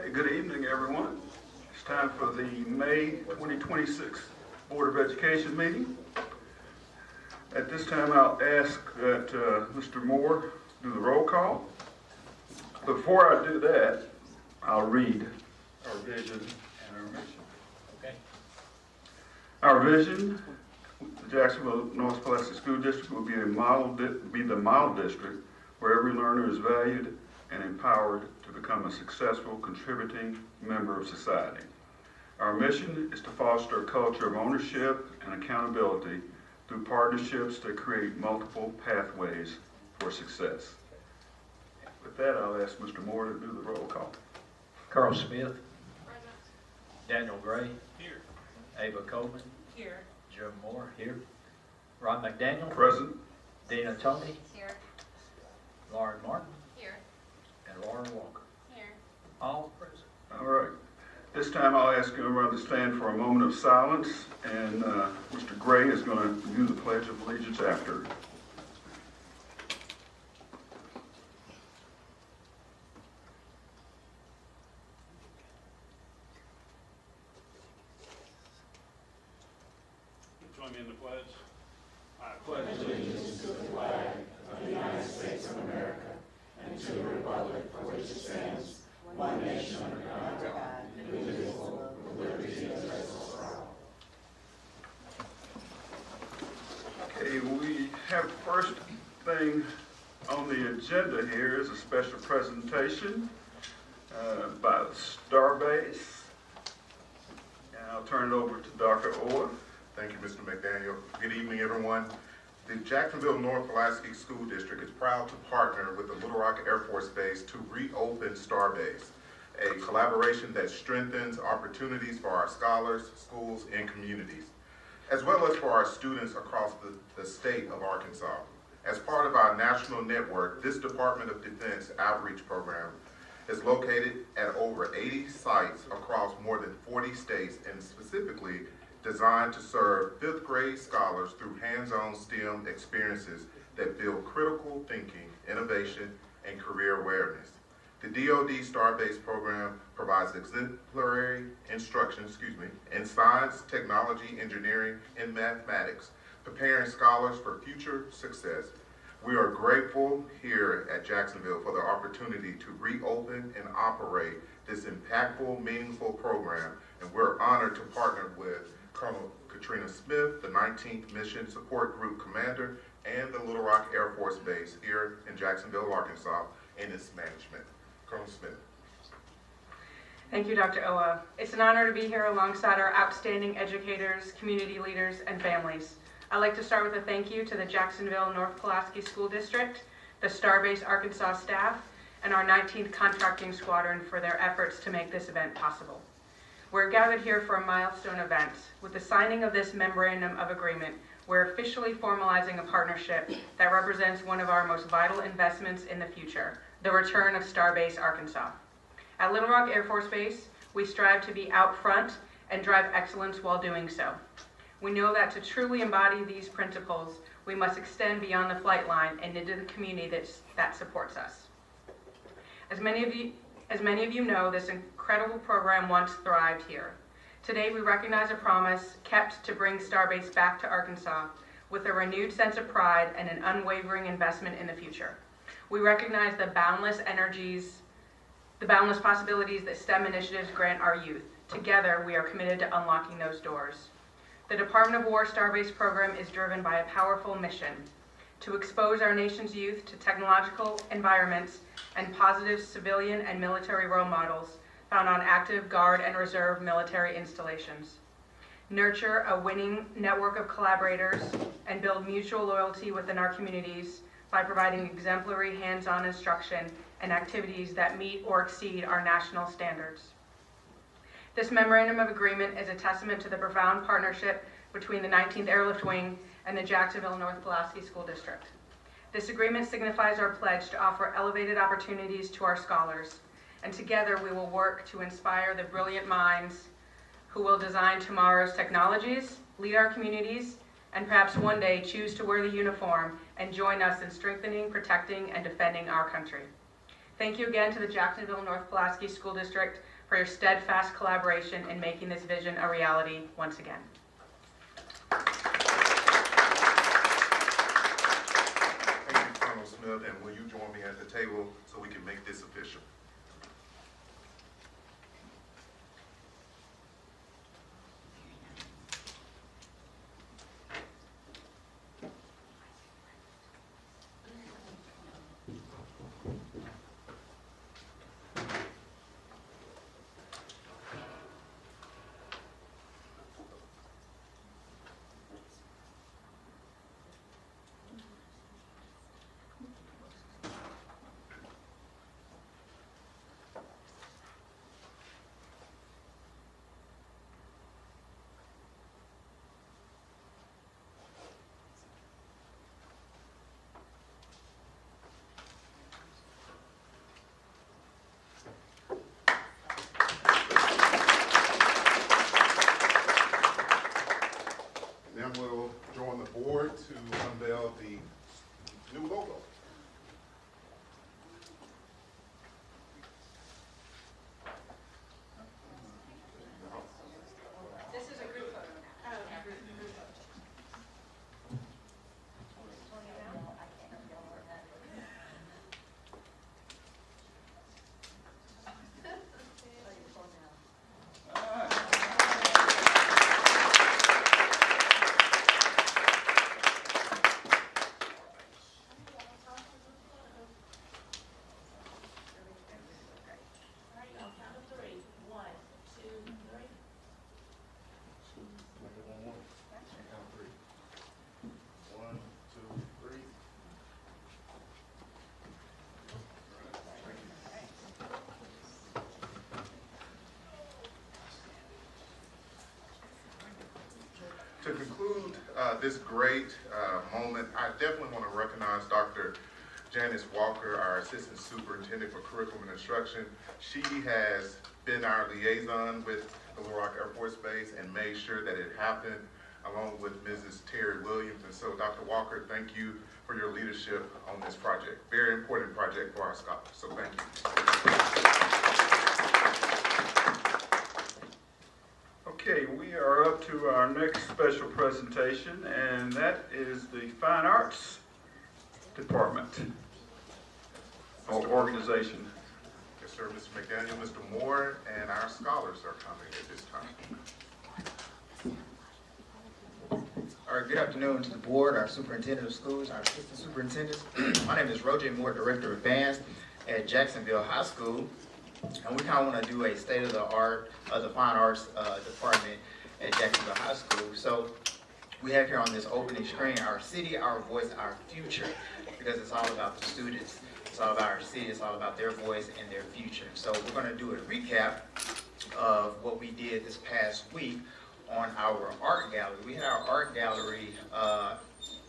Hey, good evening, everyone. It's time for the May 2026 Board of Education meeting. At this time, I'll ask that Mr. Moore do the roll call. Before I do that, I'll read our vision and our mission. Okay. Our vision, the Jacksonville North Pulaski School District will be the model district where every learner is valued and empowered to become a successful, contributing member of society. Our mission is to foster a culture of ownership and accountability through partnerships that create multiple pathways for success. With that, I'll ask Mr. Moore to do the roll call. Carl Smith. Daniel Gray. Here. Ava Coleman. Here. Joe Moore. Here. Ron McDaniel. Present. Dana Tony. Here. Lauren Martin. Here. And Laura Walker. Here. All present. All right. This time I'll ask everyone to stand for a moment of silence, and Mr. Gray is going to do the Pledge of Allegiance after. Join me in the pledge. I pledge allegiance to the flag of the United States of America and to the republic for which it stands, one nation under God, indivisible, with liberty and justice for all. Okay, we have the first thing on the agenda here is a special presentation by Starbase. And I'll turn it over to Dr. Orr. Thank you, Mr. McDaniel. Good evening, everyone. The Jacksonville North Pulaski School District is proud to partner with the Little Rock Air Force Base to reopen Starbase, a collaboration that strengthens opportunities for our scholars, schools, and communities, as well as for our students across the state of Arkansas. As part of our national network, this Department of Defense outreach program is located at over 80 sites across more than 40 states and specifically designed to serve fifth grade scholars through hands-on STEM experiences that build critical thinking, innovation, and career awareness. The DoD Starbase program provides exemplary instruction, in science, technology, engineering, and mathematics, preparing scholars for future success. We are grateful here at Jacksonville for the opportunity to reopen and operate this impactful, meaningful program, and we're honored to partner with Colonel Katrina Smith, the 19th Mission Support Group Commander, and the Little Rock Air Force Base here in Jacksonville, Arkansas, and its management. Colonel Smith. Thank you, Dr. Owa. It's an honor to be here alongside our outstanding educators, community leaders, and families. I'd like to start with a thank you to the Jacksonville North Pulaski School District, the Starbase Arkansas staff, and our 19th Contracting Squadron for their efforts to make this event possible. We're gathered here for a milestone event. With the signing of this memorandum of agreement, we're officially formalizing a partnership that represents one of our most vital investments in the future, the return of Starbase Arkansas. At Little Rock Air Force Base, we strive to be out front and drive excellence while doing so. We know that to truly embody these principles, we must extend beyond the flight line and into the community that supports us. As many of you know, this incredible program once thrived here. Today, we recognize a promise kept to bring Starbase back to Arkansas with a renewed sense of pride and an unwavering investment in the future. We recognize the boundless possibilities that STEM initiatives grant our youth. Together, we are committed to unlocking those doors. The Department of War Starbase program is driven by a powerful mission: to expose our nation's youth to technological environments and positive civilian and military role models found on active Guard and Reserve military installations, nurture a winning network of collaborators, and build mutual loyalty within our communities by providing exemplary hands-on instruction and activities that meet or exceed our national standards. This memorandum of agreement is a testament to the profound partnership between the 19th Airlift Wing and the Jacksonville North Pulaski School District. This agreement signifies our pledge to offer elevated opportunities to our scholars, and together we will work to inspire the brilliant minds who will design tomorrow's technologies, lead our communities, and perhaps one day choose to wear the uniform and join us in strengthening, protecting, and defending our country. Thank you again to the Jacksonville North Pulaski School District for your steadfast collaboration in making this vision a reality once again. Thank you, Colonel Smith, and will you join me at the table so we can make this official? Then we'll join the board to unveil the new logo. This is a group photo. To conclude this great moment, I definitely want to recognize Dr. Janice Walker, our Assistant Superintendent for Curriculum and Instruction. She has been our liaison with the Little Rock Air Force Base and made sure that it happened, along with Mrs. Terry Williams. And so, Dr. Walker, thank you for your leadership on this project. Very important project for our scholars, so thank you. Okay, we are up to our next special presentation, and that is the Fine Arts Department or organization. Yes, sir, Mr. McDaniel, Mr. Moore, and our scholars are coming at this time. All right, good afternoon to the board, our superintendent of schools, our assistant superintendents. My name is Roger Moore, Director of Advanced at Jacksonville High School. And we kind of want to do a state-of-the-art of the Fine Arts Department at Jacksonville High School. So we have here on this opening screen, our city, our voice, our future, because it's all about the students. It's all about our city. It's all about their voice and their future. So we're going to do a recap of what we did this past week on our art gallery. We had our art gallery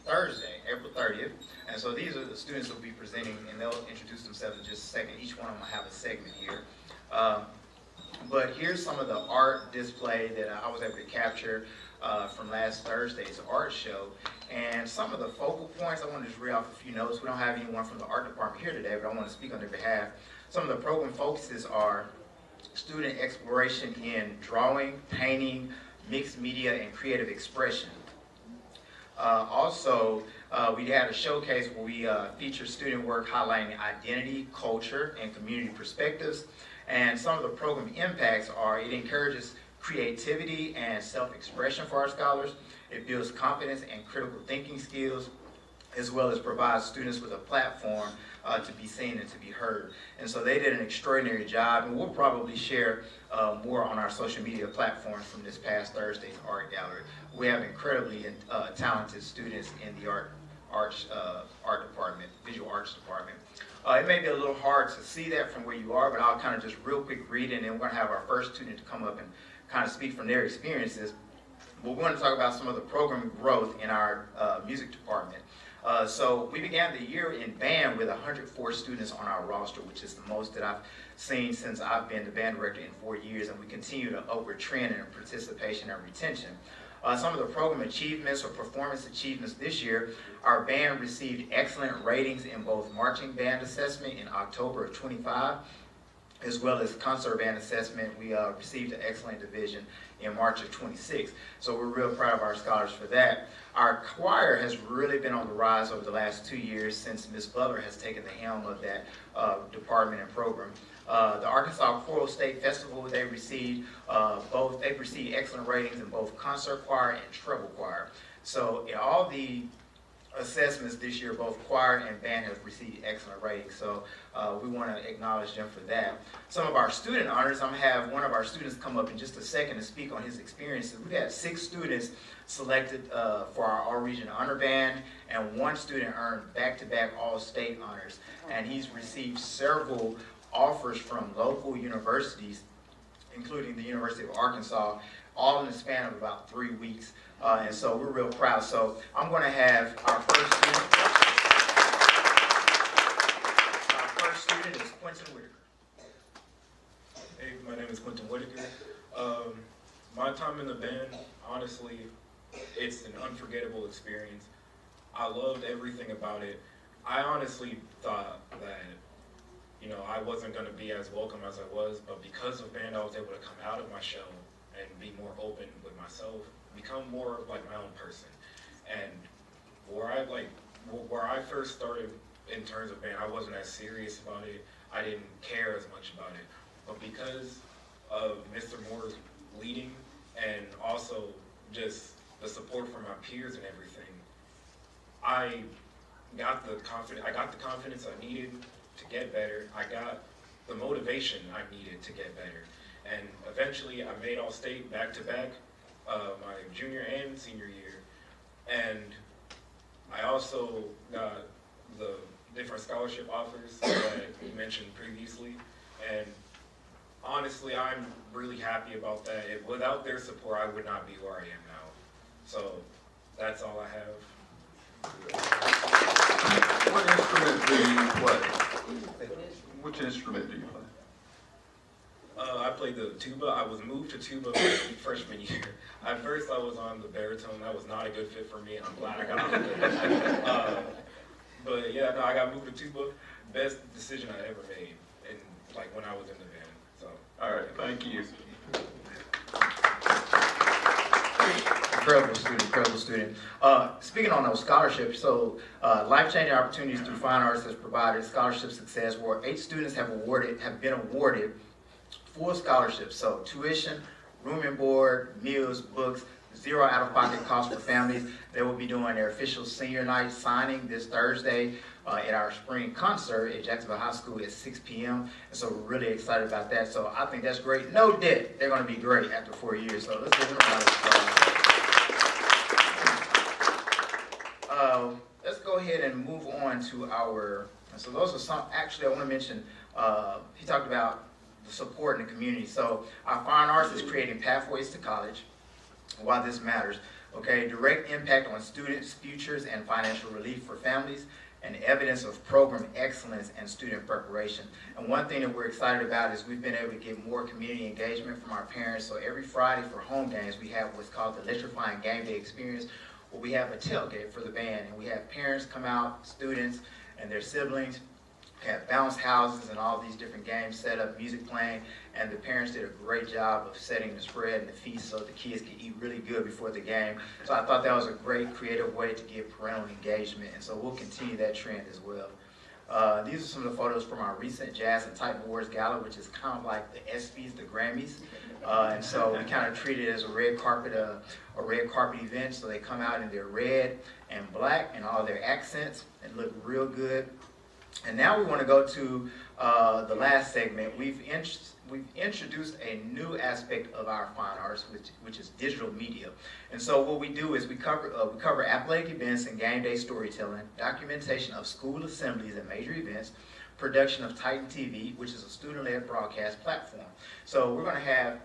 Thursday, April 30th. And so these are the students that will be presenting, and they'll introduce themselves in just a second. Each one of them will have a segment here. But here's some of the art display that I was able to capture from last Thursday's art show. And some of the focal points, I want to just read off a few notes. We don't have anyone from the art department here today, but I want to speak on their behalf. Some of the program focuses are student exploration in drawing, painting, mixed media, and creative expression. Also, we had a showcase where we featured student work highlighting identity, culture, and community perspectives. And some of the program impacts are it encourages creativity and self-expression for our scholars. It builds confidence and critical thinking skills, as well as provides students with a platform to be seen and to be heard. And so they did an extraordinary job, and we'll probably share more on our social media platforms from this past Thursday's art gallery. We have incredibly talented students in the art department, visual arts department. It may be a little hard to see that from where you are, but I'll kind of just real quick read it, and then we're going to have our first student to come up and kind of speak from their experiences. We're going to talk about some of the program growth in our music department. So we began the year in band with 104 students on our roster, which is the most that I've seen since I've been the band director in 4 years, and we continue to upward trend in participation and retention. Some of the program achievements or performance achievements this year, our band received excellent ratings in both marching band assessment in October of 25, as well as concert band assessment. We received an excellent division in March of 26. So we're real proud of our scholars for that. Our choir has really been on the rise over the last 2 years since Ms. Butler has taken the helm of that department and program. The Arkansas Choral State Festival, they received excellent ratings in both concert choir and treble choir. So in all the assessments this year, both choir and band have received excellent ratings. So we want to acknowledge them for that. Some of our student honors, I'm going to have one of our students come up in just a second and speak on his experiences. We had 6 students selected for our all-region honor band, and 1 student earned back-to-back all-state honors. And he's received several offers from local universities, including the University of Arkansas, all in the span of about 3 weeks. And so we're real proud. So I'm going to have our first student. Our first student is Quentin Whitaker. Hey, my name is Quentin Whitaker. My time in the band, honestly, it's an unforgettable experience. I loved everything about it. I honestly thought that, you know, I wasn't going to be as welcome as I was, but because of band, I was able to come out of my shell and be more open with myself, become more of like my own person. And where I first started in terms of band, I wasn't as serious about it. I didn't care as much about it. But because of Mr. Moore's leading and also just the support from my peers and everything, I got the confidence I needed to get better. I got the motivation I needed to get better. And eventually I made all-state back-to-back my junior and senior year. And I also got the different scholarship offers that you mentioned previously. And honestly, I'm really happy about that. Without their support, I would not be where I am now. So that's all I have. What instrument do you play? Which instrument do you play? I played the tuba. I was moved to tuba my freshman year. At first, I was on the baritone. That was not a good fit for me, and I'm glad I got out of it. But yeah, no, I got moved to tuba. Best decision I ever made, like when I was in the band. So. All right, thank you. Incredible student. Speaking on those scholarships, so life-changing opportunities through fine arts has provided scholarship success where 8 students have been awarded full scholarships. So tuition, room and board, meals, books, 0 out-of-pocket costs for families. They will be doing their official senior night signing this Thursday at our spring concert at Jacksonville High School at 6 p.m. And so we're really excited about that. So I think that's great. No debt. They're going to be great after 4 years. So let's give them a round of applause. Let's go ahead and move on to our, so those are some, actually I want to mention, he talked about the support in the community. So our fine arts is creating pathways to college, why this matters. Okay, direct impact on students' futures and financial relief for families, and evidence of program excellence and student preparation. And one thing that we're excited about is we've been able to get more community engagement from our parents. So every Friday for home games, we have what's called the Electrifying Game Day Experience, where we have a tailgate for the band, and we have parents come out, students and their siblings. We have bounce houses and all these different games set up, music playing, and the parents did a great job of setting the spread and the feast so the kids could eat really good before the game. So I thought that was a great creative way to get parental engagement, and so we'll continue that trend as well. These are some of the photos from our recent Jazz and Titan Awards Gala, which is kind of like the ESPYs, the Grammys. And so we kind of treat it as a red carpet event. So they come out in their red and black and all their accents and look real good. And now we want to go to the last segment. We've introduced a new aspect of our fine arts, which is digital media. And so what we do is we cover athletic events and game day storytelling, documentation of school assemblies and major events, production of Titan TV, which is a student-led broadcast platform. So we're going to have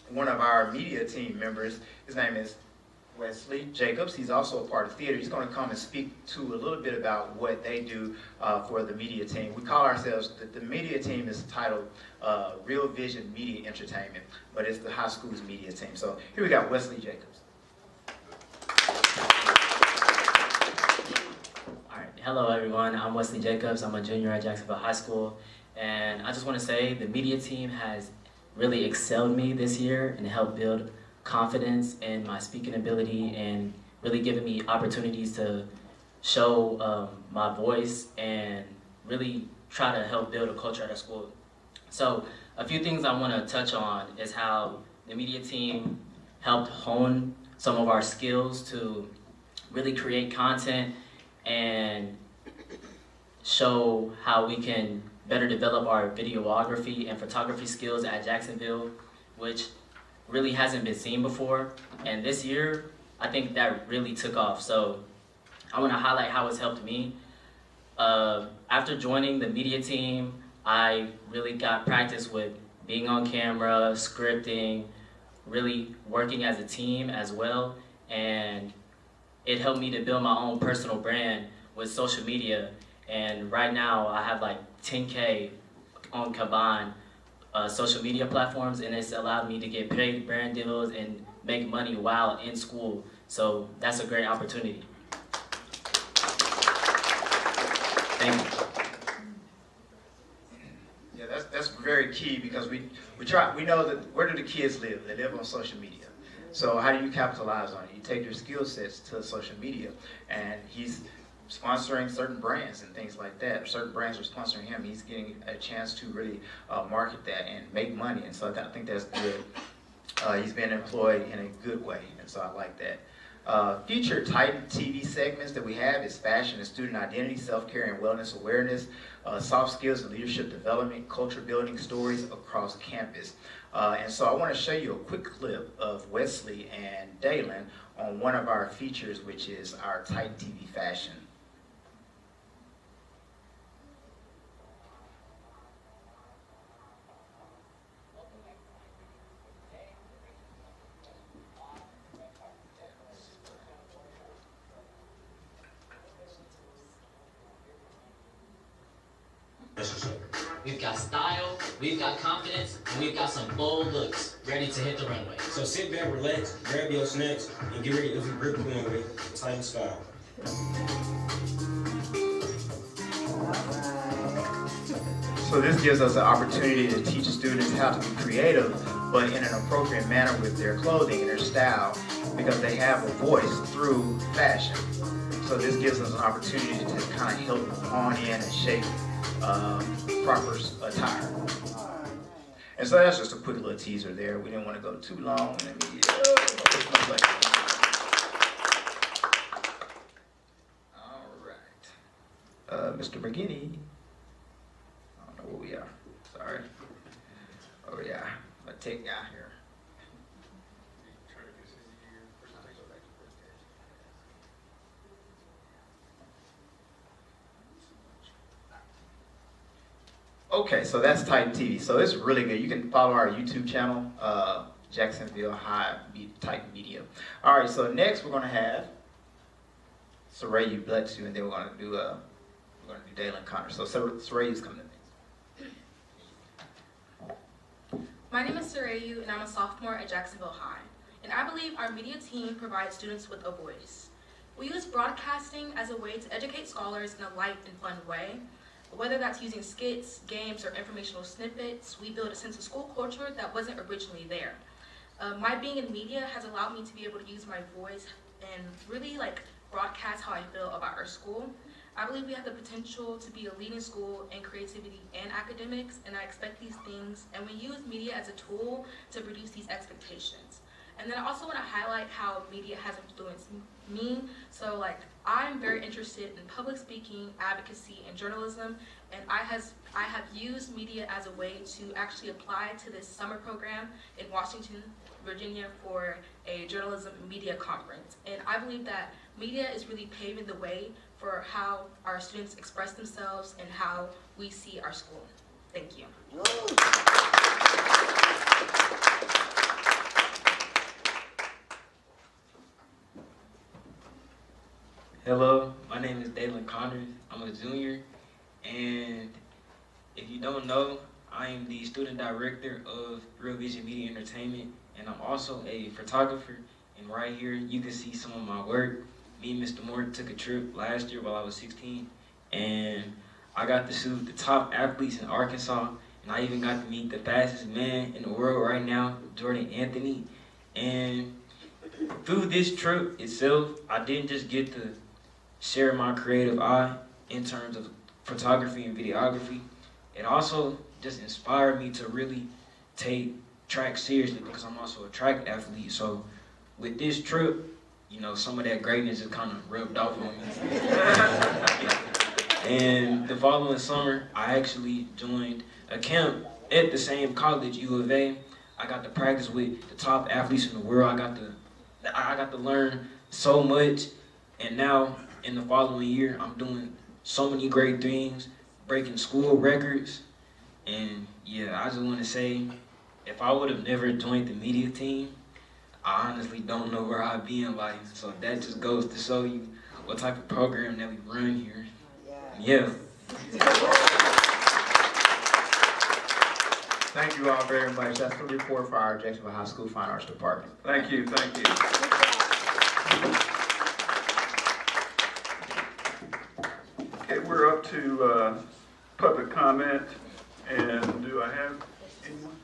one of our media team members. His name is Wesley Jacobs. He's also a part of theater. He's going to come and speak to a little bit about what they do for the media team. We call ourselves, the media team is titled Real Vision Media Entertainment, but it's the high school's media team. So here we got Wesley Jacobs. Hello everyone, I'm Wesley Jacobs. I'm a junior at Jacksonville High School, and I just want to say the media team has really excelled me this year and helped build confidence in my speaking ability and really given me opportunities to show my voice and really try to help build a culture at our school. So a few things I want to touch on is how the media team helped hone some of our skills to really create content and show how we can better develop our videography and photography skills at Jacksonville, which really hasn't been seen before. And this year, I think that really took off. So I want to highlight how it's helped me. After joining the media team, I really got practice with being on camera, scripting, really working as a team as well. And it helped me to build my own personal brand with social media. And right now I have like 10K on combined social media platforms, and it's allowed me to get paid brand deals and make money while in school. So that's a great opportunity. Thank you. Yeah, that's very key because we know that where do the kids live? They live on social media. So how do you capitalize on it? You take your skill sets to social media, and he's sponsoring certain brands and things like that. Certain brands are sponsoring him. He's getting a chance to really market that and make money, and so I think that's good. He's been employed in a good way, and so I like that. Future Titan TV segments that we have is fashion and student identity, self-care and wellness awareness, soft skills and leadership development, culture building stories across campus. And so I want to show you a quick clip of Wesley and Dalen on one of our features, which is our Titan TV fashion. We've got style, we've got confidence, and we've got some bold looks ready to hit the runway. So sit back, relax, grab your snacks, and get ready to rip the runway. Titan style. So this gives us an opportunity to teach students how to be creative, but in an appropriate manner with their clothing and their style, because they have a voice through fashion. So this gives us an opportunity to kind of help hone in and shape proper attire. And so that's just a quick little teaser there. We didn't want to go too long. All right. Mr. McGinney. I don't know where we are. Sorry. Oh yeah, a tech guy here. Okay, so that's Titan TV. So it's really good. You can follow our YouTube channel, Jacksonville High Titan Media. All right, so next we're gonna have Sarayu Bledsoe, and then we're gonna do Dalen Connor. So Sarayu's coming next. My name is Sarayu, and I'm a sophomore at Jacksonville High. And I believe our media team provides students with a voice. We use broadcasting as a way to educate scholars in a light and fun way. Whether that's using skits, games, or informational snippets, we build a sense of school culture that wasn't originally there. My being in media has allowed me to be able to use my voice and really broadcast how I feel about our school. I believe we have the potential to be a leading school in creativity and academics, and I expect these things, and we use media as a tool to produce these expectations. And then I also want to highlight how media has influenced me. So I'm very interested in public speaking, advocacy, and journalism, and I have used media as a way to actually apply to this summer program in Washington, Virginia for a journalism and media conference. And I believe that media is really paving the way for how our students express themselves and how we see our school. Thank you. Hello, my name is Dalen Connor. I'm a junior, and if you don't know, I am the student director of Real Vision Media Entertainment, and I'm also a photographer. And right here, you can see some of my work. Me and Mr. Moore took a trip last year while I was 16, and I got to shoot the top athletes in Arkansas, and I even got to meet the fastest man in the world right now, Jordan Anthony. And through this trip itself, I didn't just get to share my creative eye in terms of photography and videography. It also just inspired me to really take track seriously because I'm also a track athlete. So with this trip, you know, some of that greatness just kind of rubbed off on me. And the following summer, I actually joined a camp at the same college, U of A. I got to practice with the top athletes in the world. I got to learn so much. And now, in the following year, I'm doing so many great things, breaking school records. And yeah, I just want to say, if I would have never joined the media team, I honestly don't know where I'd be in life. So that just goes to show you what type of program that we run here. Yeah. Thank you all very much. That's the report for our Jacksonville High School Fine Arts Department. Thank you, thank you. Okay, we're up to public comment, and do I have anyone?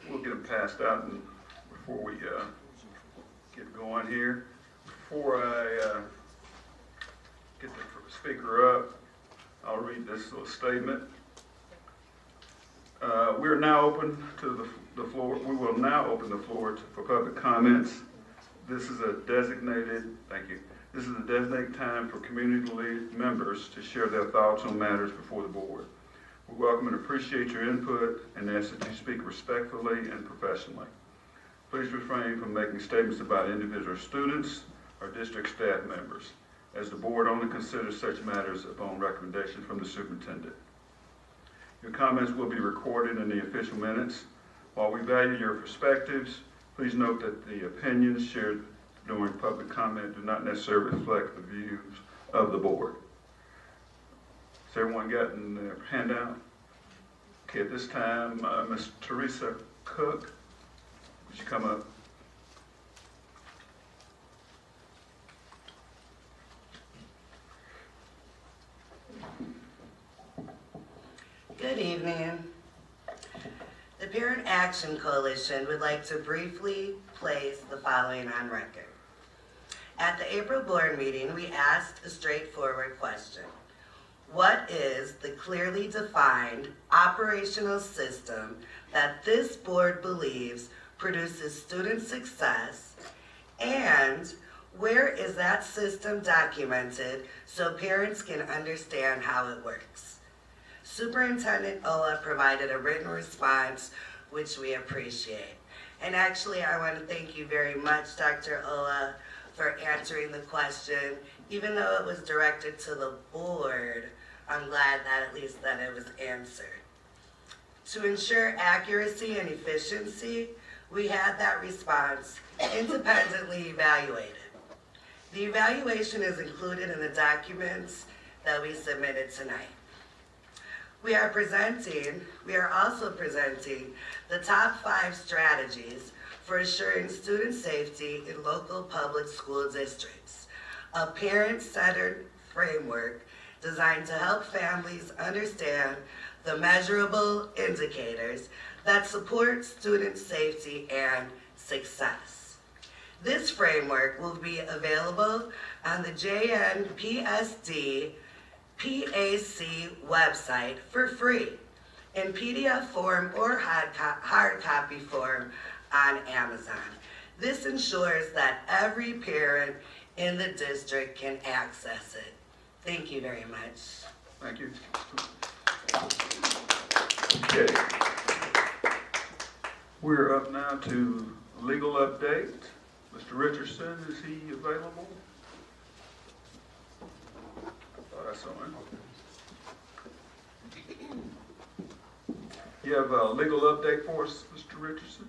We'll get them passed out and before we get going here. Before I get the speaker up, I'll read this little statement. We are now open to the floor. We will now open the floor for public comments. This is a designated, thank you. This is a designated time for community members to share their thoughts on matters before the board. We welcome and appreciate your input and ask that you speak respectfully and professionally. Please refrain from making statements about individual students or district staff members, as the board only considers such matters upon recommendation from the superintendent. Your comments will be recorded in the official minutes. While we value your perspectives, please note that the opinions shared during public comment do not necessarily reflect the views of the board. Has everyone gotten their handout? Okay, at this time, Ms. Teresa Cook, would you come up? Good evening. The Parent Action Coalition would like to briefly place the following on record. At the April board meeting, we asked a straightforward question. What is the clearly defined operational system that this board believes produces student success, and where is that system documented so parents can understand how it works? Superintendent Ola provided a written response, which we appreciate. And actually, I want to thank you very much, Dr. Ola, for answering the question. Even though it was directed to the board, I'm glad that at least that it was answered. To ensure accuracy and efficiency, we had that response independently evaluated. The evaluation is included in the documents that we submitted tonight. We are also presenting the top 5 strategies for assuring student safety in local public school districts, a parent-centered framework designed to help families understand the measurable indicators that support student safety and success. This framework will be available on the JNPSD PAC website for free in PDF form or hard copy form on Amazon. This ensures that every parent in the district can access it. Thank you very much. Thank you. Okay. We're up now to legal update. Mr. Richardson, is he available? I thought I saw him. You have a legal update for us, Mr. Richardson?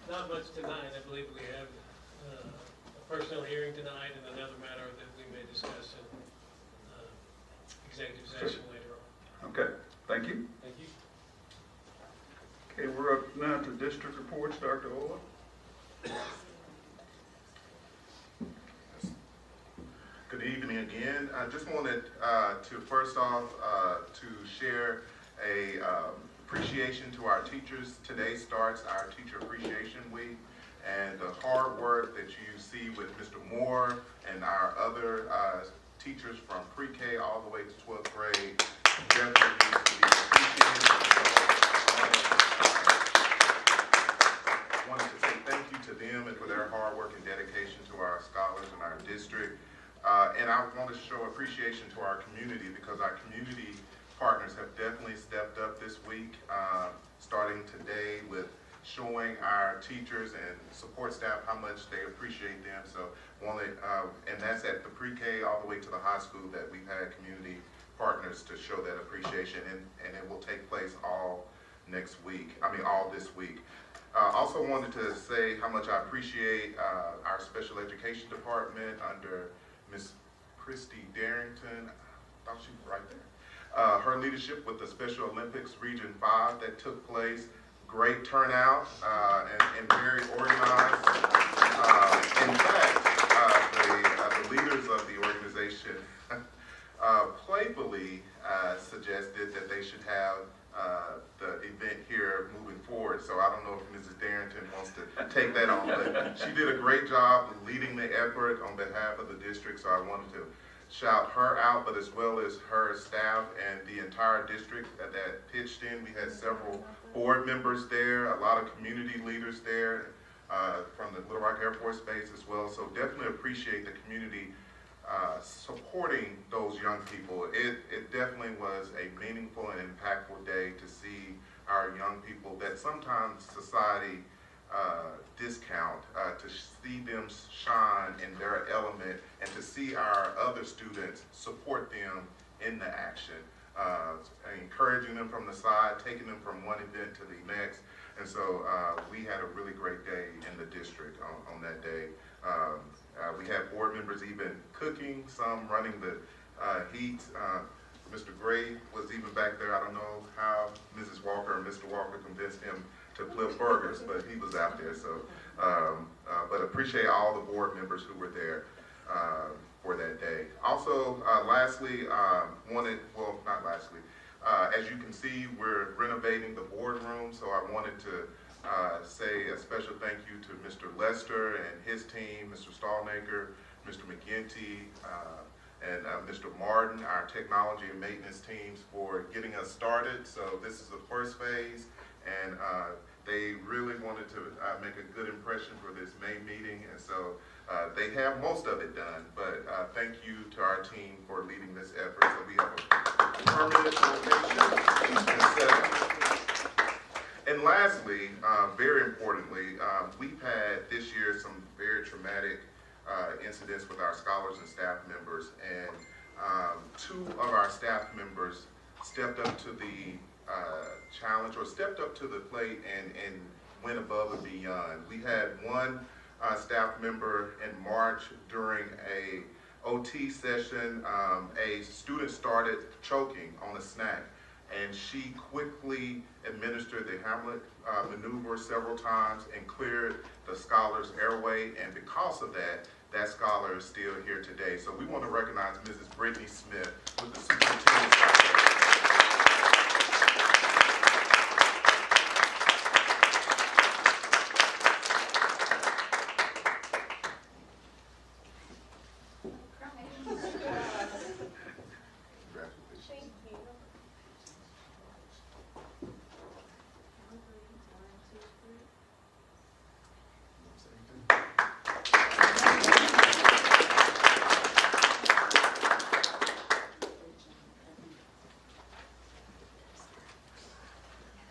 Not much tonight. I believe we have a personnel hearing tonight and another matter that we may discuss in executive session later on. Okay, thank you. Thank you. Okay, we're up now to district reports, Dr. Ola. Good evening again. I just wanted to first off to share a appreciation to our teachers. Today starts our Teacher Appreciation Week, and the hard work that you see with Mr. Moore and our other teachers from pre-K all the way to 12th grade definitely needs to be appreciated. I wanted to say thank you to them and for their hard work and dedication to our scholars in our district. And I want to show appreciation to our community because our community partners have definitely stepped up this week, starting today with showing our teachers and support staff how much they appreciate them. So and that's at the pre-K all the way to the high school that we've had community partners to show that appreciation, and it will take place all this week. Also wanted to say how much I appreciate our special education department under Miss Christy Darrington. I thought she was right there. Her leadership with the Special Olympics Region 5 that took place. Great turnout and very organized. In fact, the leaders of the organization playfully suggested that they should have the event here moving forward. So I don't know if Mrs. Darrington wants to take that on, but she did a great job leading the effort on behalf of the district. So I wanted to shout her out, but as well as her staff and the entire district that pitched in. We had several board members there, a lot of community leaders there from the Little Rock Air Force Base as well. So definitely appreciate the community supporting those young people. It definitely was a meaningful and impactful day to see our young people that sometimes society discount, to see them shine in their element and to see our other students support them in the action, encouraging them from the side, taking them from one event to the next. And so we had a really great day in the district on that day. We had board members even cooking, some running the heat. Mr. Gray was even back there. I don't know how Mrs. Walker and Mr. Walker convinced him to flip burgers, but he was out there. So, but appreciate all the board members who were there for that day. Also, as you can see, we're renovating the boardroom, so I wanted to say a special thank you to Mr. Lester and his team, Mr. Stallnaker, Mr. McGinty, and Mr. Martin, our technology and maintenance teams, for getting us started. So this is the first phase, and they really wanted to make a good impression for this May meeting, and so they have most of it done, but thank you to our team for leading this effort. So we have a permanent location. And lastly, very importantly, we've had this year some very traumatic incidents with our scholars and staff members, and two of our staff members stepped up to the challenge, or stepped up to the plate and went above and beyond. We had one staff member in March during a OT session. A student started choking on a snack, and she quickly administered the Hamlet maneuver several times and cleared the scholar's airway, and because of that, that scholar is still here today. So we want to recognize Mrs. Brittany Smith with the superintendent's citation.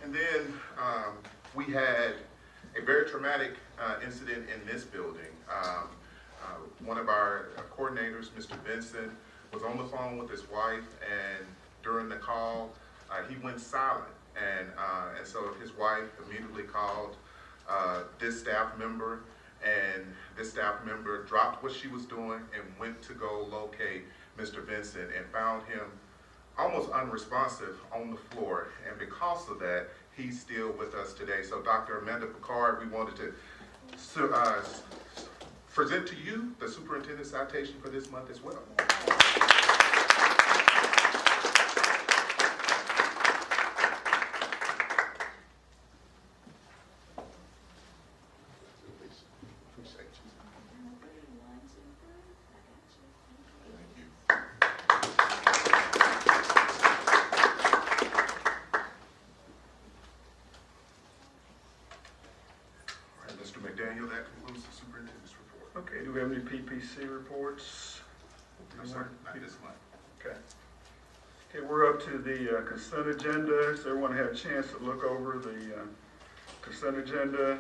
And then we had a very traumatic incident in this building. One of our coordinators, Mr. Benson, was on the phone with his wife, and during the call, he went silent. And so his wife immediately called this staff member, and this staff member dropped what she was doing and went to go locate Mr. Vincent and found him almost unresponsive on the floor. And because of that, he's still with us today. So Dr. Amanda Picard, we wanted to present to you the superintendent's citation for this month as well. Daniel, that concludes the superintendent's report. Okay, do we have any PPC reports? No, sir, not this month. Okay. Okay, we're up to the consent agenda. Does everyone have a chance to look over the consent agenda?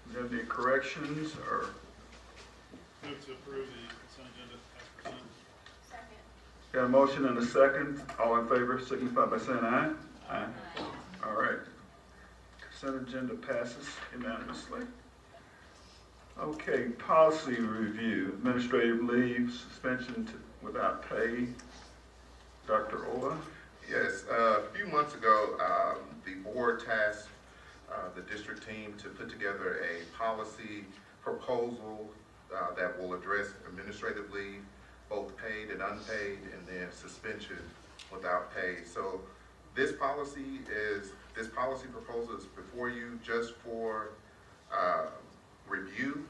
Do you have any corrections or? Move to approve the consent agenda as presented. Second. Got a motion and a second. All in favor signify by saying aye. Aye. All right. Consent agenda passes unanimously. Okay, policy review, administrative leave, suspension without pay. Dr. Ola? Yes, a few months ago, the board tasked the district team to put together a policy proposal that will address administrative leave, both paid and unpaid, and then suspension without pay. So this policy proposal is before you just for review.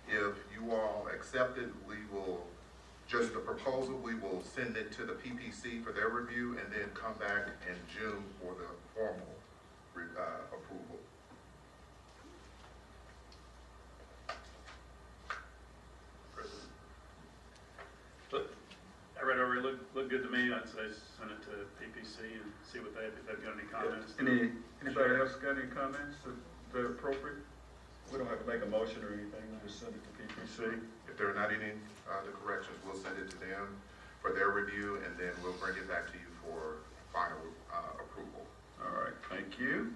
If you all accept it, we will, just the proposal, we will send it to the PPC for their review and then come back in June for the formal approval. But I read over, it looked good to me. I'd say send it to PPC and see what if they've got any comments. Anybody else got any comments that are appropriate? We don't have to make a motion or anything, we'll just send it to PPC. If there are not any other corrections, we'll send it to them for their review, and then we'll bring it back to you for final approval. All right, thank you.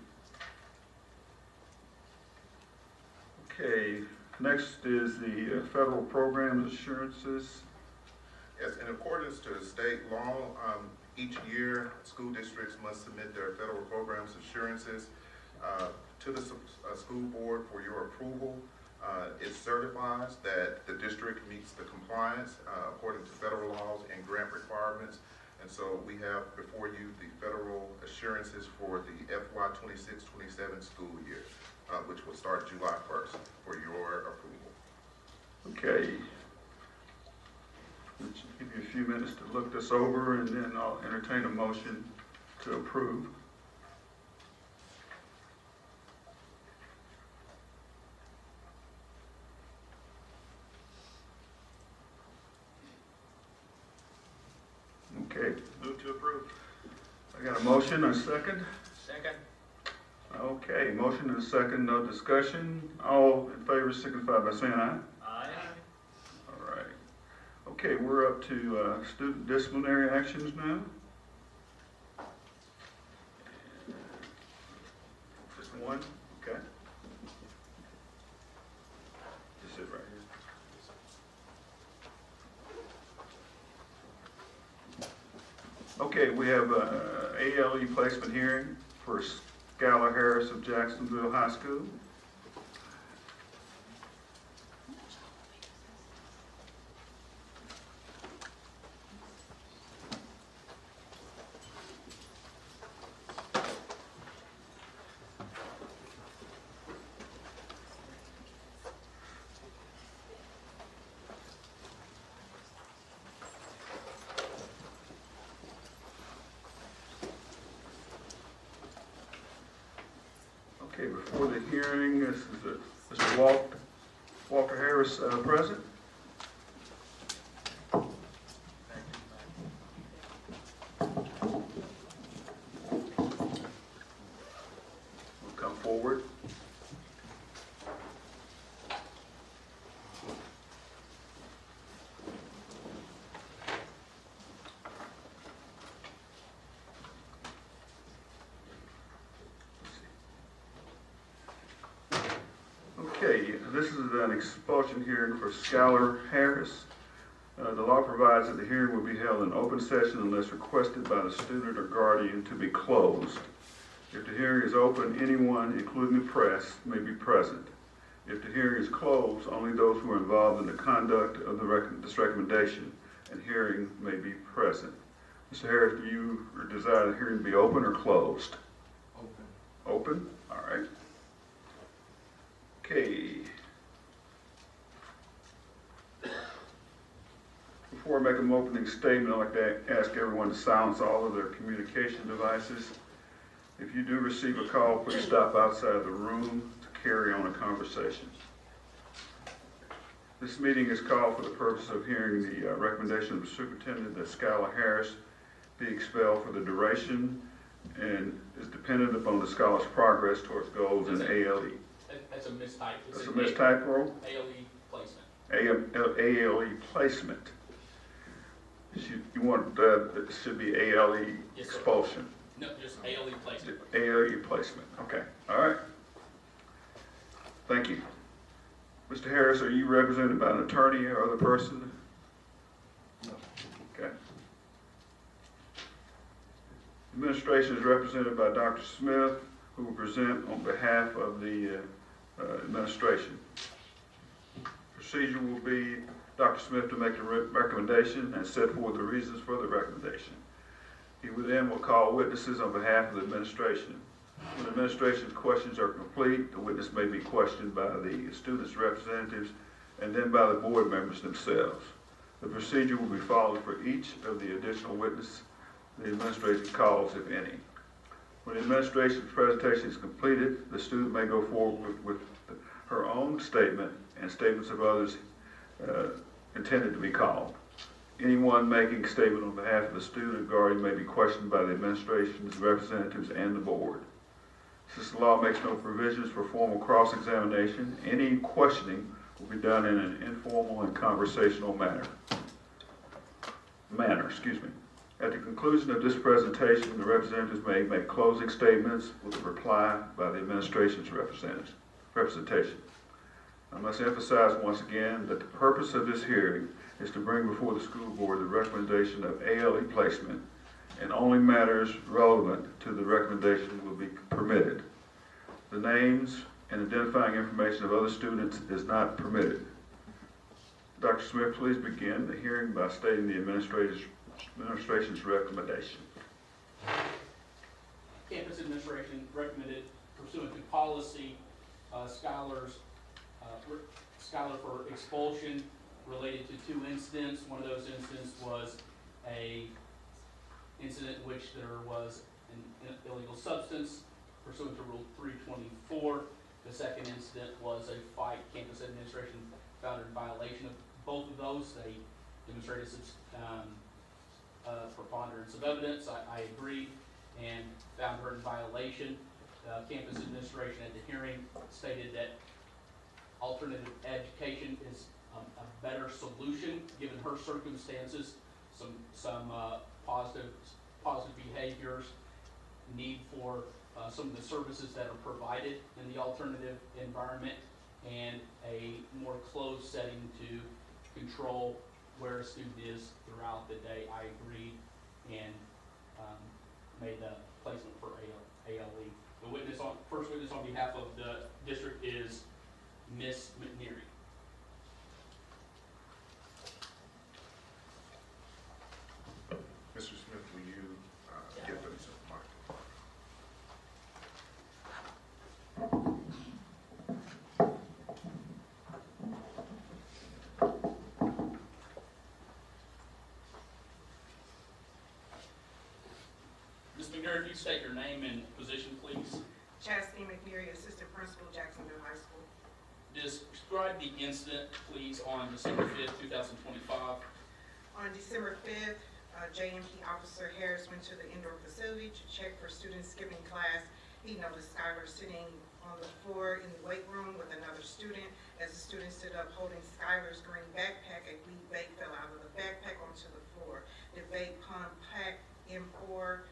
Okay, next is the federal program assurances. Yes, in accordance to state law, each year school districts must submit their federal programs assurances to the school board for your approval. It certifies that the district meets the compliance according to federal laws and grant requirements. And so we have before you the federal assurances for the FY 26-27 school year, which will start July 1st for your approval. Okay. I'll give you a few minutes to look this over, and then I'll entertain a motion to approve. Okay, Move to approve. I got a motion, a second. Second. Okay, motion and a second, no discussion. All in favor signify by saying aye. Aye. All right. Okay, we're up to student disciplinary actions now. Just one, okay. Just sit right here. Okay, we have ALE placement hearing for Skylar Harris of Jacksonville High School. Okay, before the hearing, this is Mr. Walker Harris present. We'll come forward. Okay, this is an expulsion hearing for Skylar Harris. The law provides that the hearing will be held in open session unless requested by the student or guardian to be closed. If the hearing is open, anyone, including the press, may be present. If the hearing is closed, only those who are involved in the conduct of this recommendation and hearing may be present. Mr. Harris, do you desire the hearing to be open or closed? Open. Open? All right. Okay. Before I make an opening statement, I'd like to ask everyone to silence all of their communication devices. If you do receive a call, please stop outside the room to carry on a conversation. This meeting is called for the purpose of hearing the recommendation of the superintendent that Skylar Harris be expelled for the duration and is dependent upon the scholar's progress towards goals in ALE. That's a mistype. That's a mistype. ALE placement. ALE placement. You want it should be ALE expulsion. No, just ALE placement. ALE placement. Okay. All right. Thank you. Mr. Harris, are you represented by an attorney or other person? No. Okay. Administration is represented by Dr. Smith, who will present on behalf of the administration. Procedure will be Dr. Smith to make a recommendation and set forth the reasons for the recommendation. He will then call witnesses on behalf of the administration. When the administration's questions are complete, the witness may be questioned by the students' representatives and then by the board members themselves. The procedure will be followed for each of the additional witnesses the administration calls, if any. When the administration's presentation is completed, the student may go forward with her own statement and statements of others intended to be called. Anyone making a statement on behalf of the student or guardian may be questioned by the administration's representatives and the board. Since the law makes no provisions for formal cross-examination, any questioning will be done in an informal and conversational manner. At the conclusion of this presentation, the representatives may make closing statements with a reply by the administration's representation. I must emphasize once again that the purpose of this hearing is to bring before the school board the recommendation of ALE placement, and only matters relevant to the recommendation will be permitted. The names and identifying information of other students is not permitted. Dr. Smith, please begin the hearing by stating the administration's recommendation. Campus administration recommended pursuant to policy, Skylar for expulsion related to 2 incidents. One of those incidents was a incident in which there was an illegal substance pursuant to Rule 324. The second incident was a fight. Campus administration found in violation of both of those. They demonstrated preponderance of evidence. I agreed and found her in violation. Campus administration at the hearing stated that alternative education is a better solution given her circumstances, some positive behaviors, need for some of the services that are provided in the alternative environment, and a more closed setting to control where a student is throughout the day. I agreed and made the placement for ALE. The first witness on behalf of the district is Miss McNeary. Mr. Smith, will you give them some mic? Ms. McNeary, if you state your name and position, please. Chastity McNeary, Assistant Principal, Jacksonville High School. Describe the incident, please, on December 5th, 2025. On December 5th, JNP Officer Harris went to the indoor facility to check for students skipping class. He noticed Skylar sitting on the floor in the weight room with another student. As the student stood up holding Skylar's green backpack, a weed vape fell out of the backpack onto the floor. The vape pump packed M4,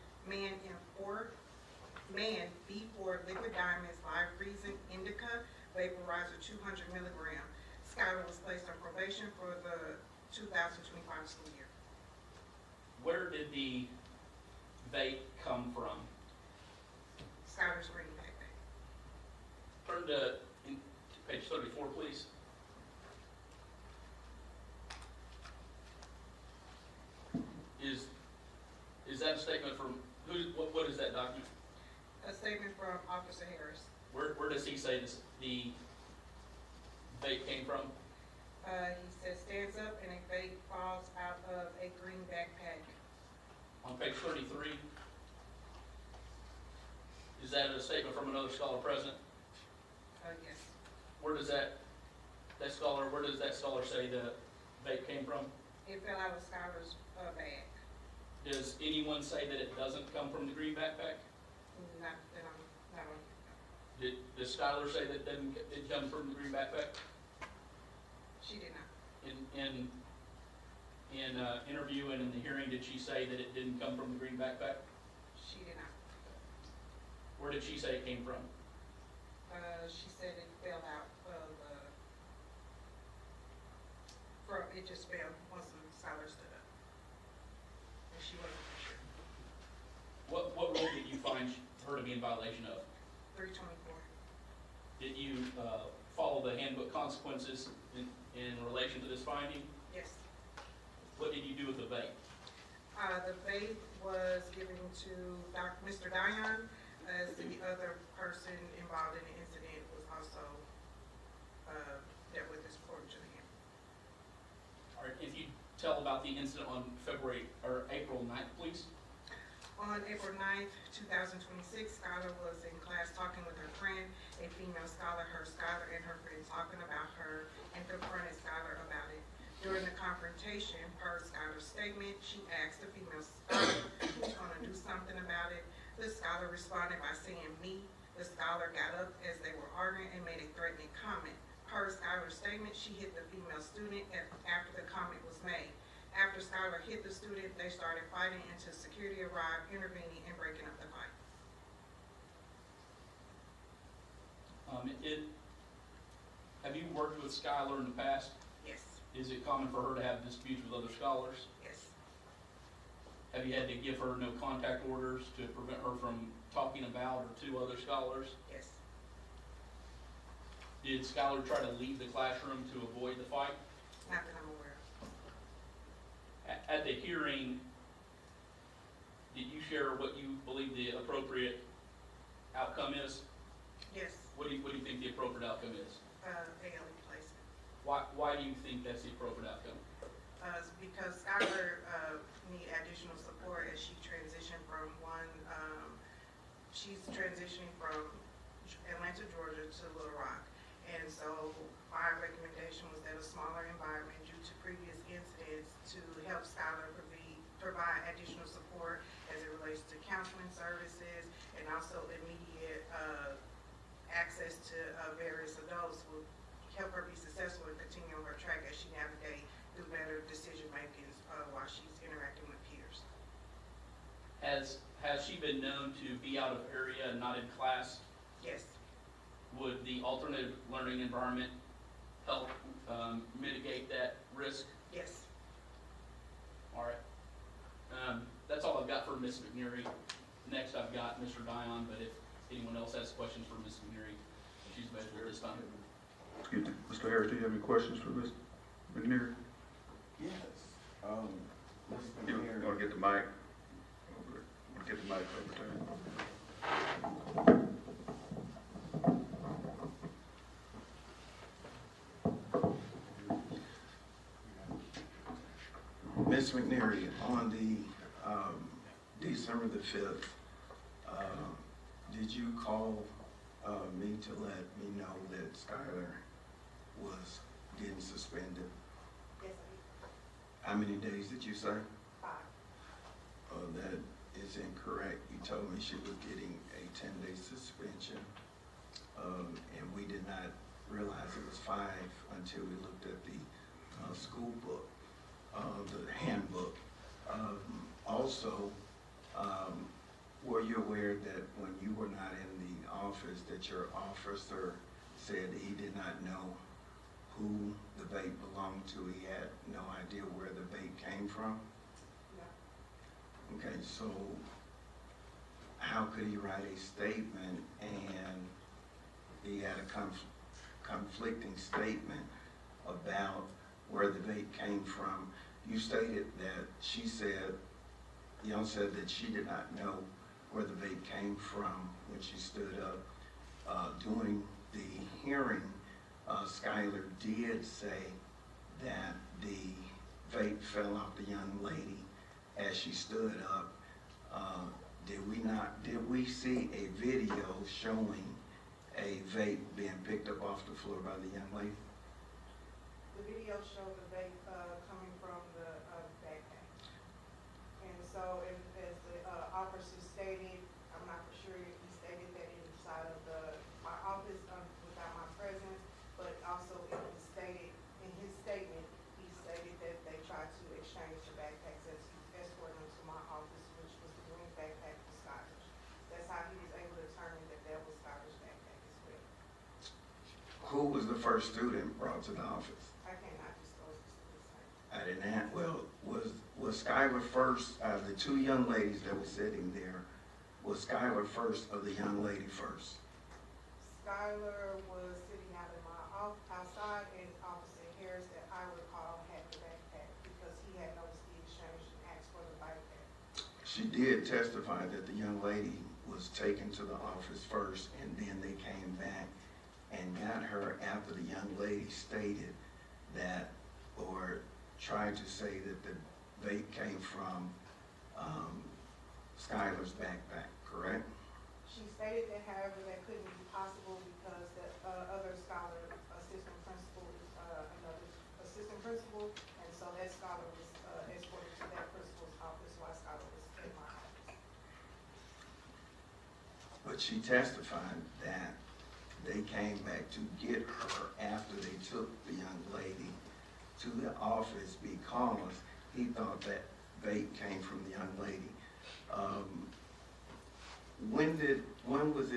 B4 liquid diamonds, live resin indica, vaporizer 200 milligram. Skylar was placed on probation for the 2025 school year. Where did the vape come from? Skylar's green backpack. Turn to page 34, please. Is that a statement from, what is that document? A statement from Officer Harris. Where does he say the vape came from? He says stands up and a vape falls out of a green backpack. On page 33, is that a statement from another scholar present? Yes. Where does that scholar say the vape came from? It fell out of Skylar's bag. Does anyone say that it doesn't come from the green backpack? Not that I'm not on. Does Skylar say that it didn't come from the green backpack? She did not. In interview and in the hearing, did she say that it didn't come from the green backpack? She did not. Where did she say it came from? She said it fell out of, it just fell once Skylar stood up. And she wasn't sure. What rule did you find her to be in violation of? 324. Did you follow the handbook consequences in relation to this finding? Yes. What did you do with the vape? The vape was given to Mr. Dion, as the other person involved in the incident was also dealt with this according to him. All right, if you tell about the incident on April 9th, please. On April 9th, 2026, Skylar was in class talking with her friend. A female scholar heard Skylar and her friend talking about her and confronted Skylar about it. During the confrontation, per Skylar's statement, she asked the female scholar who's going to do something about it. The scholar responded by saying me. The scholar got up as they were arguing and made a threatening comment. Per Skylar's statement, she hit the female student after the comment was made. After Skylar hit the student, they started fighting until security arrived, intervening and breaking up the fight. Have you worked with Skylar in the past? Yes. Is it common for her to have disputes with other scholars? Yes. Have you had to give her no contact orders to prevent her from talking about or to other scholars? Yes. Did Skylar try to leave the classroom to avoid the fight? Not that I'm aware of. At the hearing, did you share what you believe the appropriate outcome is? Yes. What do you think the appropriate outcome is? ALE placement. Why do you think that's the appropriate outcome? Because Skylar need additional support as she transitioned from she's transitioning from Atlanta, Georgia to Little Rock. And so my recommendation was that a smaller environment due to previous incidents to help Skylar provide additional support as it relates to counseling services and also immediate access to various adults will help her be successful and continue on her track as she navigates through better decision making while she's interacting with peers. Has she been known to be out of area and not in class? Yes. Would the alternative learning environment help mitigate that risk? Yes. All right. That's all I've got for Ms. McNeary. Next I've got Mr. Dion, but if anyone else has questions for Ms. McNeary, she's available this time. Excuse me, Mr. Harris, do you have any questions for Ms. McNeary? Yes. Ms. You McNeary. want to get the mic over there? Want to get the mic over there? Ms. McNeary, on the December the 5th, did you call me to let me know that Skylar was getting suspended? Yes, How many days did you say? 5. That is incorrect. You told me she was getting a 10-day suspension, and we did not realize it was 5 until we looked at the school book, the handbook. Also, were you aware that when you were not in the office that your officer said he did not know who the vape belonged to. He had no idea where the vape came from. Okay, so how could he write a statement and he had a conflicting statement about where the vape came from? You stated that Young said that she did not know where the vape came from when she stood up. During the hearing, Skylar did say that the vape fell off the young lady as she stood up. Did we see a video showing a vape being picked up off the floor by the young lady? The video showed the vape coming from the backpack. And so as the officer stated, I'm not for sure if he stated that inside of my office without my presence, but also it was stated in his statement, he stated that they tried to exchange the backpacks as he escorted them to my office, which was the green backpack for Skylar's. That's how he was able to determine that that was Skylar's backpack as well. Who was the first student brought to the office? I cannot disclose the student's name. I didn't have, well, was Skylar first, the two young ladies that were sitting there, was Skylar first or the young lady first? Skylar was sitting out in my outside, and Officer Harris, that I recall, had the backpack because he had noticed the exchange and asked for the backpack. She did testify that the young lady was taken to the office first, and then they came back and got her after the young lady stated that, or tried to say that the vape came from Skylar's backpack, correct? She stated that, however, that couldn't be possible because the other scholar, assistant principal, another assistant principal, and so that scholar was escorted to that principal's office while Skylar was in my office. But she testified that they came back to get her after they took the young lady to the office because he thought that vape came from the young lady. When was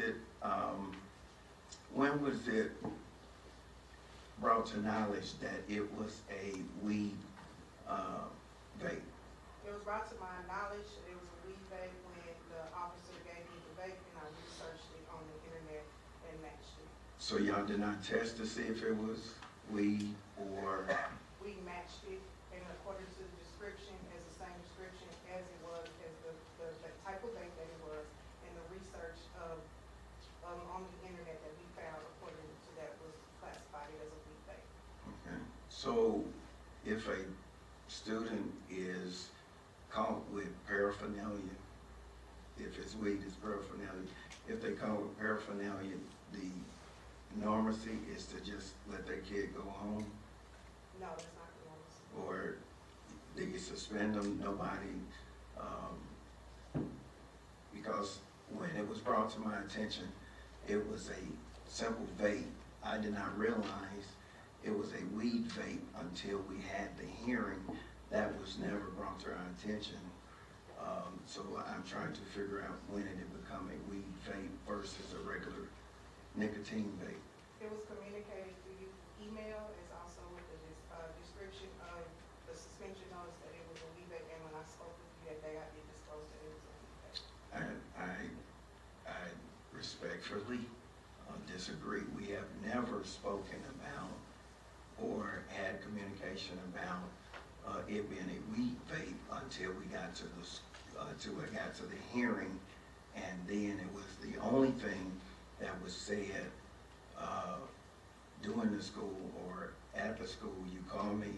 it brought to knowledge that it was a weed vape? It was brought to my knowledge that it was a weed vape when the officer gave me the vape and I researched it on the internet and matched it. So y'all did not test to see if it was weed or? We matched it, and according to the description, as the same description as it was, as the type of vape that it was, and the research on the internet that we found according to that was classified as a weed vape. Okay. So if a student is caught with paraphernalia, if it's weed, it's paraphernalia. If they caught with paraphernalia, the normacy is to just let their kid go home? No, that's not the normacy. Or do you suspend them? Nobody, because when it was brought to my attention, it was a simple vape. I did not realize it was a weed vape until we had the hearing. That was never brought to our attention. So I'm trying to figure out when it had become a weed vape versus a regular nicotine vape. It was communicated through email, as also with the description of the suspension notice that it was a weed vape, and when I spoke with you that day, I did disclose that it was a weed vape. I respectfully disagree. We have never spoken about or had communication about it being a weed vape until we got to the hearing, and then it was the only thing that was said during the school or at the school. You called me,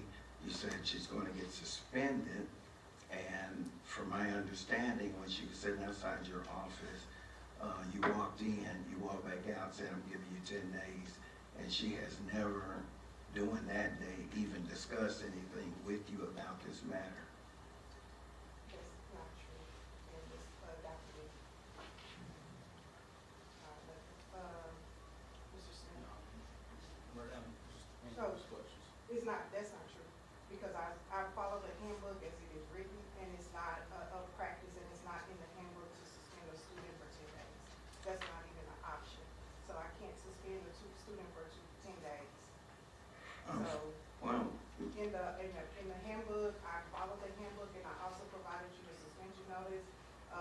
you said she's going to get suspended, and from my understanding, when she was sitting outside your office, you walked in, you walked back out, said I'm giving you 10 days, and she has never, during that day, even discussed anything with you about this matter. That's not true, and it's documented. Mr. Smith? So, that's not true, because I follow the handbook as it is written, and it's not a practice, and it's not in the handbook to suspend a student for 10 days. That's not even an option. So I can't suspend a student for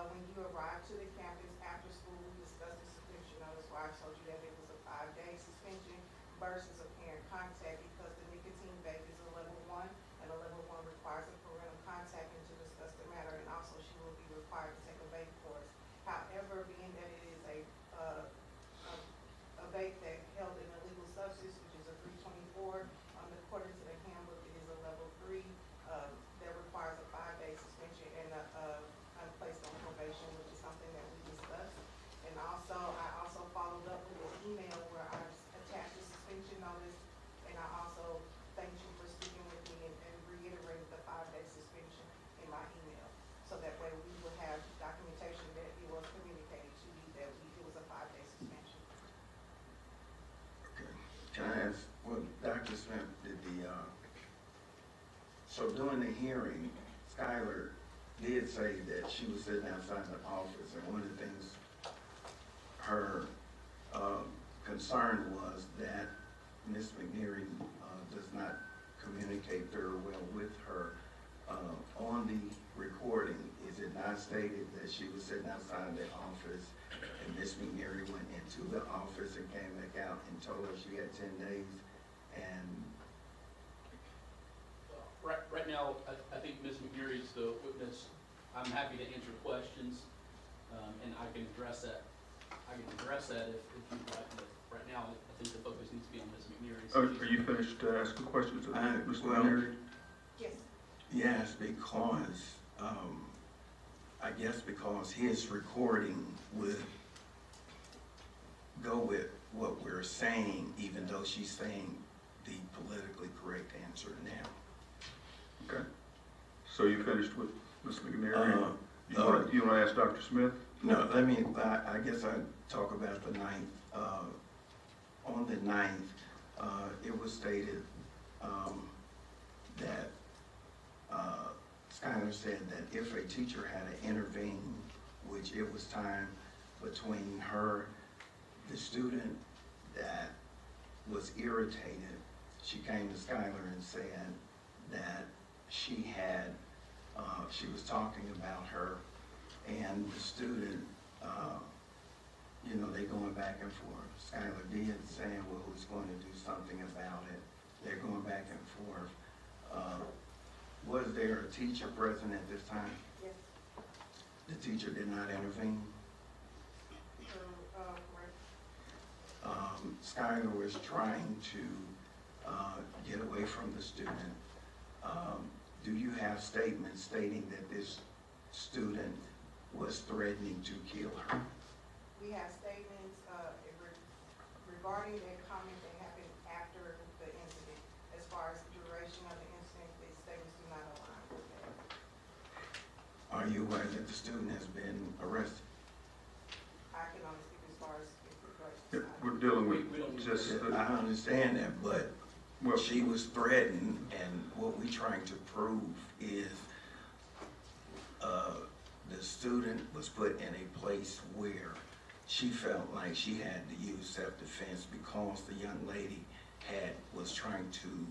When you arrive to the campus after school, we discussed the suspension notice where I told you that it was a 5-day suspension versus a parent contact because the nicotine vape is a level 1 and a level 1 requires a parental contact and to discuss the matter, and also she will be required to take a vape course. However, being that it is a vape that held an illegal substance, which is a 324, according to the handbook, it is a level 3 that requires a 5-day suspension and placed on probation, which is something that we discussed. And also, I also followed up with an email where I attached the suspension notice, and I also thanked you for speaking with me and reiterated the 5-day suspension in my email. So that way we will have documentation that it was communicated to you that it was a 5-day suspension. Okay. Can I ask, well, Dr. Smith, so during the hearing, Skylar did say that she was sitting outside the office, and one of the things her concern was that Ms. McNeary does not communicate very well with her. On the recording, is it not stated that she was sitting outside the office and Ms. McNeary went into the office and came back out and told her she had 10 days? And Right now, I think Ms. McNeary is the witness. I'm happy to answer questions, and I can address that. I can address that if you'd like. But right now, I think the focus needs to be on Ms. McNeary. Are you finished asking questions of Ms. well, McNeary? Yes. yes, because I guess because his recording would go with what we're saying, even though she's saying the politically correct answer now. Okay. So you finished with Ms. McNeary? You want to ask Dr. Smith? No, I guess I'd talk about the 9th. On the 9th, it was stated that Skylar said that if a teacher had to intervene, which it was time between her, the student that was irritated, she came to Skylar and said that she was talking about her, and the student, they going back and forth. Skylar did saying, well, who's going to do something about it? They're going back and forth. Was there a teacher present at this time? Yes. The teacher did not intervene? Skylar was trying to get away from the student. Do you have statements stating that this student was threatening to kill her? We have statements regarding that comment that happened after the incident. As far as the duration of the incident, these statements do not align with that. Are you aware that the student has been arrested? I can only speak as far as We're dealing with just... I understand that, but well, she was threatened, and what we're trying to prove is the student was put in a place where she felt like she had to use self-defense because the young lady was trying to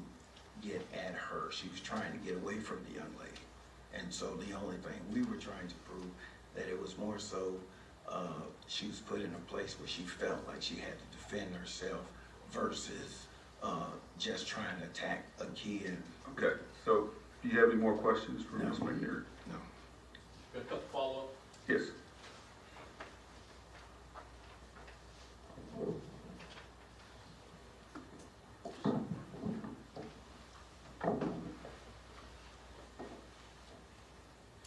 get at her. She was trying to get away from the young lady. And so the only thing we were trying to prove that it was more so she was put in a place where she felt like she had to defend herself versus just trying to attack a kid. Okay, so do you have any more questions for Ms. McNeary? No. Got a couple follow-up? Yes.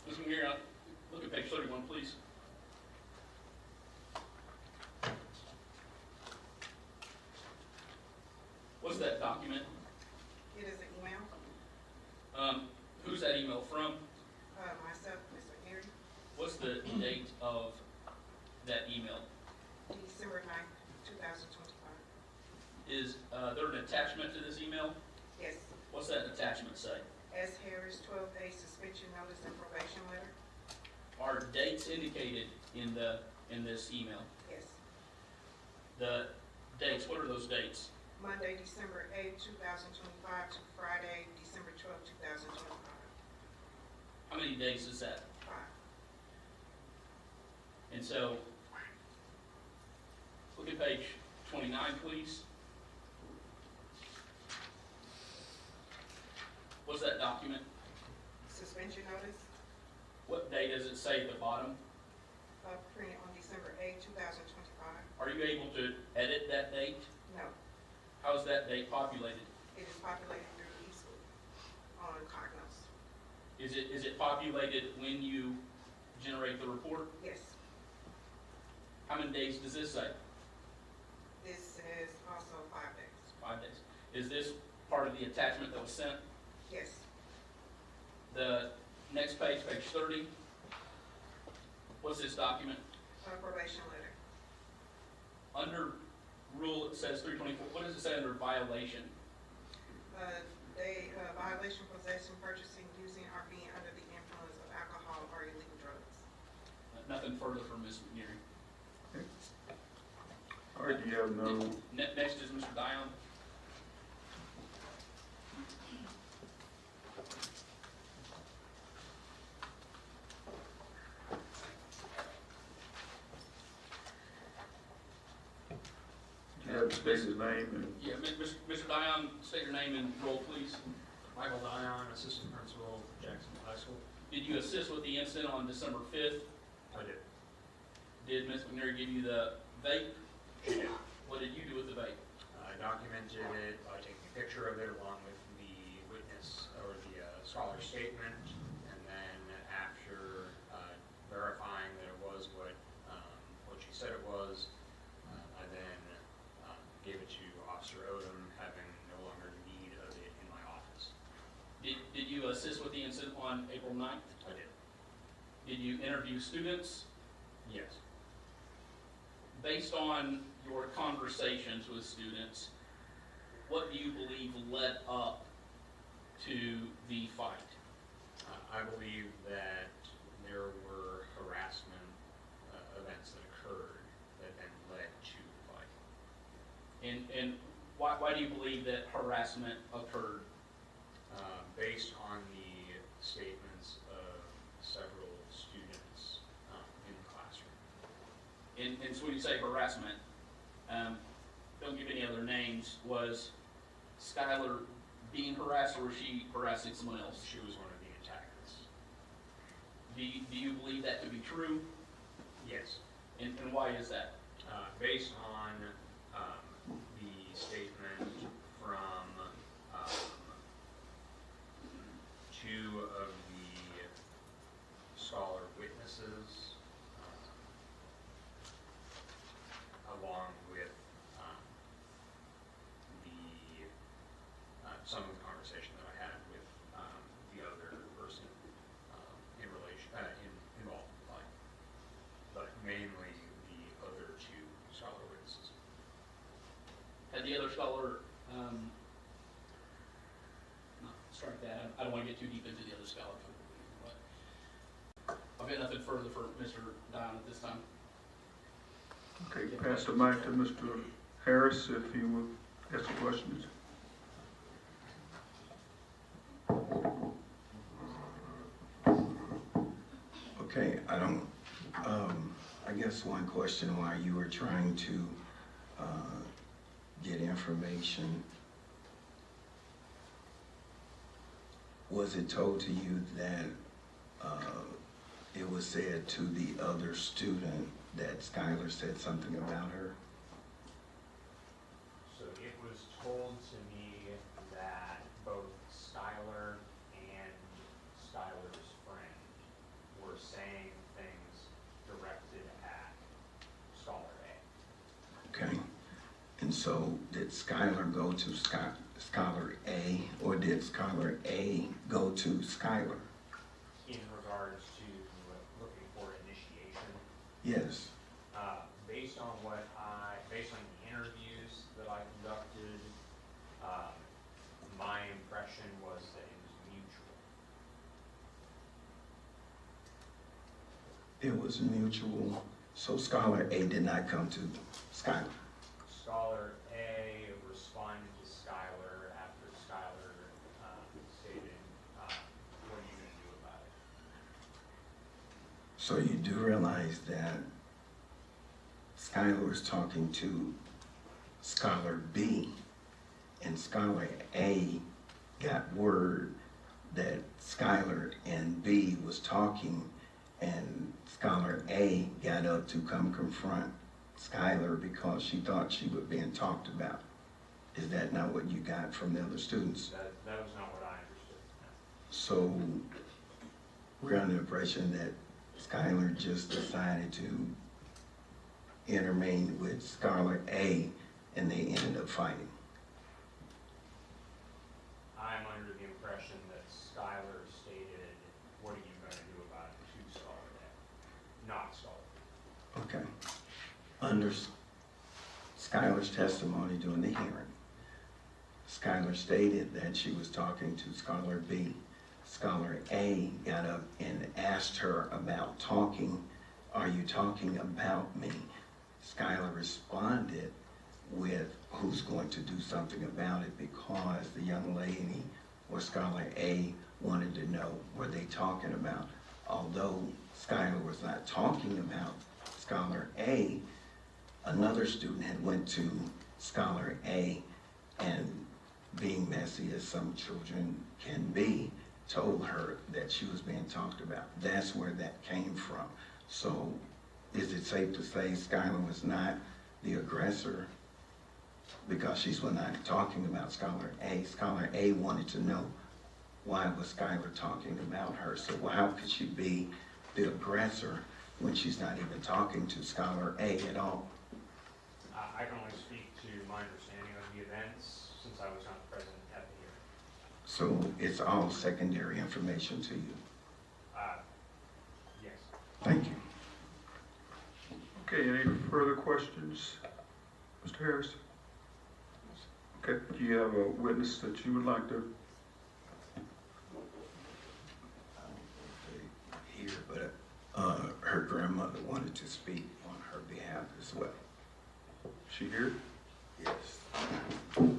Ms. McNeary, look at page 31, please. What's that document? It is an email. Who's that email from? Myself, Ms. McNeary, What's the date of that email? December 9th, 2025. Is there an attachment to this email? Yes. What's that attachment say? S. Harris, 12-day suspension notice and probation letter. Are dates indicated in this email? Yes. The dates, what are those dates? Monday, December 8th, 2025 to Friday, December 12th, 2025. How many days is that? 5. And so, look at page 29, please. What's that document? Suspension notice, What date does it say at the bottom? printed on December 8, 2025. Are you able to edit that date? No, How is that date populated? it is populated through eSchool on Cognos. Is it populated when you generate the report? Yes, How many days does this say? this is also 5 days. 5 days. Is this part of the attachment that was sent? Yes, The next page, page 30. What's this document? probation letter. Under rule, it says 324. What does it say under violation? Violation, possession, purchasing, using, or being under the influence of alcohol or illegal drugs. Nothing further from Ms. McNeary. All right, do you have no, Next is Mr. Dion. do you have to state his name and Yeah, Mr. Dion, state your name and role, please. Michael Dion, Assistant Principal, Jacksonville High School. Did you assist with the incident on December 5th? I did. Did Ms. McNeary give you the vape? She did. What did you do with the vape? I documented it by taking a picture of it along with the witness or the scholar's statement, and then after verifying that it was what she said it was, I then gave it to Officer Odom, having no longer need of it in my office. Did you assist with the incident on April 9th? I did. Did you interview students? Yes. Based on your conversations with students, what do you believe led up to the fight? I believe that there were harassment events that occurred that then led to the fight. And why do you believe that harassment occurred? Based on the statements of several students in the classroom. And so when you say harassment, don't give any other names, was Skylar being harassed or was she harassing someone else? She was one of the antagonists. Do you believe that to be true? Yes. And why is that? Based on the statement from two of the scholar witnesses, along with some of the conversation that I had with the other person in relation, involved in the fight, but mainly the other two scholar witnesses. Had the other scholar, no, strike that, I don't want to get too deep into the other scholar. But I've got nothing further for Mr. Dion at this time. okay, pass the mic to Mr. Harris if he will ask some questions. Okay, I guess one question while you were trying to get information, was it told to you that it was said to the other student that Skylar said something about her? So it was told to me that both Skylar and Skylar's friend were saying things directed at Scholar A. Okay, and so did Skylar go to Scholar A, or did Scholar A go to Skylar? In regards to looking for initiation, Yes. based on based on the interviews that I conducted, my impression was that it was mutual. It was mutual, so Scholar A did not come to Skylar. Scholar A responded to Skylar after Skylar stated, what are you going to do about it? So you do realize that Skylar was talking to Scholar B, and Scholar A got word that Skylar and B was talking, and Scholar A got up to come confront Skylar because she thought she was being talked about. Is that not what you got from the other students? That was not what I understood. So we're under the impression that Skylar just decided to intervene with Scholar A and they ended up fighting. I'm under the impression that Skylar stated, what are you going to do about it to Scholar A, not Scholar B. Okay. Under Skylar's testimony during the hearing, Skylar stated that she was talking to Scholar B. Scholar A got up and asked her about talking. Are you talking about me? Skylar responded with who's going to do something about it, because the young lady or Scholar A wanted to know, were they talking about? Although Skylar was not talking about Scholar A, another student had went to Scholar A and, being messy as some children can be, told her that she was being talked about. That's where that came from. So is it safe to say Skylar was not the aggressor because she's not talking about Scholar A? Scholar A wanted to know, why was Skylar talking about her? So how could she be the aggressor when she's not even talking to Scholar A at all? I can only speak to my understanding of the events since I was not present at the hearing. So it's all secondary information to you? Yes. Thank you. Okay, any further questions? Mr. Harris? Okay, do you have a witness that you would like to? Here, but her grandmother wanted to speak on her behalf as well. She here? Yes. I do.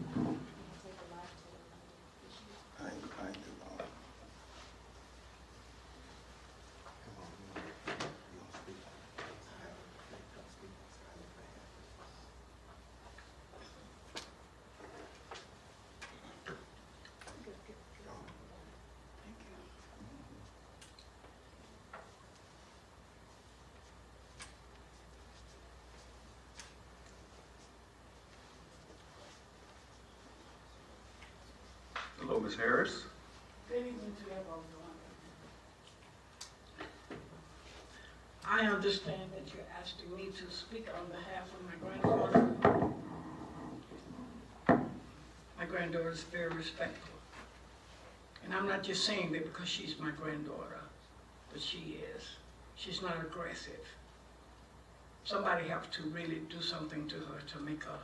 Hello, Ms. Harris. Good evening to everyone. I understand that you're asking me to speak on behalf of my granddaughter. My granddaughter is very respectful. And I'm not just saying that because she's my granddaughter, but she is. She's not aggressive. Somebody has to really do something to her to make her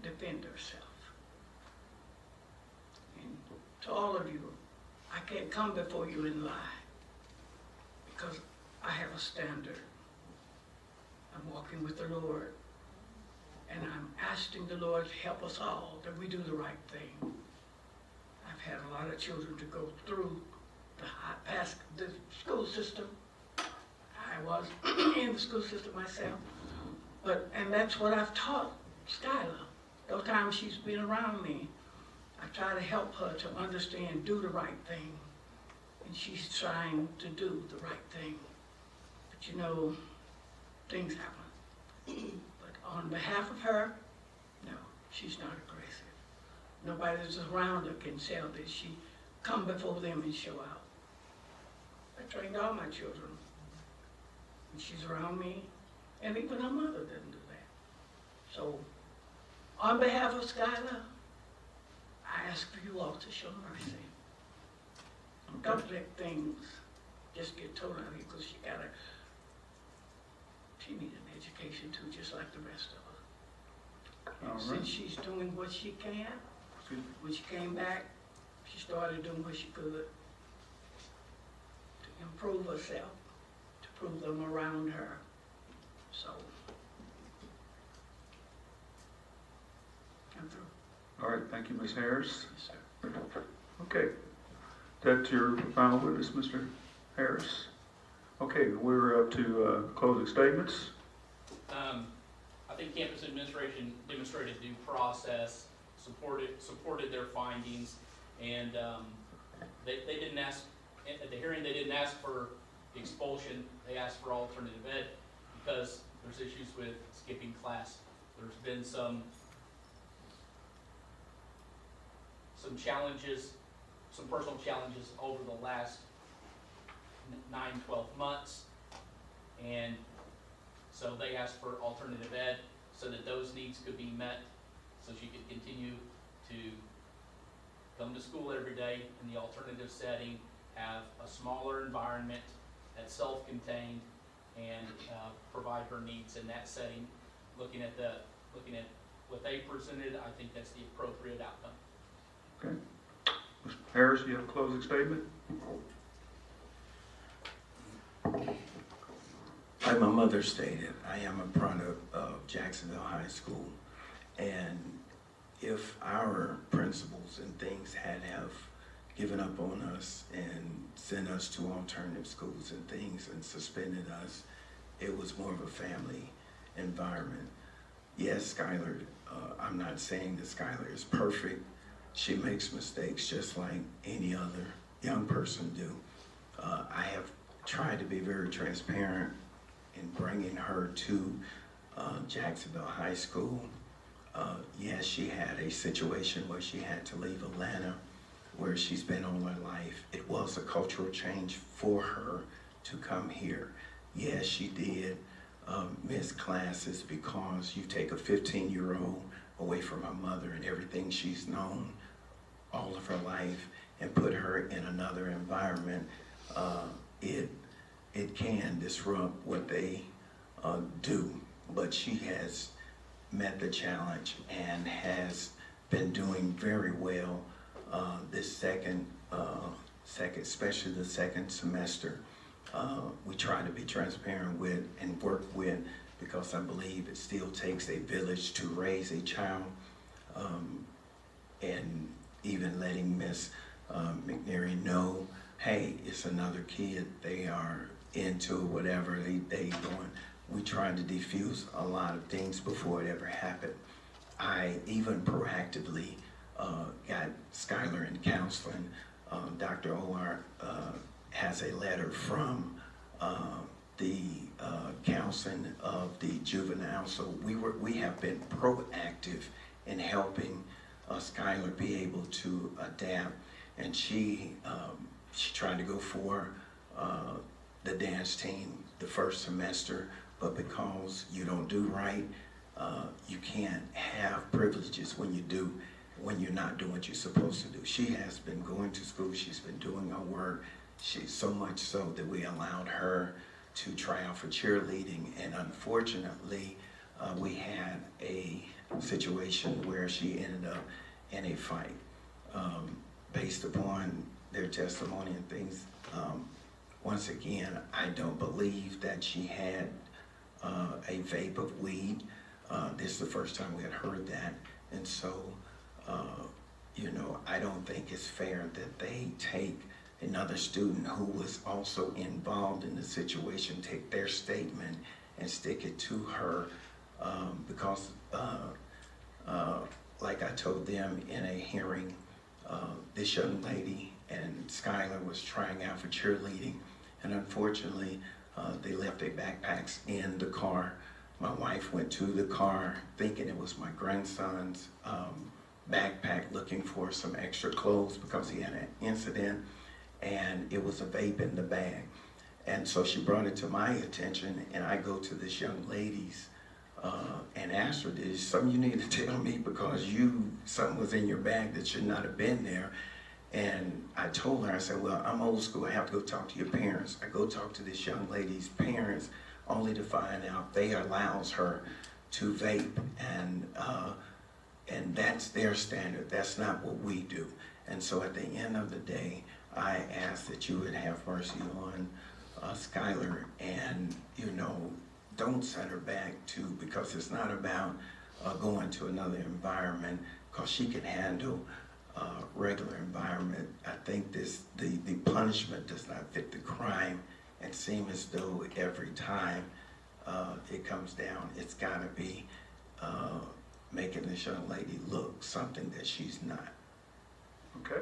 defend herself. And to all of you, I can't come before you and lie, because I have a standard. I'm walking with the Lord, and I'm asking the Lord to help us all, that we do the right thing. I've had a lot of children to go through past the school system. I was in the school system myself, and that's what I've taught Skylar. Those times she's been around me, I try to help her to understand, do the right thing. And she's trying to do the right thing. But you know, things happen. But on behalf of her, no, she's not aggressive. Nobody that's around her can tell that she come before them and show out. I trained all my children. And she's around me, and even her mother didn't do that. So, on behalf of Skylar, I ask for you all to show mercy. Don't let things just get told out here, because she needs an education too, just like the rest of her. And since she's doing what she can, when she came back, she started doing what she could to improve herself, to prove them around her. So, I'm through. All right, thank you, Ms. Harris. Yes, sir. Okay, that's your final witness, Mr. Harris. Okay, we're up to closing statements. think campus administration demonstrated due process, supported their findings, and they didn't ask, at the hearing, they didn't ask for expulsion, they asked for alternative ed because there's issues with skipping class. There's been some challenges, some personal challenges over the last 9-12 months, and so they asked for alternative ed so that those needs could be met, so she could continue to come to school every day in the alternative setting, have a smaller environment that's self-contained, and provide her needs in that setting. Looking at what they presented, I think that's the appropriate outcome. Okay. Mr. Harris, you have a closing statement? Like my mother stated, I am a product of Jacksonville High School, and if our principals and things had have given up on us and sent us to alternative schools and things and suspended us, it was more of a family environment. Yes, Skylar, I'm not saying that Skylar is perfect. She makes mistakes just like any other young person do. I have tried to be very transparent in bringing her to Jacksonville High School. Yes, she had a situation where she had to leave Atlanta, where she's been all her life. It was a cultural change for her to come here. Yes, she did miss classes because you take a 15-year-old away from her mother and everything she's known all of her life and put her in another environment. It can disrupt what they do, but she has met the challenge and has been doing very well this second, especially the second semester. We try to be transparent with and work with, because I believe it still takes a village to raise a child, and even letting Miss McNary know, hey, it's another kid, they are into whatever they doing. We tried to defuse a lot of things before it ever happened. I even proactively got Skylar in counseling. Dr. O.R. has a letter from the counseling of the juvenile, so we have been proactive in helping Skylar be able to adapt, and she tried to go for the dance team the first semester, but because you don't do right, you can't have privileges when you're not doing what you're supposed to do. She has been going to school, she's been doing her work, so much so that we allowed her to try out for cheerleading, and unfortunately, we had a situation where she ended up in a fight. Based upon their testimony and things, once again, I don't believe that she had a vape of weed. This is the first time we had heard that, and so, you know, I don't think it's fair that they take another student who was also involved in the situation, take their statement and stick it to her, because like I told them in a hearing, this young lady and Skylar was trying out for cheerleading, and unfortunately they left their backpacks in the car. My wife went to the car thinking it was my grandson's backpack, looking for some extra clothes because he had an incident, and it was a vape in the bag. And so she brought it to my attention, and I go to this young lady's and asked her, "There's something you need to tell me, because something was in your bag that should not have been there." And I told her, I said, "Well, I'm old school, I have to go talk to your parents." I go talk to this young lady's parents, only to find out they allows her to vape, and that's their standard. That's not what we do. And so at the end of the day, I ask that you would have mercy on Skylar, and, you know, don't send her back to, because it's not about going to another environment, because she can handle regular environment. I think the punishment does not fit the crime, and seem as though every time it comes down, it's gotta be making this young lady look something that she's not. Okay.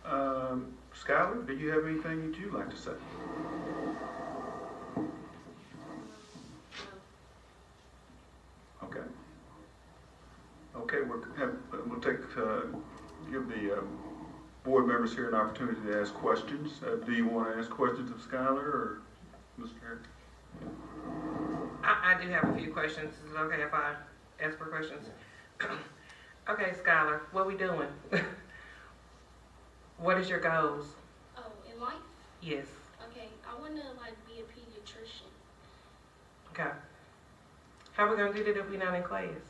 Skylar, do you have anything that you'd like to say? Okay. Okay, we'll give the board members here an opportunity to ask questions. Do you want to ask questions of Skylar or Mr. Harris? I do have a few questions. Is it okay if I ask for questions? Okay, Skylar, what we doing? What is your goals? Oh, in life? Yes. Okay, I want to like be a pediatrician. Okay. How we gonna do that if we not in class?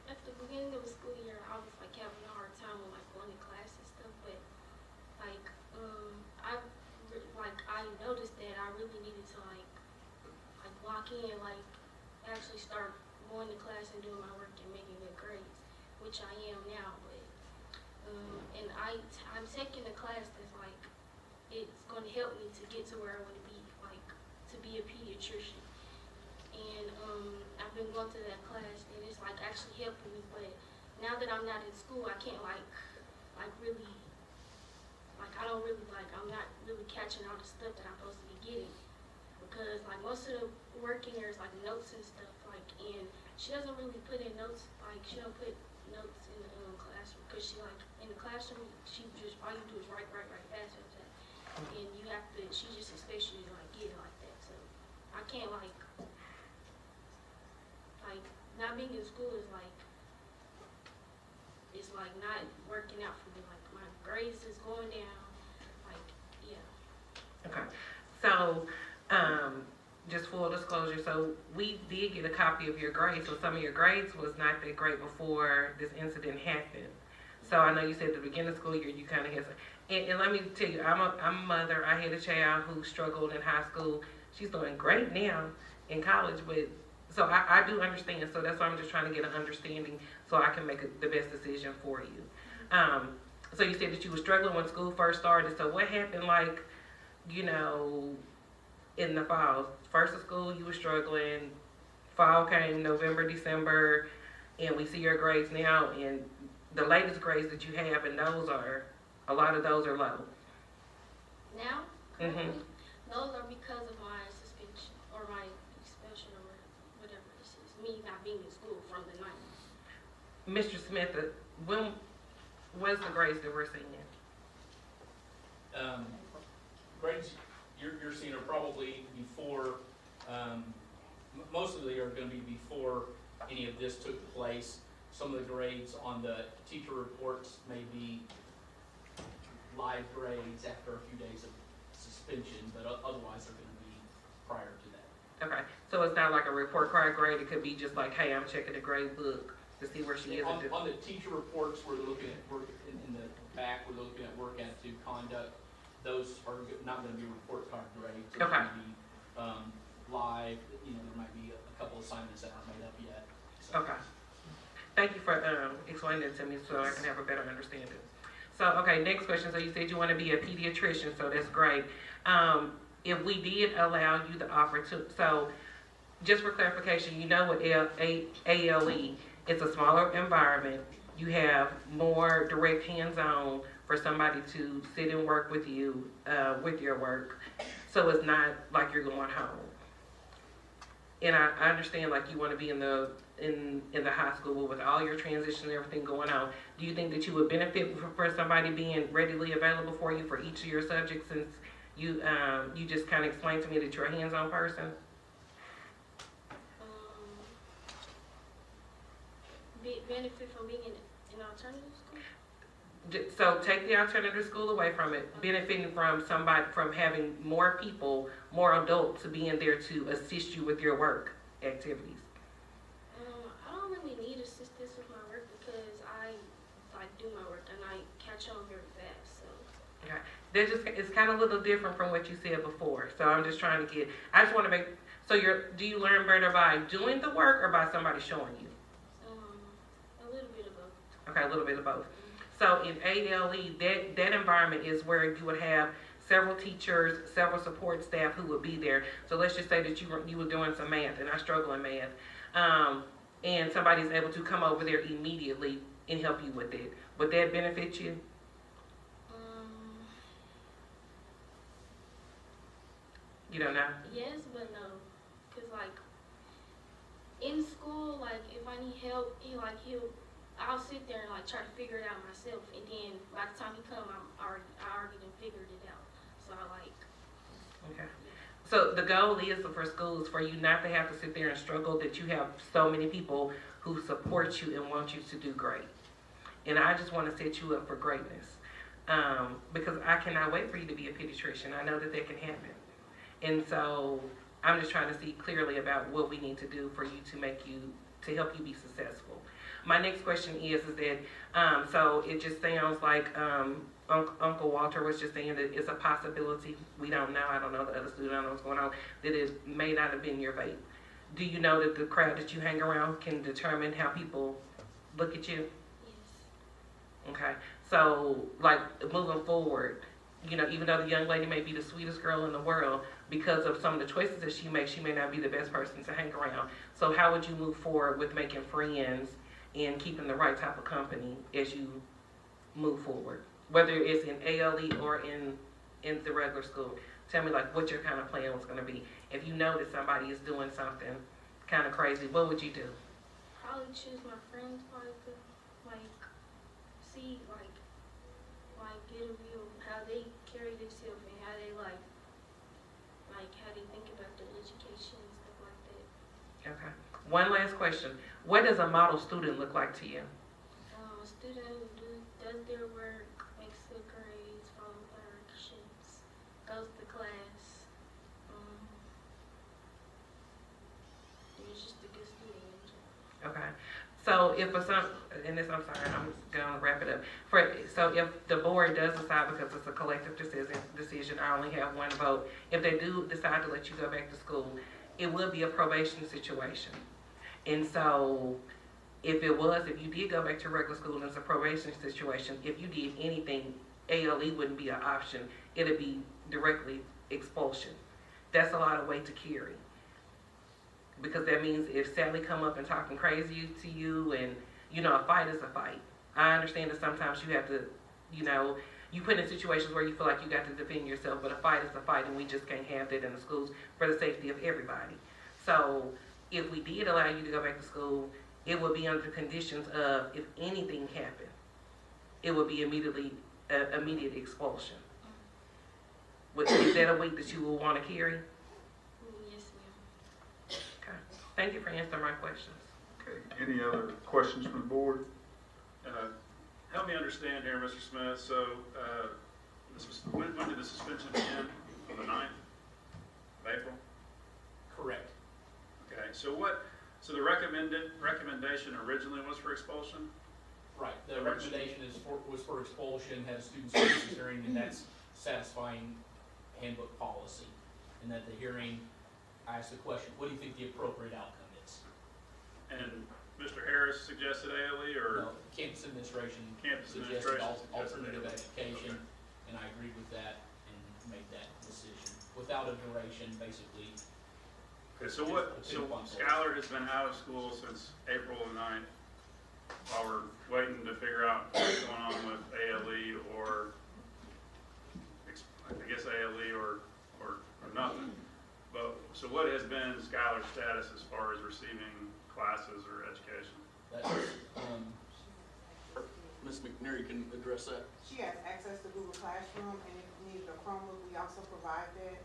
At the beginning of the school year, I was like having a hard time with like going to class and stuff, but like I noticed that I really needed to like lock in, like actually start going to class and doing my work and making good grades, which I am now. But and I'm taking a class that's like it's going to help me to get to where I want to be, like to be a pediatrician. And I've been going to that class and it's like actually helping me. But now that I'm not in school, I can't really I'm not really catching all the stuff that I'm supposed to be getting, because like most of the work in there is like notes and stuff, like, and she doesn't really put in notes, like she don't put notes in the classroom, because she like in the classroom she just all you do is write fast, and you have to, she just expects you to like get it like that. So I can't like not being in school is like, it's like not working out for me. Like my grades is going down. Like, yeah. Okay. So, just full disclosure, so we did get a copy of your grades. So some of your grades was not that great before this incident happened. So I know you said at the beginning of the school year you kind of had some, and let me tell you, I'm a mother. I had a child who struggled in high school. She's doing great now in college, but so I do understand. So that's why I'm just trying to get an understanding so I can make the best decision for you. So you said that you were struggling when school first started. So what happened, like, you know, in the fall? First of school, you were struggling. Fall came, November, December, and we see your grades now. And the latest grades that you have, and those are, a lot of those are low. Now? Those are because of my suspension, or my expulsion, or whatever this is. Me not being in school from the 9th. Mr. Smith, what's the grades that we're seeing? Grades you're seeing are probably before, most of them are going to be before any of this took place. Some of the grades on the teacher reports may be live grades after a few days of suspension, but otherwise they're going to be prior to that. Okay, so it's not like a report card grade. It could be just like, hey, I'm checking the grade book to see where she is. On the teacher reports, we're looking at work in the back. We're looking at work attitude, conduct. Those are not going to be report card grades. They're going to be live. You know, there might be a couple assignments that aren't made up yet. So. Okay. Thank you for explaining it to me so I can have a better understanding. So, okay, next question. So you said you want to be a pediatrician, so that's great. If we did allow you the opportunity, so just for clarification, you know what ALE, it's a smaller environment. You have more direct hands-on for somebody to sit and work with you with your work. So it's not like you're going home. And I understand like you want to be in the high school, but with all your transition and everything going on, do you think that you would benefit for somebody being readily available for you for each of your subjects, since you just kind of explained to me that you're a hands-on person? Benefit from being in alternative school? So take the alternative school away from it, benefiting from having more people, more adults to be in there to assist you with your work activities. I don't really need assistance with my work because I do my work and I catch on very fast. So. Okay, it's kind of a little different from what you said before. So I'm just trying to I just want to make. So do you learn better by doing the work or by somebody showing you? A little bit of both. Okay, a little bit of both. So in ALE, that environment is where you would have several teachers, several support staff who would be there. So let's just say that you were doing some math, and I struggle in math, and somebody's able to come over there immediately and help you with it. Would that benefit you? You don't know? Yes, but no. Cause like in school, like if I need help, I'll sit there and like try to figure it out myself, and then by the time he come, I already done figured it out. So I like. Okay. So the goal is for schools for you not to have to sit there and struggle, that you have so many people who support you and want you to do great. And I just want to set you up for greatness, because I cannot wait for you to be a pediatrician. I know that can happen. And so I'm just trying to see clearly about what we need to do for you to help you be successful. My next question is that, so it just sounds like Uncle Walter was just saying that it's a possibility. We don't know. I don't know the other student. I don't know what's going on. That it may not have been your vape. Do you know that the crowd that you hang around can determine how people look at you? Yes. Okay. So, like, moving forward, you know, even though the young lady may be the sweetest girl in the world, because of some of the choices that she makes, she may not be the best person to hang around. So how would you move forward with making friends and keeping the right type of company as you move forward? Whether it's in ALE or in the regular school. Tell me, like, what your kind of plan was going to be. If you know that somebody is doing something kind of crazy, what would you do? Probably choose my friends, probably like see like get a view of how they carry themselves and how they like how they think about their education and stuff like that. Okay. One last question. What does a model student look like to you? A student who does their work, makes good grades, follows directions, goes to class. It's just a good student. Okay. So if I'm sorry, I'm gonna wrap it up. So if the board does decide, because it's a collective decision, I only have one vote. If they do decide to let you go back to school, it will be a probation situation. And so if you did go back to regular school and it's a probation situation, if you did anything, ALE wouldn't be an option. It'd be directly expulsion. That's a lot of weight to carry. Because that means if Sally come up and talking crazy to you, and, you know, a fight is a fight. I understand that sometimes you have to, you know, you put in situations where you feel like you got to defend yourself, but a fight is a fight, and we just can't have that in the schools for the safety of everybody. So if we did allow you to go back to school, it would be under the conditions of, if anything happened, it would be immediate expulsion. Is that a weight that you will want to carry? Thank you for answering my questions. Okay, any other questions from the board? Help me understand here, Mr. Smith. So, when did the suspension begin? On the 9th of April? Correct. Okay, so the recommendation originally was for expulsion? Right, the recommendation was for expulsion, have student services hearing, and that's satisfying handbook policy. And that the hearing, I asked the question, what do you think the appropriate outcome is? And Mr. Harris suggested ALE, or? No, campus administration suggested alternative education, and I agreed with that and made that decision. Without a duration, basically. Okay, so Skylar has been out of school since April 9th, while we're waiting to figure out what's going on with ALE, or I guess ALE or nothing. But, so what has been Skylar's status as far as receiving classes or education? Ms. McNary can address that. She has access to Google Classroom, and if needed a Chromebook, we also provide that.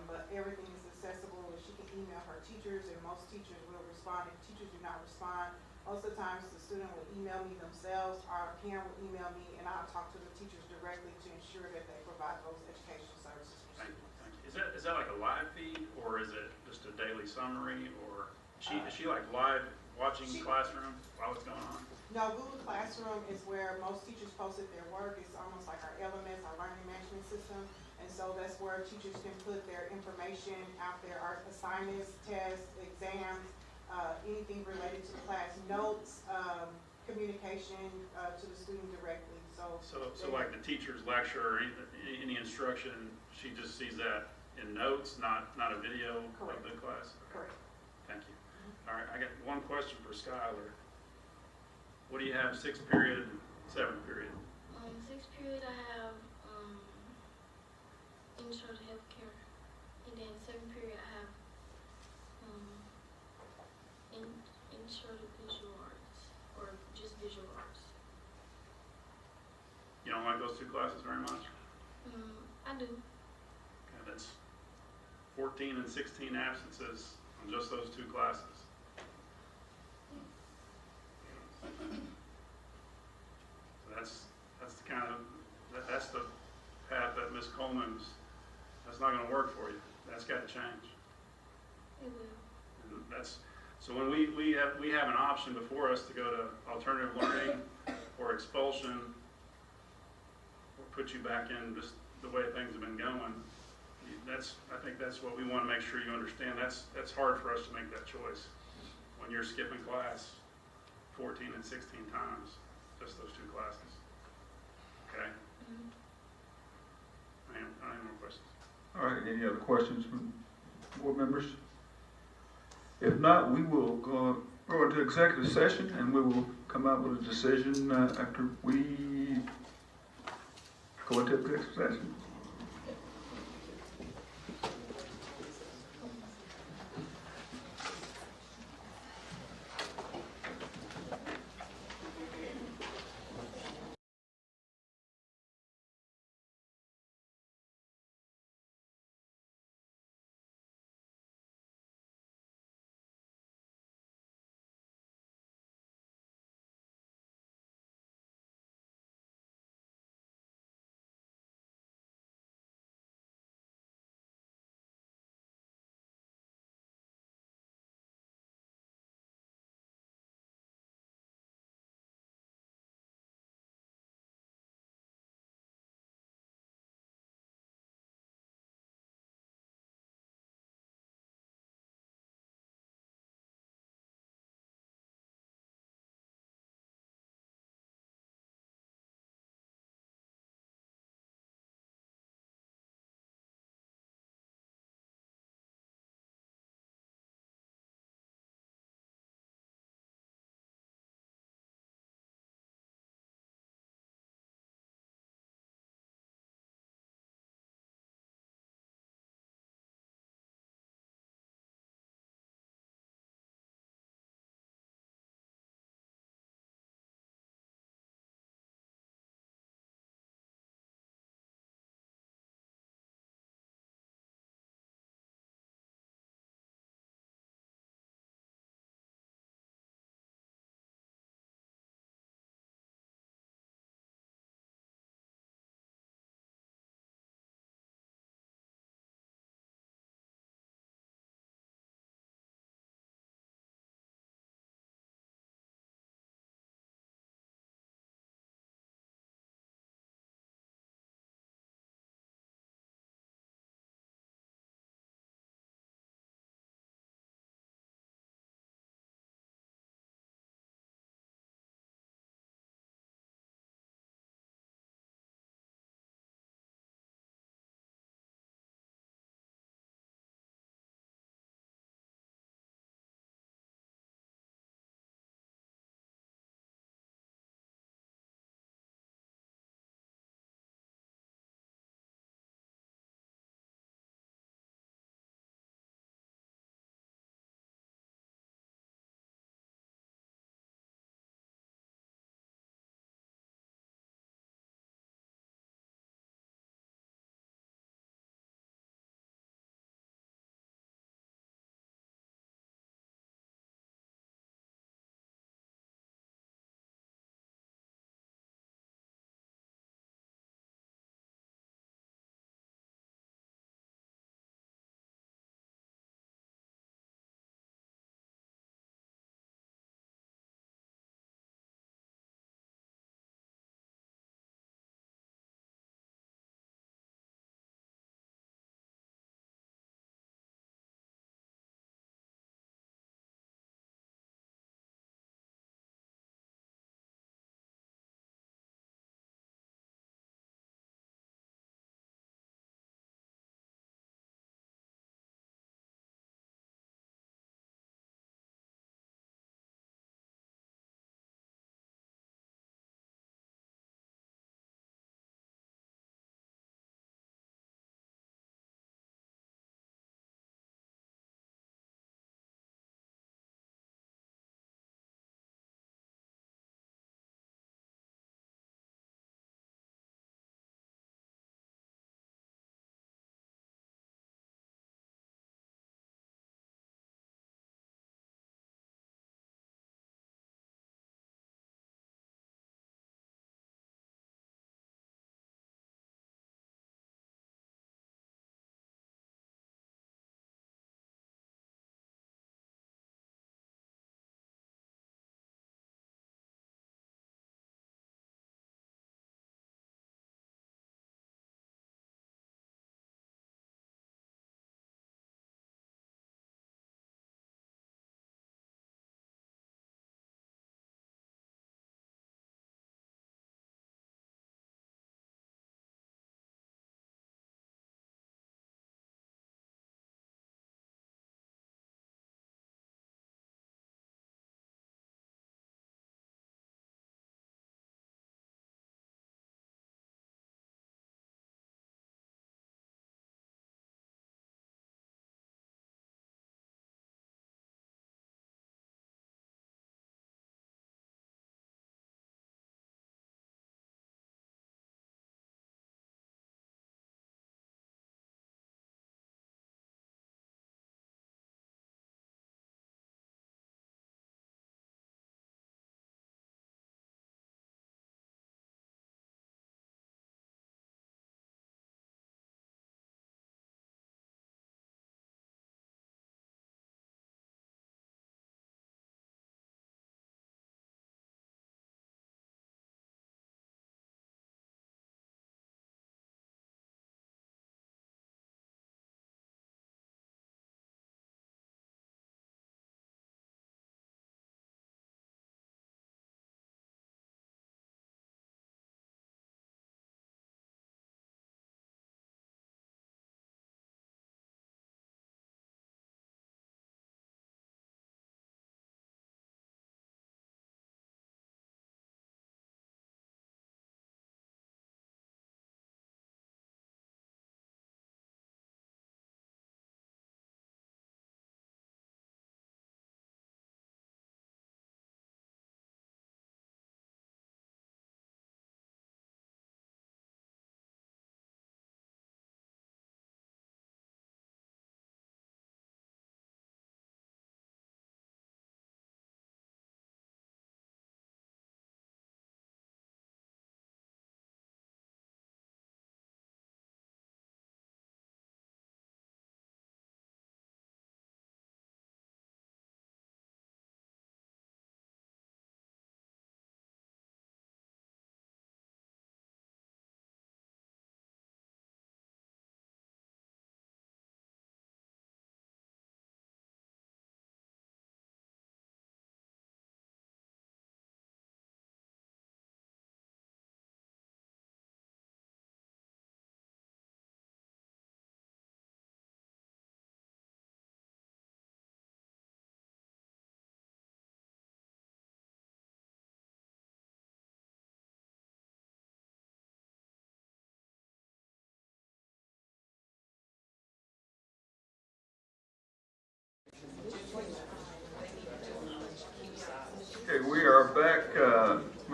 But everything is accessible, and she can email her teachers, and most teachers will respond. If teachers do not respond, most of the times the student will email me themselves, or a parent will email me, and I'll talk to the teachers directly to ensure that they provide those educational services for students. Thank you. Is that like a live feed, or is it just a daily summary, or is she like live watching classroom while it's going on? No, Google Classroom is where most teachers posted their work. It's almost like our LMS, our learning management system. And so that's where teachers can put their information out there, our assignments, tests, exams, anything related to the class, notes, communication to the student directly. So like the teacher's lecture or any instruction, she just sees that in notes, not a video of the class? Correct. Thank you. All right, I got one question for Skylar. What do you have, 6th period, 7th period? 6th period I have intro to healthcare, and then 7th period I have intro to visual arts, or just visual arts. You don't like those 2 classes very much? I do. Okay, that's 14 and 16 absences on just those 2 classes. So that's the kind of, that's the path that Ms. Coleman's, that's not gonna work for you. That's gotta change. It will. And that's, so when we have an option before us to go to alternative learning or expulsion, or put you back in just the way things have been going, I think that's what we want to make sure you understand. That's hard for us to make that choice when you're skipping class 14 and 16 times, just those 2 classes. Okay? I don't have any more questions. All right, any other questions from board members? If not, we will go into executive session and we will come out with a decision after we go into executive session.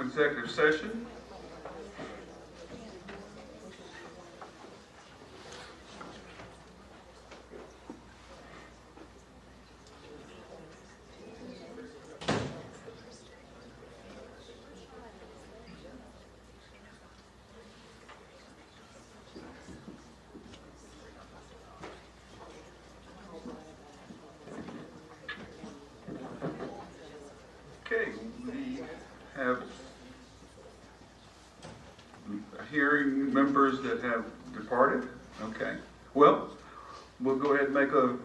executive session. Okay, we have hearing members that have departed. Okay, well, we'll go ahead and make a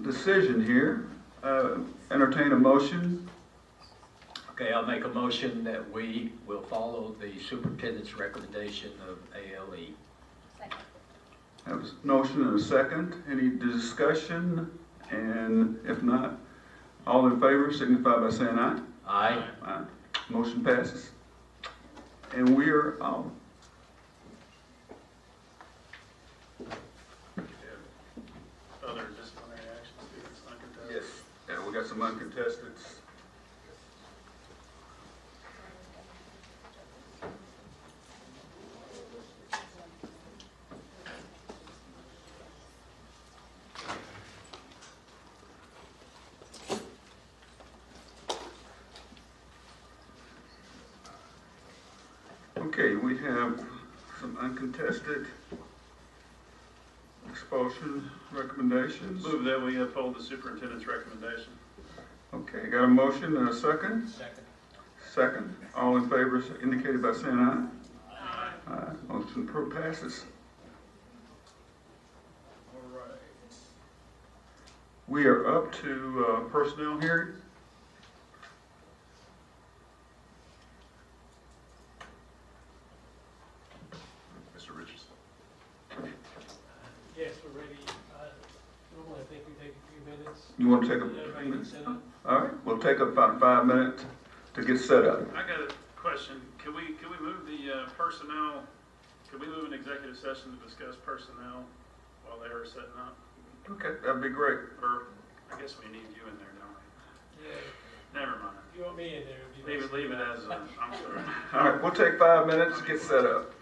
decision here. Entertain a motion. Okay, I'll make a motion that we will follow the superintendent's recommendation of ALE. Have a motion and a second. Any discussion? And if not, all in favor signify by saying aye. Aye. Aye. Motion passes. And we are Other disciplinary actions, students uncontested. yes. Yeah, we got some uncontested. Okay, we have some uncontested expulsion recommendations. Move that we uphold the superintendent's recommendation. Okay, got a motion and a second? Second. Second. All in favor indicated by saying aye. Aye. Motion passes. All right. We are up to personnel hearing. Mr. Richardson. Yes, we're ready. Normally, I think we take a few minutes. You want to take Everybody can set up. All right, we'll take about 5 minutes to get set up. I got a question. Can we move the personnel, can we move an executive session to discuss personnel while they are setting up? Okay, that'd be great. Or, I guess we need you in there, don't we? Yeah, Never mind. you want me in there? it'd be Leave nice it, to leave do it that. as a, I'm sorry. All right, we'll take 5 minutes to get set up.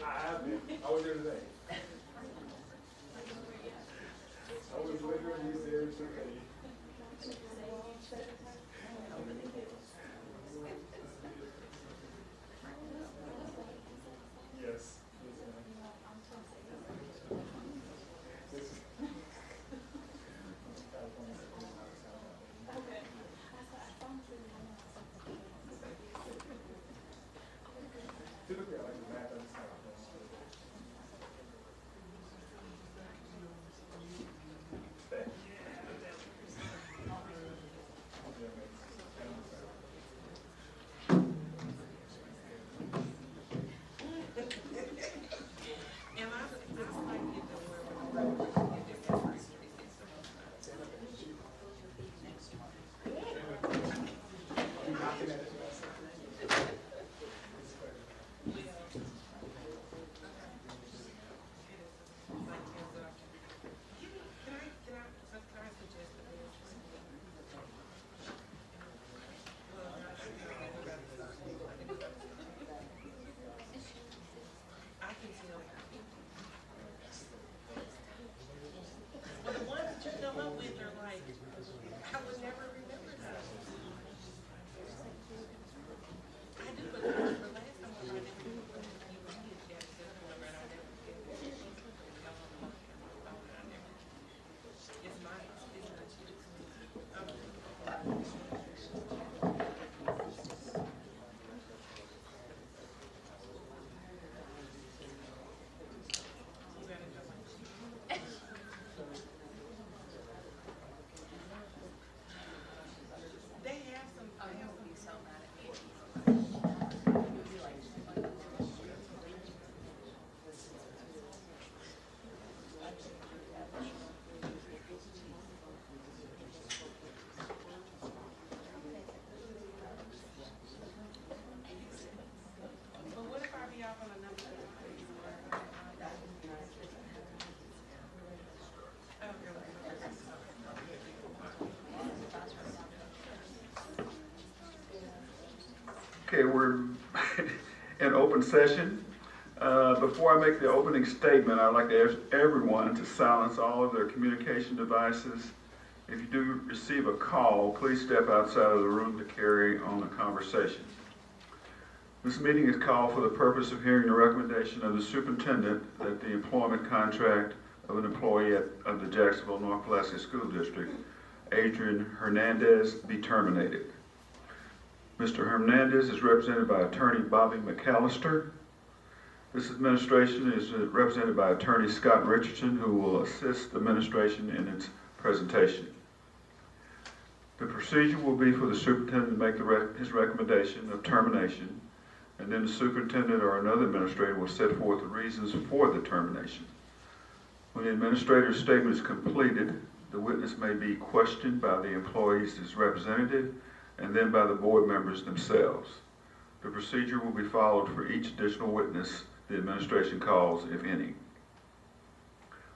I have been. I was there today. I was literally there today. Yes. Typically, I like the math and stuff. Well, the ones that you come up with are like, I would never remember that. I do, but the last time I did it, you were here, Jack, and I never did it. It's mine, it's not you. But what if I be off on another day? Okay, we're in open session. Before I make the opening statement, I'd like to ask everyone to silence all of their communication devices. If you do receive a call, please step outside of the room to carry on a conversation. This meeting is called for the purpose of hearing the recommendation of the superintendent that the employment contract of an employee of the Jacksonville North Pulaski School District, Adrian Hernandez, be terminated. Mr. Hernandez is represented by attorney Bobby McAllister. This administration is represented by attorney Scott Richardson, who will assist the administration in its presentation. The procedure will be for the superintendent to make his recommendation of termination, and then the superintendent or another administrator will set forth the reasons for the termination. When the administrator's statement is completed, the witness may be questioned by the employee's representative and then by the board members themselves. The procedure will be followed for each additional witness the administration calls, if any.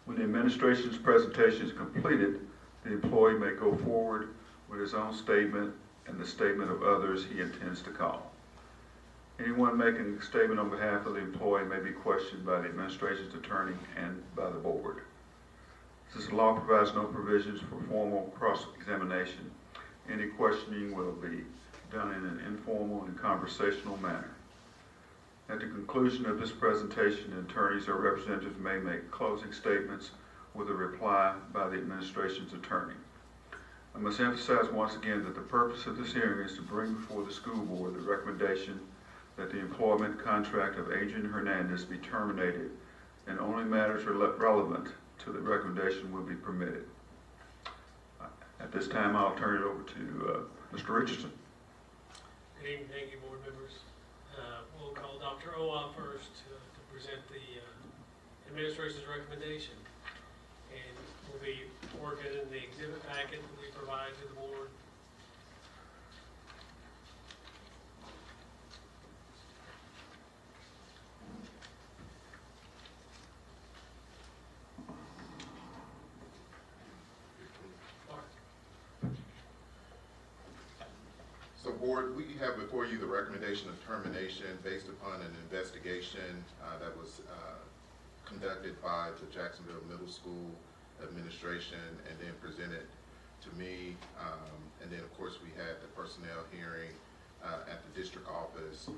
When the administration's presentation is completed, the employee may go forward with his own statement and the statement of others he intends to call. Anyone making a statement on behalf of the employee may be questioned by the administration's attorney and by the board. Since the law provides no provisions for formal cross-examination, any questioning will be done in an informal and conversational manner. At the conclusion of this presentation, attorneys or representatives may make closing statements with a reply by the administration's attorney. I must emphasize once again that the purpose of this hearing is to bring before the school board the recommendation that the employment contract of Adrian Hernandez be terminated, and only matters relevant to the recommendation will be permitted. At this time, I'll turn it over to Mr. Richardson. Good evening, thank you, board members. We'll call Dr. Owa first to present the administration's recommendation. And we'll be working in the exhibit packet that we provide to the board. So Board, we have before you the recommendation of termination based upon an investigation that was conducted by the Jacksonville Middle School administration and then presented to me. And then, of course, we had the personnel hearing at the district office,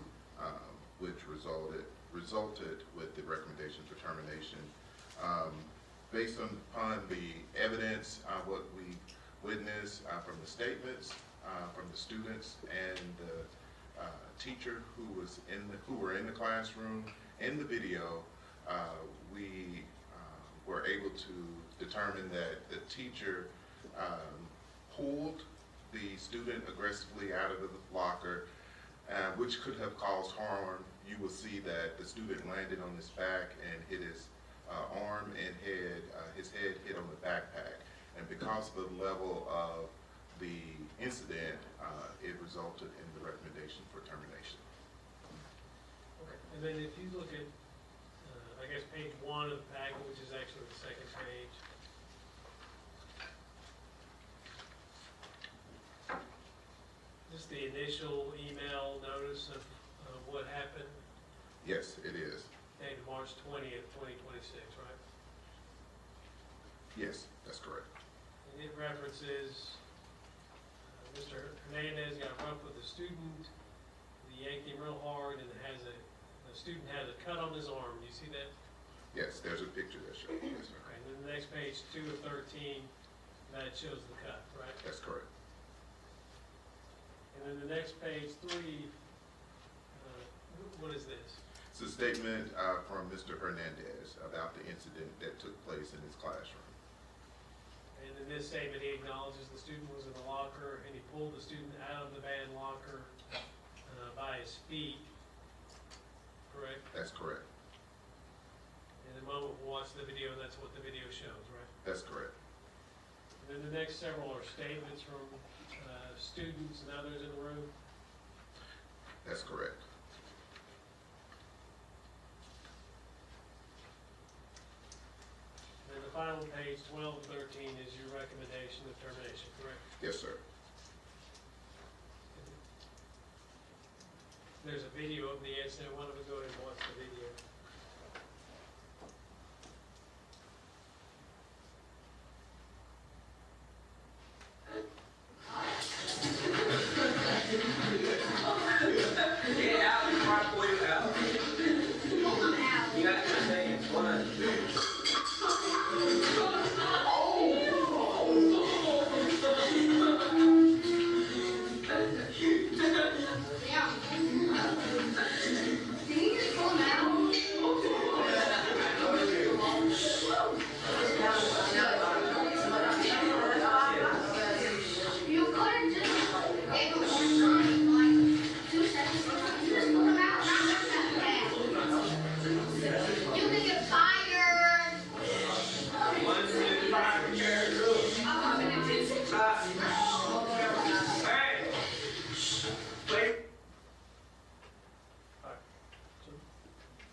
which resulted with the recommendation for termination. Based upon the evidence, what we witnessed from the statements from the students and the teacher who were in the classroom, in the video, we were able to determine that the teacher pulled the student aggressively out of the locker, which could have caused harm. You will see that the student landed on his back and hit his arm and head, his head hit on the backpack. And because of the level of the incident, it resulted in the recommendation for termination. Okay. And then if you look at, I guess, page 1 of the packet, which is actually the second page. Just the initial email notice of what happened. Yes, it is. Dated March 20th, 2026, right? Yes, that's correct. And it references Mr. Hernandez got rough with a student. He yanked him real hard, and the student has a cut on his arm. Do you see that? Yes, there's a picture that shows. Yes, sir. Okay. And then the next page, 2 of 13, that shows the cut, right? That's correct. And then the next page, 3, what is this? It's a statement from Mr. Hernandez about the incident that took place in his classroom. And in this statement, he acknowledges the student was in the locker, and he pulled the student out of the band locker by his feet, correct? That's correct. In a moment, we'll watch the video, and that's what the video shows, right? That's correct. And then the next several are statements from students and others in the room. That's correct. And then the final page, 12 and 13, is your recommendation of termination, correct? Yes, sir. There's a video of the incident. Why don't we go ahead and watch the video? Get out before I pull you out. You got to say it. 1, 2.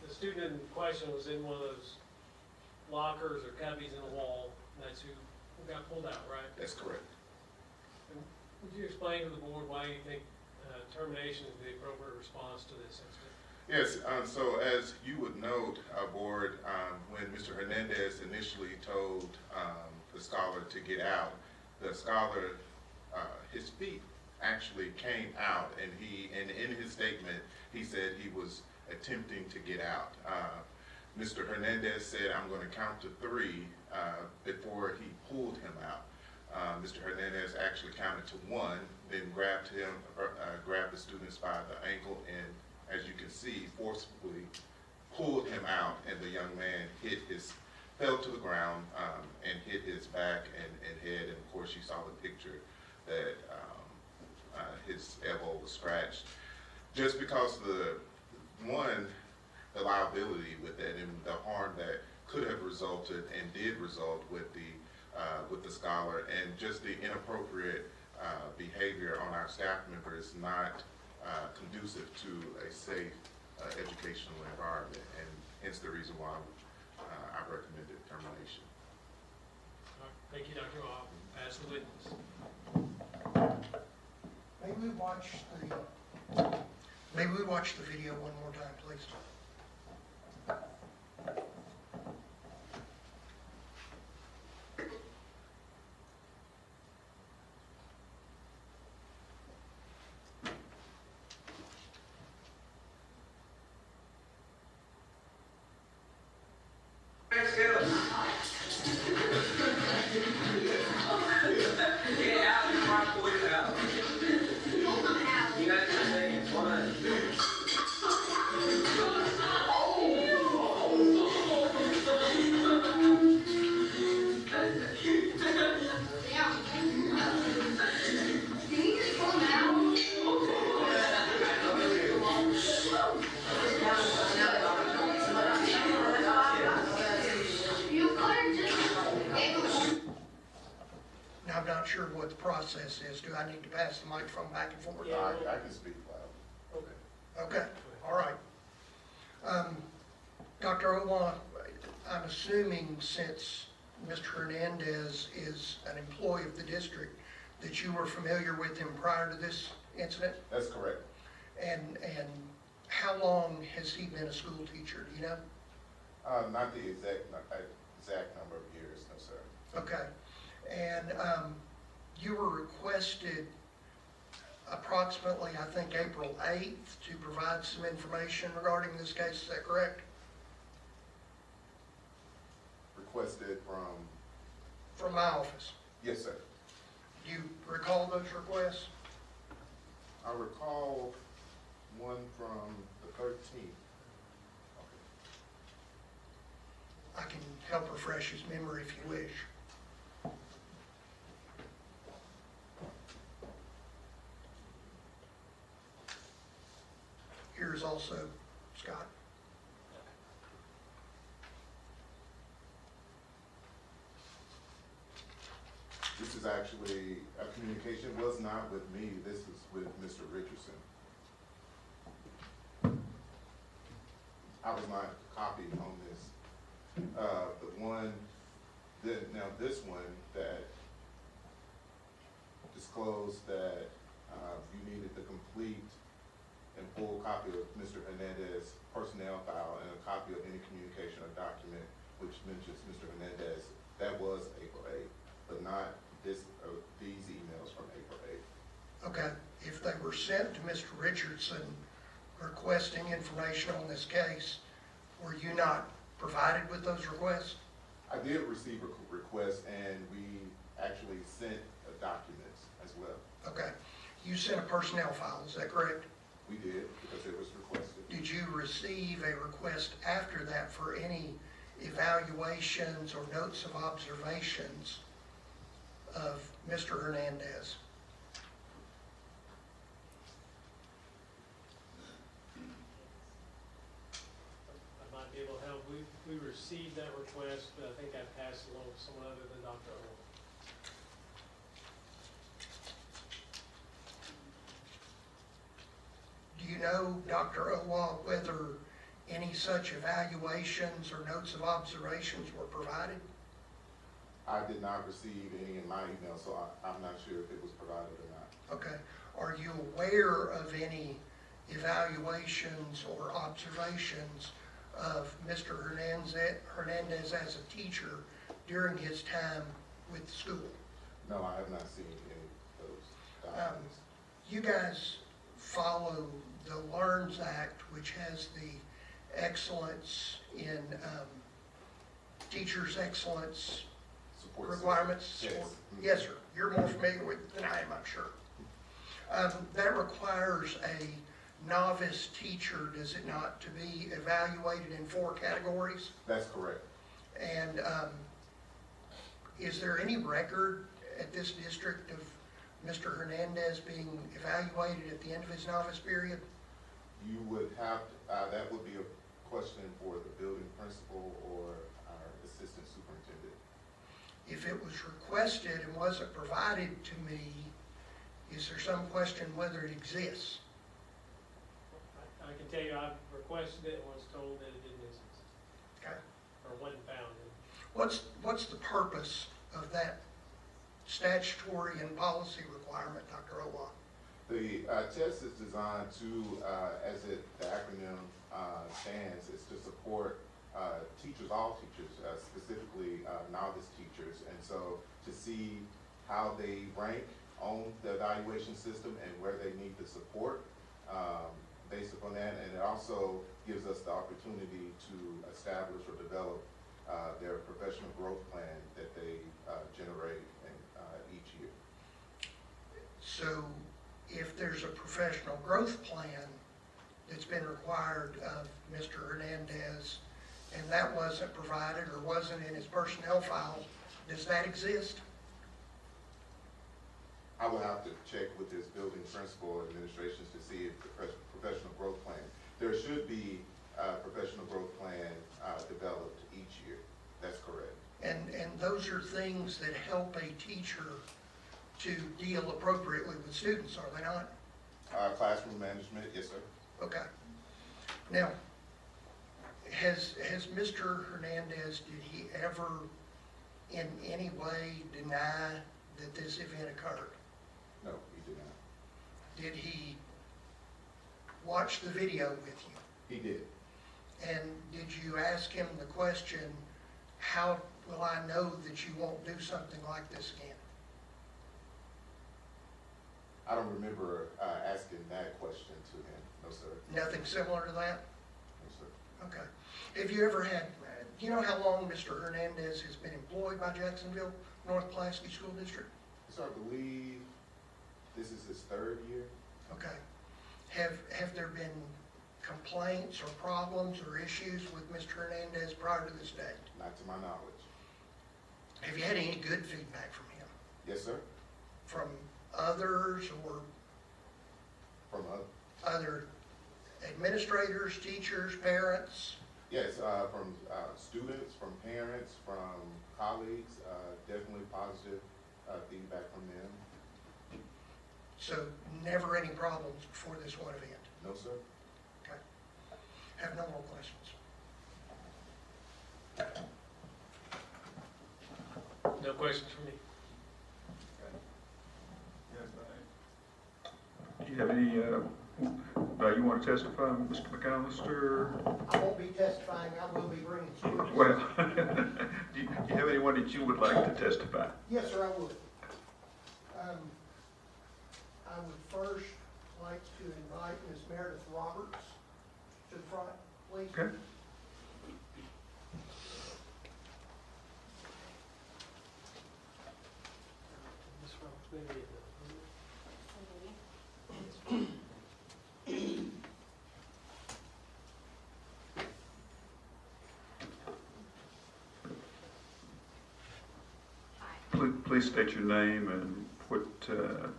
The student in question was in one of those lockers or cubbies in the wall. That's who got pulled out, right? That's correct. And would you explain to the board why you think termination is the appropriate response to this incident? Yes, so as you would note, Board, when Mr. Hernandez initially told the scholar to get out, the scholar, his feet actually came out, and in his statement, he said he was attempting to get out. Mr. Hernandez said, "I'm going to count to 3 before he pulled him out." Mr. Hernandez actually counted to 1, then grabbed the students by the ankle, and as you can see, forcefully pulled him out, and the young man fell to the ground and hit his back and head, and of course you saw the picture that his elbow was scratched. Just because the liability with that and the harm that could have resulted and did result with the scholar, and just the inappropriate behavior on our staff members not conducive to a safe educational environment, and hence the reason why I recommended termination. All right. Thank you, Dr. Hall. Pass the witness. May we watch the video one more time, please? Now, I'm not sure what the process is. Do I need to pass the microphone back and forth? I can speak loud. Okay, all right. Dr. Owa, I'm assuming since Mr. Hernandez is an employee of the district, that you were familiar with him prior to this incident? That's correct. And how long has he been a school teacher, do you know? Not the exact number of years, no, sir. Okay. And you were requested approximately, I think, April 8th to provide some information regarding this case, is that correct? Requested from? From my office. Yes, sir. Do you recall those requests? I recall one from the 13th. I can help refresh his memory if you wish. Here's also Scott. This is actually, a communication was not with me, this is with Mr. Richardson. I was not copied on this. Now this one that disclosed that you needed the complete and full copy of Mr. Hernandez's personnel file and a copy of any communication or document which mentions Mr. Hernandez, that was April 8th, but not these emails from April 8th. Okay, if they were sent to Mr. Richardson requesting information on this case, were you not provided with those requests? I did receive a request and we actually sent documents as well. Okay, you sent a personnel file, is that correct? We did, because it was requested. Did you receive a request after that for any evaluations or notes of observations of Mr. Hernandez? I might be able to help. We received that request, but I think I passed it along to someone other than Dr. Owen. Do you know, Dr. Owa, whether any such evaluations or notes of observations were provided? I did not receive any in my email, so I'm not sure if it was provided or not. Okay. Are you aware of any evaluations or observations of Mr. Hernandez as a teacher during his time with the school? No, I have not seen any of those documents. You guys follow the LEARNS Act, which has the excellence in teachers' excellence Support requirements. system. Yes. Yes, sir. You're more familiar with it than I am, I'm sure. That requires a novice teacher, does it not, to be evaluated in 4 categories? That's correct. And is there any record at this district of Mr. Hernandez being evaluated at the end of his novice period? You would have, that would be a question for the building principal or our assistant superintendent. If it was requested and wasn't provided to me, is there some question whether it exists? I can tell you I've requested it and was told that it didn't exist. Okay. Or wasn't found. What's the purpose of that statutory and policy requirement, Dr. Owa? The test is designed to, the acronym stands, is to support teachers, all teachers, specifically novice teachers, and so to see how they rank on the evaluation system and where they need the support based upon that, and it also gives us the opportunity to establish or develop their professional growth plan that they generate each year. So if there's a professional growth plan that's been required of Mr. Hernandez and that wasn't provided or wasn't in his personnel file, does that exist? I will have to check with his building principal administrations to see if the professional growth plan, there should be a professional growth plan developed each year. That's correct. And those are things that help a teacher to deal appropriately with students, are they not? Classroom management, yes, sir. Okay. Now, has Mr. Hernandez, did he ever in any way deny that this event occurred? No, he did not. Did he watch the video with you? He did. And did you ask him the question, how will I know that you won't do something like this again? I don't remember asking that question to him. No, sir. Nothing similar to that? No, sir. Okay. Have you ever had, do you know how long Mr. Hernandez has been employed by Jacksonville North Pulaski School District? So I believe this is his third year. Okay. Have there been complaints or problems or issues with Mr. Hernandez prior to this date? Not to my knowledge. Have you had any good feedback from him? Yes, sir. From others or From other administrators, teachers, parents? yes, from students, from parents, from colleagues, definitely positive feedback from them. So never any problems before this one event? No, sir. Okay. Have no more questions. No questions from me. Do you have any, you want to testify, Mr. McAllister? I won't be testifying, I will be bringing students. Well, do you have anyone that you would like to testify? Yes, sir, I would. I would first like to invite Ms. Meredith Roberts to the front, please. Okay. Ms. Roberts, maybe Please state your name and what you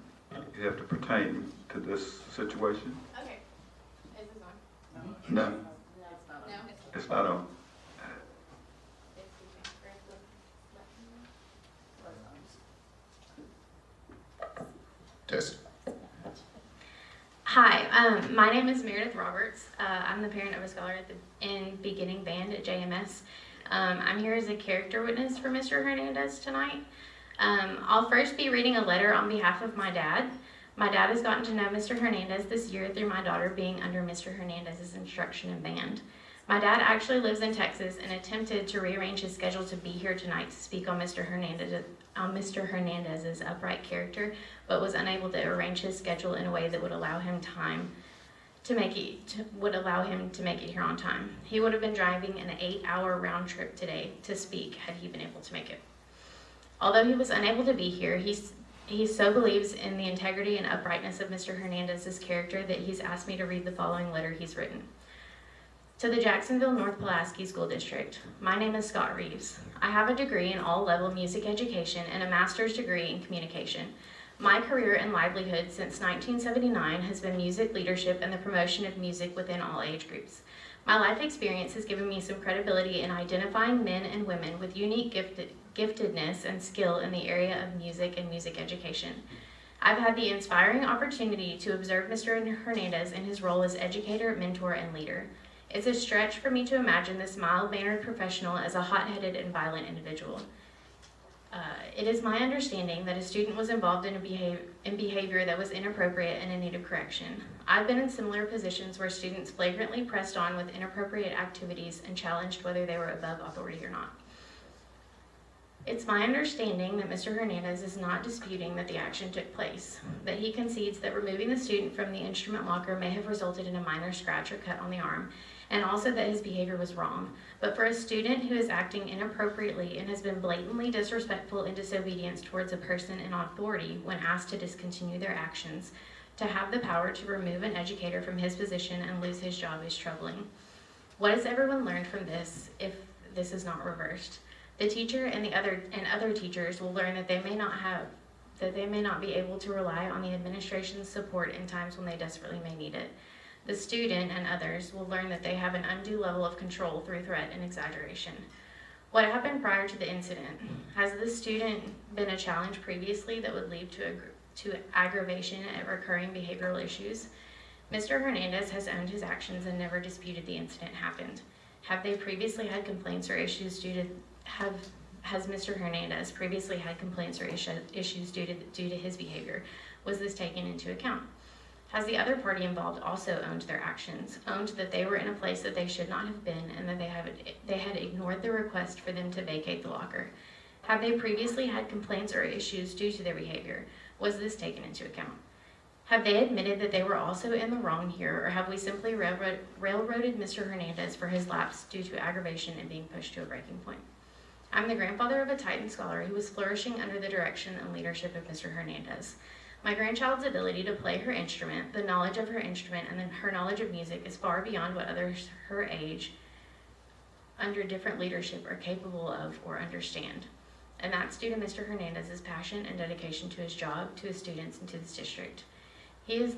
have to pertain to this situation. Okay. Is this on? No, No? it's not on. Test. Hi, my name is Meredith Roberts. I'm the parent of a scholar in beginning band at JMS. I'm here as a character witness for Mr. Hernandez tonight. I'll first be reading a letter on behalf of my dad. My dad has gotten to know Mr. Hernandez this year through my daughter being under Mr. Hernandez's instruction in band. My dad actually lives in Texas and attempted to rearrange his schedule to be here tonight to speak on Mr. Hernandez's upright character, but was unable to arrange his schedule in a way that would allow him to make it here on time. He would have been driving an 8-hour round trip today to speak had he been able to make it. Although he was unable to be here, he so believes in the integrity and uprightness of Mr. Hernandez's character that he's asked me to read the following letter he's written. To the Jacksonville North Pulaski School District, my name is Scott Reeves. I have a degree in all-level music education and a master's degree in communication. My career and livelihood since 1979 has been music leadership and the promotion of music within all age groups. My life experience has given me some credibility in identifying men and women with unique giftedness and skill in the area of music and music education. I've had the inspiring opportunity to observe Mr. Hernandez in his role as educator, mentor, and leader. It's a stretch for me to imagine this mild-mannered professional as a hot-headed and violent individual. It is my understanding that a student was involved in behavior that was inappropriate and in need of correction. I've been in similar positions where students flagrantly pressed on with inappropriate activities and challenged whether they were above authority or not. It's my understanding that Mr. Hernandez is not disputing that the action took place, that he concedes that removing the student from the instrument locker may have resulted in a minor scratch or cut on the arm, and also that his behavior was wrong. But for a student who is acting inappropriately and has been blatantly disrespectful and disobedience towards a person in authority when asked to discontinue their actions, to have the power to remove an educator from his position and lose his job is troubling. What has everyone learned from this if this is not reversed? The teacher and other teachers will learn that they may not be able to rely on the administration's support in times when they desperately may need it. The student and others will learn that they have an undue level of control through threat and exaggeration. What happened prior to the incident? Has the student been a challenge previously that would lead to aggravation and recurring behavioral issues? Mr. Hernandez has owned his actions and never disputed the incident happened. Have they previously had complaints or issues has Mr. Hernandez previously had complaints or issues due to his behavior? Was this taken into account? Has the other party involved also owned their actions, owned that they were in a place that they should not have been and that they had ignored the request for them to vacate the locker? Have they previously had complaints or issues due to their behavior? Was this taken into account? Have they admitted that they were also in the wrong here, or have we simply railroaded Mr. Hernandez for his lapse due to aggravation and being pushed to a breaking point? I'm the grandfather of a Titan scholar who was flourishing under the direction and leadership of Mr. Hernandez. My grandchild's ability to play her instrument, the knowledge of her instrument, and then her knowledge of music is far beyond what others her age under different leadership are capable of or understand. And that's due to Mr. Hernandez's passion and dedication to his job, to his students, and to this district. He is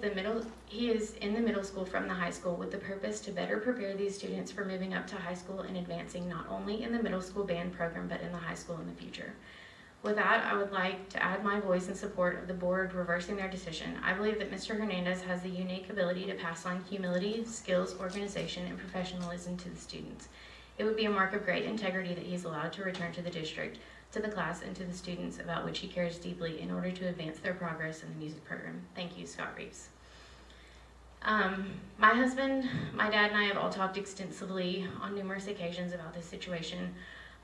in the middle school from the high school with the purpose to better prepare these students for moving up to high school and advancing not only in the middle school band program, but in the high school in the future. With that, I would like to add my voice in support of the board reversing their decision. I believe that Mr. Hernandez has the unique ability to pass on humility, skills, organization, and professionalism to the students. It would be a mark of great integrity that he is allowed to return to the district, to the class, and to the students about which he cares deeply in order to advance their progress in the music program. Thank you, Scott Reeves. My husband, my dad, and I have all talked extensively on numerous occasions about this situation.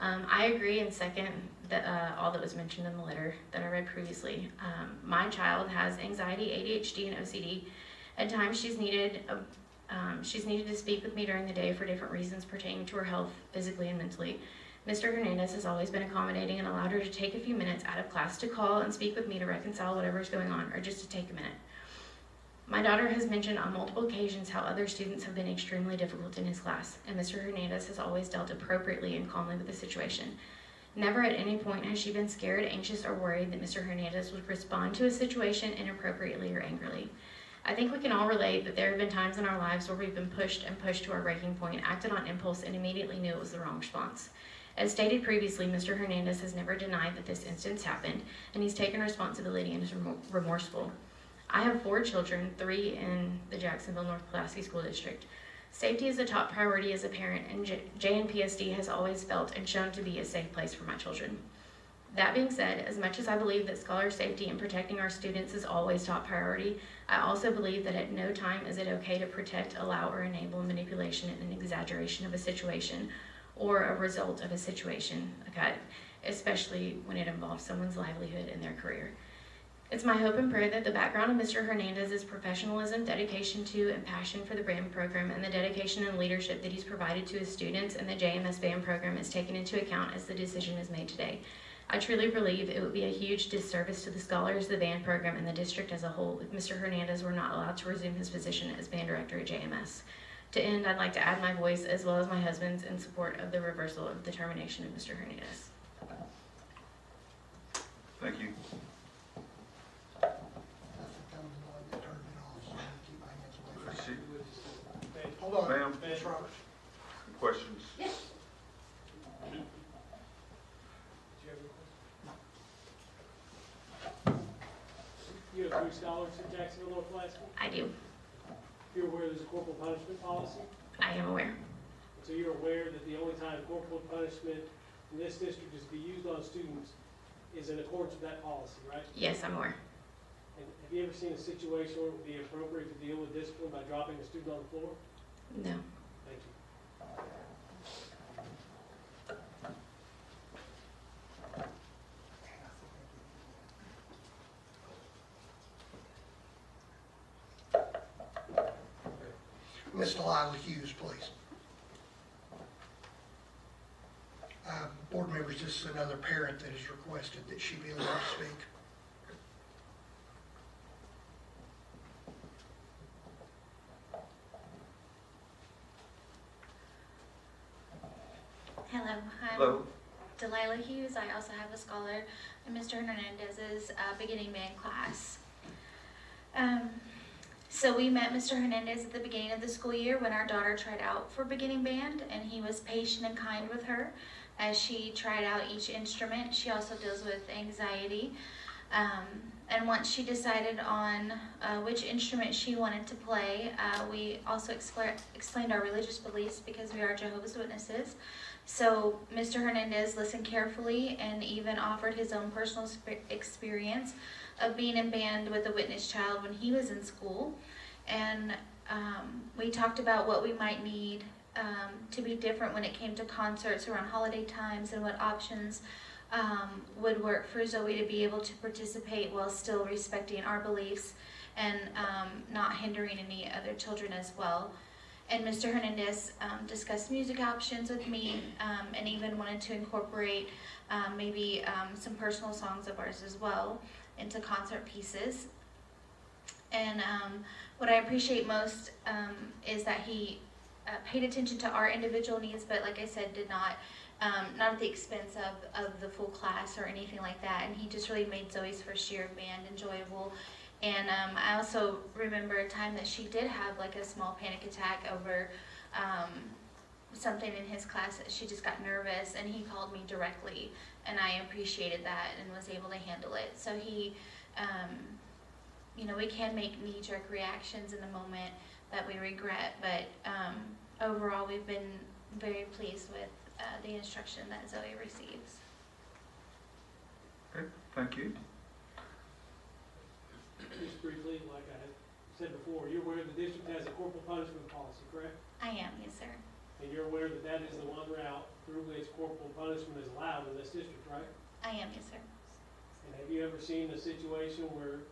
I agree and second that all that was mentioned in the letter that I read previously. My child has anxiety, ADHD, and OCD. At times she's needed to speak with me during the day for different reasons pertaining to her health, physically and mentally. Mr. Hernandez has always been accommodating and allowed her to take a few minutes out of class to call and speak with me to reconcile whatever is going on, or just to take a minute. My daughter has mentioned on multiple occasions how other students have been extremely difficult in his class, and Mr. Hernandez has always dealt appropriately and calmly with the situation. Never at any point has she been scared, anxious, or worried that Mr. Hernandez would respond to a situation inappropriately or angrily. I think we can all relate that there have been times in our lives where we've been pushed to our breaking point, acted on impulse, and immediately knew it was the wrong response. As stated previously, Mr. Hernandez has never denied that this instance happened, and he's taken responsibility and is remorseful. I have 4 children, 3 in the Jacksonville North Pulaski School District. Safety is a top priority as a parent, and JNPSD has always felt and shown to be a safe place for my children. That being said, as much as I believe that scholar safety and protecting our students is always top priority, I also believe that at no time is it okay to protect, allow, or enable manipulation and an exaggeration of a situation or a result of a situation, okay, especially when it involves someone's livelihood and their career. It's my hope and prayer that the background of Mr. Hernandez's professionalism, dedication to, and passion for the band program, and the dedication and leadership that he's provided to his students and the JMS band program is taken into account as the decision is made today. I truly believe it would be a huge disservice to the scholars, the band program, and the district as a whole if Mr. Hernandez were not allowed to resume his position as band director at JMS. To end, I'd like to add my voice, as well as my husband's, in support of the reversal of the termination of Mr. Hernandez. Thank you. Hold on, Ma'am? Ms. Roberts. Questions? Yes. You have 3 scholars at Jacksonville North Pulaski? I do. You're aware there's a corporal punishment policy? I am aware. So you're aware that the only time corporal punishment in this district is to be used on students is in accordance with that policy, right? Yes, I'm aware. And have you ever seen a situation where it would be appropriate to deal with discipline by dropping a student on the floor? No. Thank you. Ms. Delilah Hughes, please. Board members, this is another parent that has requested that she be allowed to speak. Hello, I'm Hello. Delilah Hughes. I also have a scholar in Mr. Hernandez's beginning band class. So we met Mr. Hernandez at the beginning of the school year when our daughter tried out for beginning band, and he was patient and kind with her as she tried out each instrument. She also deals with anxiety. And once she decided on which instrument she wanted to play, we also explained our religious beliefs because we are Jehovah's Witnesses. So Mr. Hernandez listened carefully and even offered his own personal experience of being in band with a witness child when he was in school. And we talked about what we might need to be different when it came to concerts around holiday times and what options would work for Zoe to be able to participate while still respecting our beliefs and not hindering any other children as well. And Mr. Hernandez discussed music options with me and even wanted to incorporate maybe some personal songs of ours as well into concert pieces. And what I appreciate most is that he paid attention to our individual needs, but like I said, did not at the expense of the full class or anything like that. And he just really made Zoe's first year of band enjoyable. And I also remember a time that she did have like a small panic attack over something in his class that she just got nervous, and he called me directly, and I appreciated that and was able to handle it. So he, you know, we can make knee-jerk reactions in the moment that we regret, but overall we've been very pleased with the instruction that Zoe receives. Okay, thank you. Just briefly, like I had said before, you're aware the district has a corporal punishment policy, correct? I am, yes, sir. And you're aware that that is the one route through which corporal punishment is allowed in this district, right? I am, yes, sir. And have you ever seen a situation where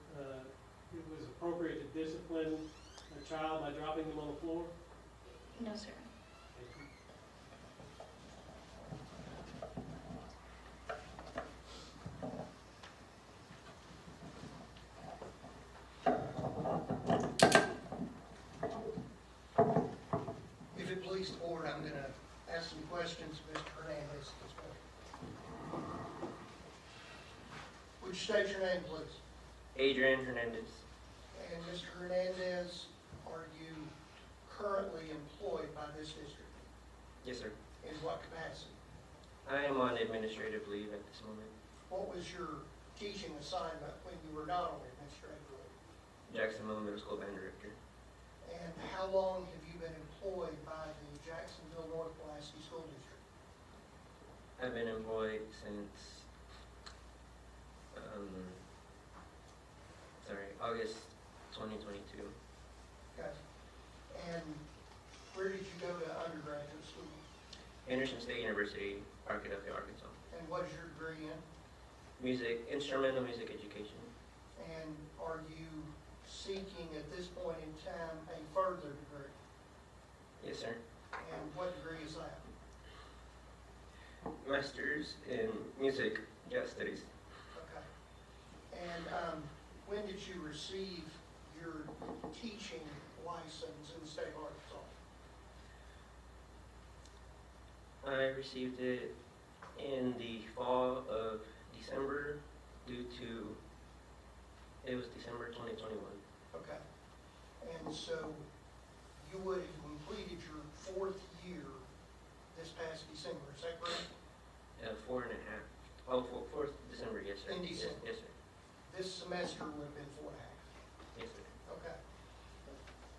it was appropriate to discipline a child by dropping them on the floor? No, sir. Thank you. If it please the board, I'm going to ask some questions of Mr. Hernandez this morning. Would you state your name, please? Adrian Hernandez. And Mr. Hernandez, are you currently employed by this district? Yes, sir. In what capacity? I am on administrative leave at this moment. What was your teaching assignment when you were not on administrative leave? Jacksonville Middle School band director. And how long have you been employed by the Jacksonville North Pulaski School District? I've been employed since August 2022. Okay. And where did you go to undergraduate school? Anderson State University, Arkadelphia, Arkansas. And what is your degree in? Music, instrumental music education. And are you seeking at this point in time a further degree? Yes, sir. And what degree is that? Master's in music, jazz studies. Okay. And when did you receive your teaching license in the state of Arkansas? I received it in the fall of December it was December 2021. Okay. And so you would have completed your 4th year this past December, is that correct? 4.5. Oh, 4th December, yes, sir. In December? Yes, sir. This semester would have been 4.5. Yes, sir. Okay.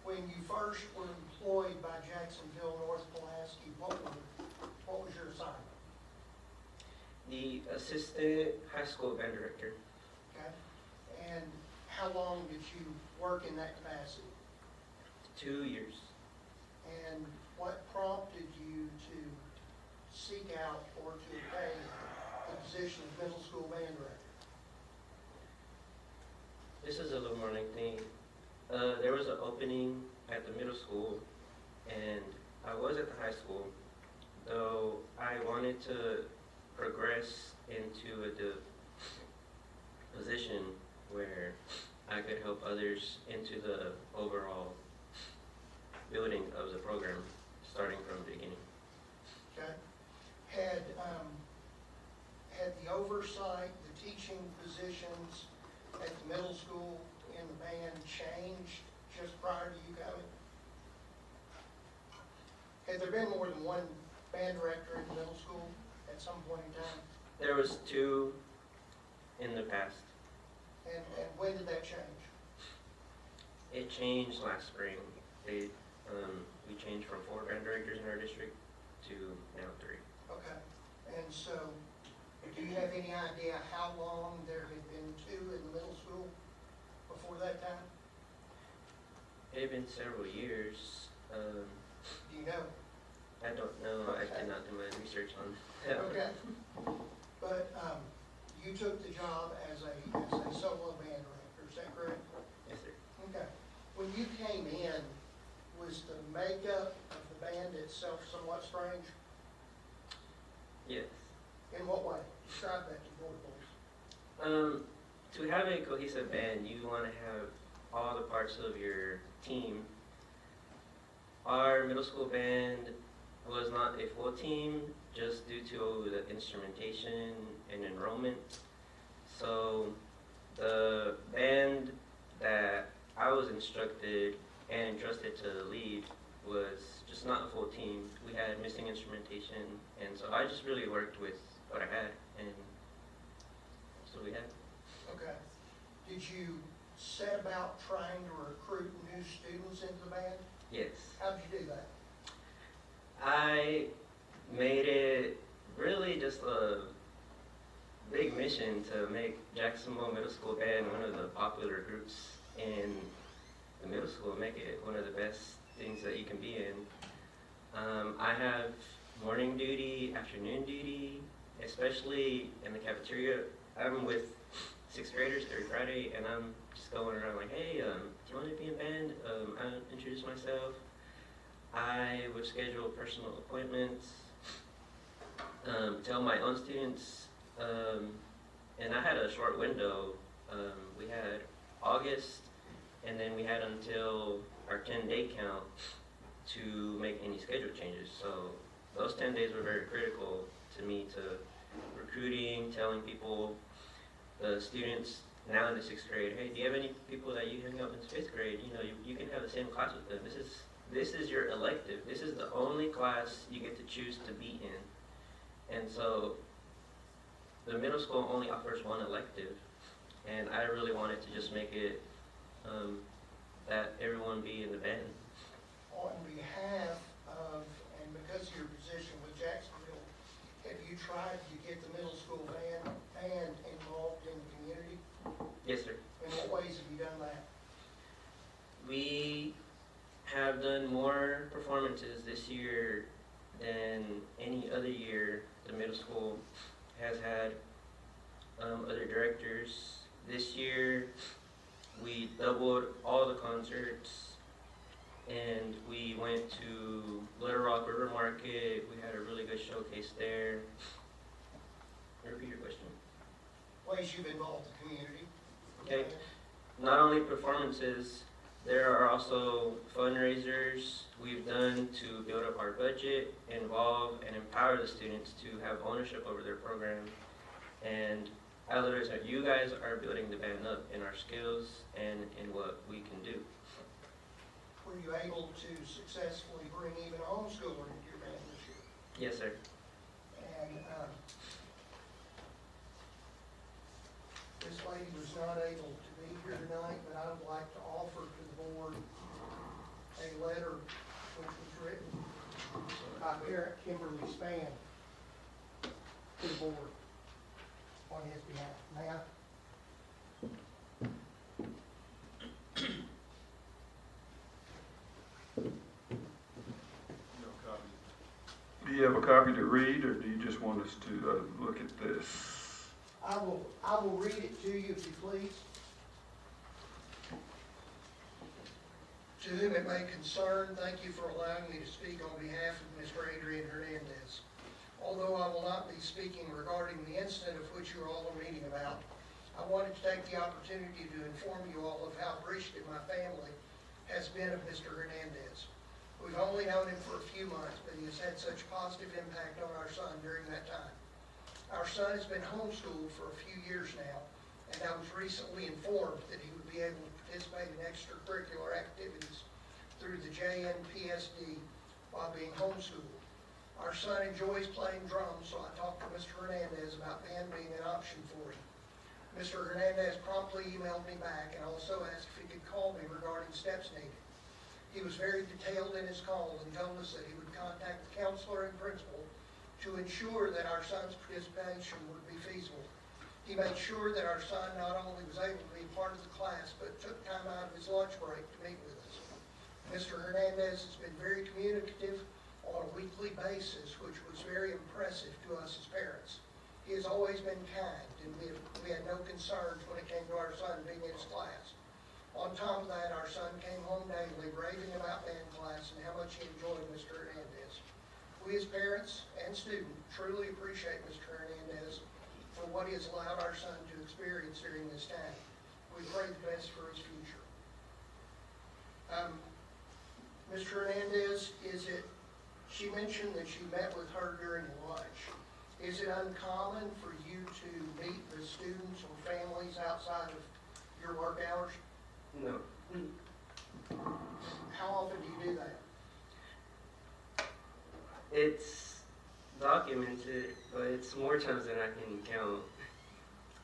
When you first were employed by Jacksonville North Pulaski, what was your assignment? The assistant high school band director. Okay? And how long did you work in that capacity? 2 years. And what prompted you to seek out or to obtain the position of middle school band director? This is a little more lengthy. There was an opening at the middle school, and I was at the high school, though I wanted to progress into a position where I could help others into the overall building of the program, starting from the beginning. Okay? Had the oversight, the teaching positions at the middle school in the band changed just prior to you coming? Had there been more than one band director in the middle school at some point in time? There was 2 in the past. And when did that change? It changed last spring. We changed from 4 band directors in our district to now 3. Okay. And so, do you have any idea how long there had been 2 in the middle school before that time? It had been several years. Do you know? I don't know. Okay. I cannot do my research on that. Okay. But you took the job as a solo band director, is that correct? Yes, sir. Okay. When you came in, was the makeup of the band itself somewhat strange? Yes. In what way? Describe that to the board, please. To have a cohesive band, you want to have all the parts of your team. Our middle school band was not a full team just due to the instrumentation and enrollment. So the band that I was instructed and entrusted to lead was just not a full team. We had missing instrumentation, and so I just really worked with what I had, and that's what we had. Okay. Did you set about trying to recruit new students into the band? Yes. How did you do that? I made it really just a big mission to make Jacksonville Middle School Band one of the popular groups in the middle school, make it one of the best things that you can be in. I have morning duty, afternoon duty, especially in the cafeteria. I'm with 6th graders every Friday, and I'm just going around like, hey, do you want to be in band? I introduce myself. I would schedule personal appointments, tell my own students, and I had a short window. We had August, and then we had until our 10-day count to make any schedule changes. So those 10 days were very critical to me, to recruiting, telling people, the students now in the 6th grade, hey, do you have any people that you hang out in 5th grade? You know, you can have the same class with them. This is your elective. This is the only class you get to choose to be in. And so the middle school only offers one elective, and I really wanted to just make it that everyone be in the band. On behalf of, and because of your position with Jacksonville, have you tried to get the middle school band involved in the community? Yes, sir. In what ways have you done that? We have done more performances this year than any other year the middle school has had. Other directors. This year we doubled all the concerts, and we went to Little Rock River Market. We had a really good showcase there. Repeat your question. Ways you've involved the community? Okay. Not only performances, there are also fundraisers we've done to build up our budget, involve and empower the students to have ownership over their program. And I literally said, you guys are building the band up in our skills and in what we can do. Were you able to successfully bring even a homeschooler into your band this year? Yes, sir. And this lady was not able to be here tonight, but I would like to offer to the board a letter which was written by parent Kimberly Spann to the board. his behalf. May I? Do you have a copy to read, or do you just want us to look at this? I will read it to you if you please. To whom it may concern, thank you for allowing me to speak on behalf of Mr. Adrian Hernandez. Although I will not be speaking regarding the incident of which you all are meeting about, I wanted to take the opportunity to inform you all of how appreciative my family has been of Mr. Hernandez. We've only known him for a few months, but he has had such positive impact on our son during that time. Our son has been homeschooled for a few years now, and I was recently informed that he would be able to participate in extracurricular activities through the JNPSD while being homeschooled. Our son enjoys playing drums, so I talked to Mr. Hernandez about band being an option for him. Mr. Hernandez promptly emailed me back and also asked if he could call me regarding steps needed. He was very detailed in his call and told us that he would contact the counselor and principal to ensure that our son's participation would be feasible. He made sure that our son not only was able to be part of the class, but took time out of his lunch break to meet with us. Mr. Hernandez has been very communicative on a weekly basis, which was very impressive to us as parents. He has always been kind, and we had no concerns when it came to our son being in his class. On top of that, our son came home daily raving about band class and how much he enjoyed Mr. Hernandez. We as parents and students truly appreciate Mr. Hernandez for what he has allowed our son to experience during this time. We pray the best for his future. Mr. Hernandez, she mentioned that you met with her during lunch. Is it uncommon for you to meet with students or families outside of your work hours? No. How often do you do that? It's documented, but it's more times than I can count.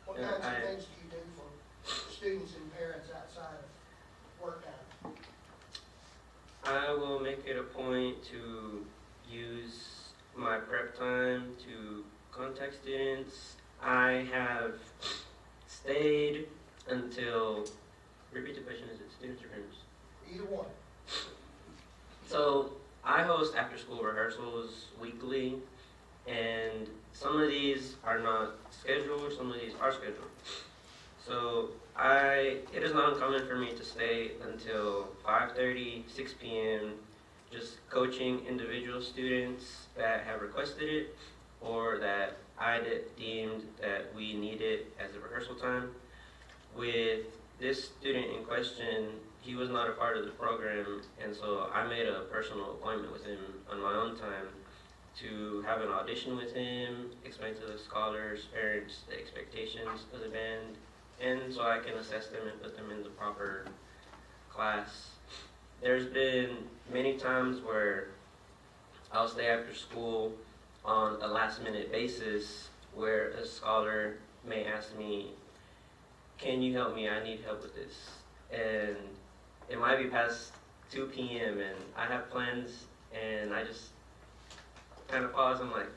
What kinds of things do you do for students and parents outside of work hours? I will make it a point to use my prep time to contact students. I have stayed until, repeat the question, is it students or parents? Either one. So I host after school rehearsals weekly, and some of these are not scheduled, some of these are scheduled. So it is not uncommon for me to stay until 5:30, 6 p.m. just coaching individual students that have requested it or that I deemed that we needed as a rehearsal time. With this student in question, he was not a part of the program, and so I made a personal appointment with him on my own time to have an audition with him, explain to the scholars, parents, the expectations of the band, and so I can assess them and put them in the proper class. There's been many times where I'll stay after school on a last-minute basis where a scholar may ask me, can you help me? I need help with this. And it might be past 2 p.m. and I have plans and I just kind of pause. I'm like,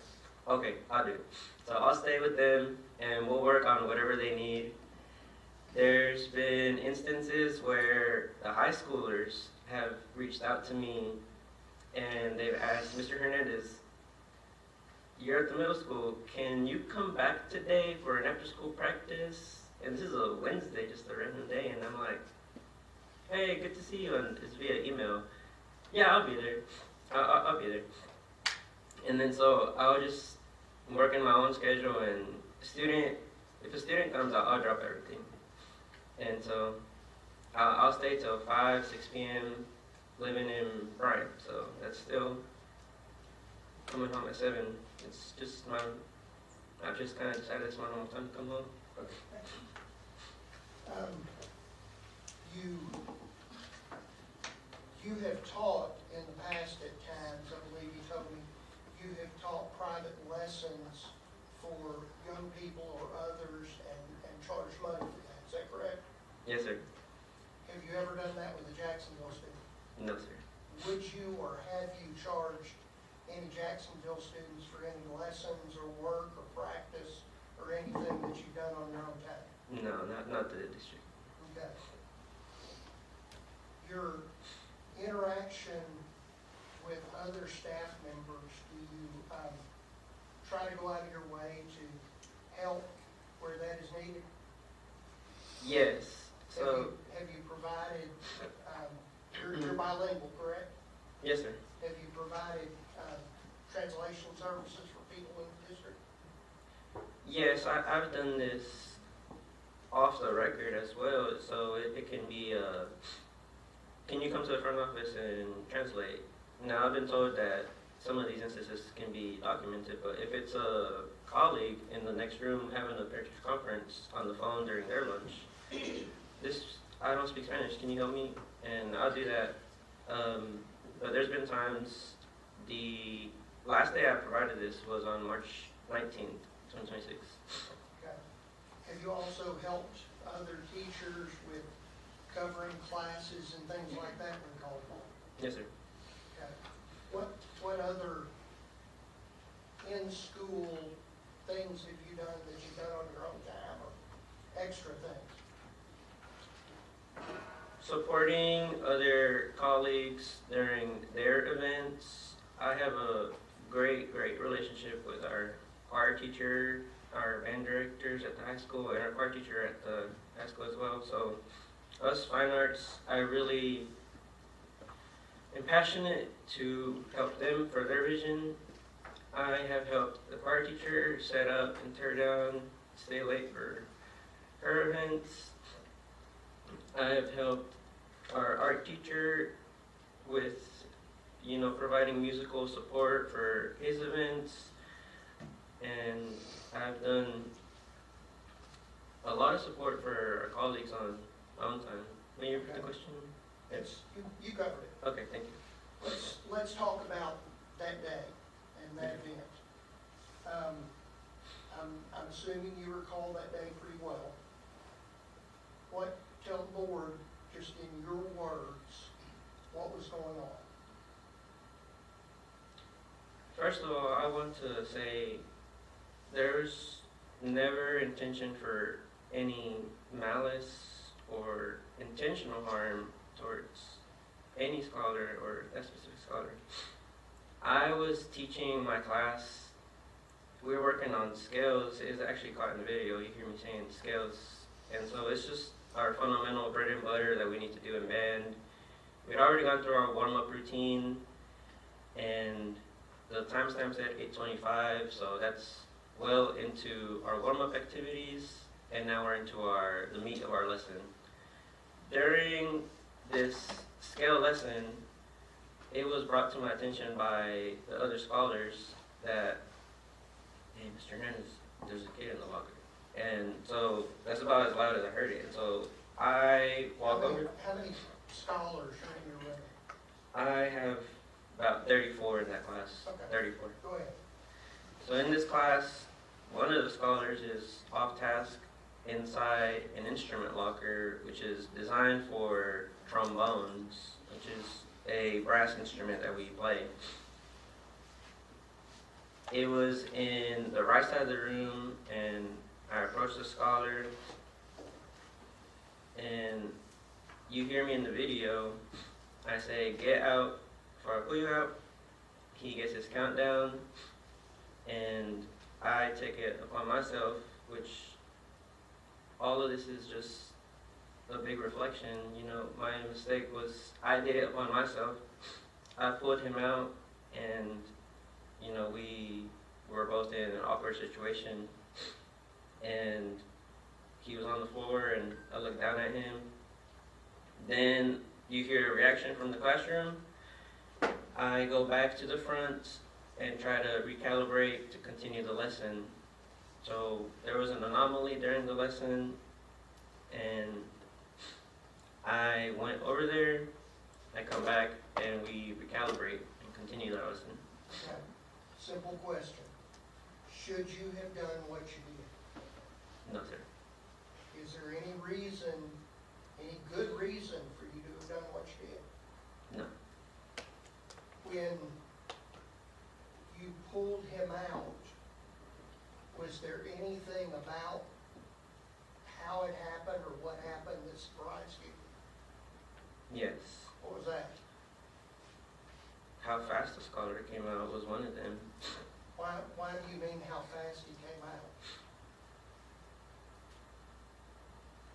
okay, I'll do it. So I'll stay with them and we'll work on whatever they need. There's been instances where the high schoolers have reached out to me and they've asked, Mr. Hernandez, you're at the middle school, can you come back today for an after-school practice? And this is a Wednesday, just a random day, and I'm like, hey, good to see you, and it's via email. Yeah, I'll be there. I'll be there. And then so I'll just work in my own schedule, and if a student comes, I'll drop everything. And so I'll stay till 5, 6 p.m. living in Bryant, so that's still coming home at 7. It's just I've just kind of decided it's my normal time to come home. You have taught in the past at times, I believe you told me, you have taught private lessons for young people or others and charged money for that. Is that correct? Yes, sir. Have you ever done that with a Jacksonville student? No, sir. Would you or have you charged any Jacksonville students for any lessons or work or practice or anything that you've done on your own time? No, not the district. Okay. Your interaction with other staff members, do you try to go out of your way to help where that is needed? Yes. So. Have you provided, you're bilingual, correct? Yes, sir. Have you provided translation services for people in the district? Yes, I've done this off the record as well, so it can be, can you come to the front office and translate? Now, I've been told that some of these instances can be documented, but if it's a colleague in the next room having a parent conference on the phone during their lunch, I don't speak Spanish, can you help me? And I'll do that. But there's been times, the last day I provided this was on March 19th, 2026. Okay. Have you also helped other teachers with covering classes and things like that when called upon? Yes, sir. Okay. What other in-school things have you done that you've done on your own time or extra things? Supporting other colleagues during their events. I have a great relationship with our choir teacher, our band directors at the high school, and our choir teacher at the high school as well. So us fine arts, I really am passionate to help them for their vision. I have helped the choir teacher set up and tear down, stay late for her events. I have helped our art teacher with, providing musical support for his events. And I've done a lot of support for our colleagues on own time. May you repeat the question? It's, you covered it. Okay, thank you. Let's talk about that day and that event. I'm assuming you recall that day pretty well. Tell the board, just in your words, what was going on? First of all, I want to say there's never intention for any malice or intentional harm towards any scholar or that specific scholar. I was teaching my class. We were working on scales. It's actually caught in the video. You hear me saying scales. And so it's just our fundamental bread and butter that we need to do in band. We'd already gone through our warm-up routine, and the timestamp's at 8:25, so that's well into our warm-up activities, and now we're into the meat of our lesson. During this scale lesson, it was brought to my attention by the other scholars that, hey, Mr. Hernandez, there's a kid in the locker. And so that's about as loud as I heard it. And so I walk over. How many scholars are in your room? I have about 34 in that class. Okay. 34. Go ahead. So in this class, one of the scholars is off task inside an instrument locker, which is designed for trombones, which is a brass instrument that we play. It was in the right side of the room, and I approached the scholar, and you hear me in the video. I say, get out before I pull you out. He gets his countdown, and I take it upon myself, which all of this is just a big reflection. My mistake was I did it upon myself. I pulled him out, and we were both in an awkward situation. And he was on the floor, and I looked down at him. Then you hear a reaction from the classroom. I go back to the front and try to recalibrate to continue the lesson. So there was an anomaly during the lesson, and I went over there, I come back, and we recalibrate and continue the lesson. Okay. Simple question. Should you have done what you did? No, sir. Is there any reason, any good reason for you to have done what you did? No. When you pulled him out, was there anything about Yes. What was that? How fast the scholar came out was one of them. Why do you mean how fast he came out?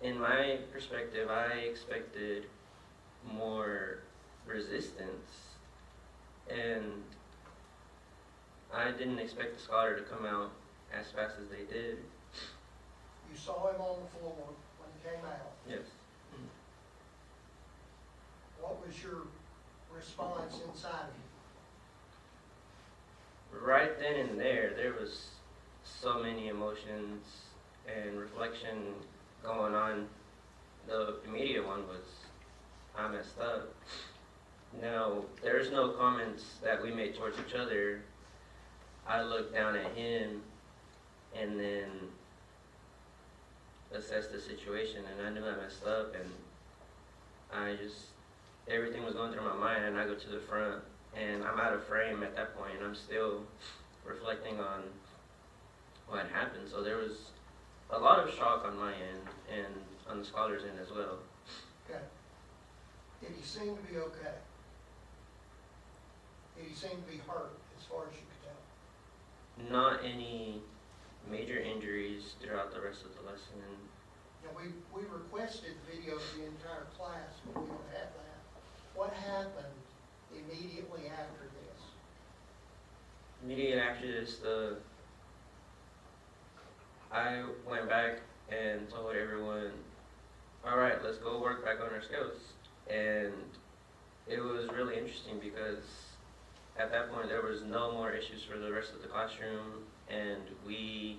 In my perspective, I expected more resistance, and I didn't expect the scholar to come out as fast as they did. You saw him on the floor when he came out. Yes. What was your response inside of you? Right then and there was so many emotions and reflection going on. The immediate one was, I messed up. Now, there's no comments that we made towards each other. I looked down at him and then assessed the situation, and I knew I messed up, and everything was going through my mind, and I go to the front, and I'm out of frame at that point, and I'm still reflecting on what happened. So there was a lot of shock on my end and on the scholar's end as well. Okay. Did he seem to be okay? Did he seem to be hurt as far as you could tell? Not any major injuries throughout the rest of the lesson. Now, we requested video of the entire class, but we don't have that. What happened immediately after this? Immediately after this, I went back and told everyone, all right, let's go work back on our skills. And it was really interesting because at that point there was no more issues for the rest of the classroom, and we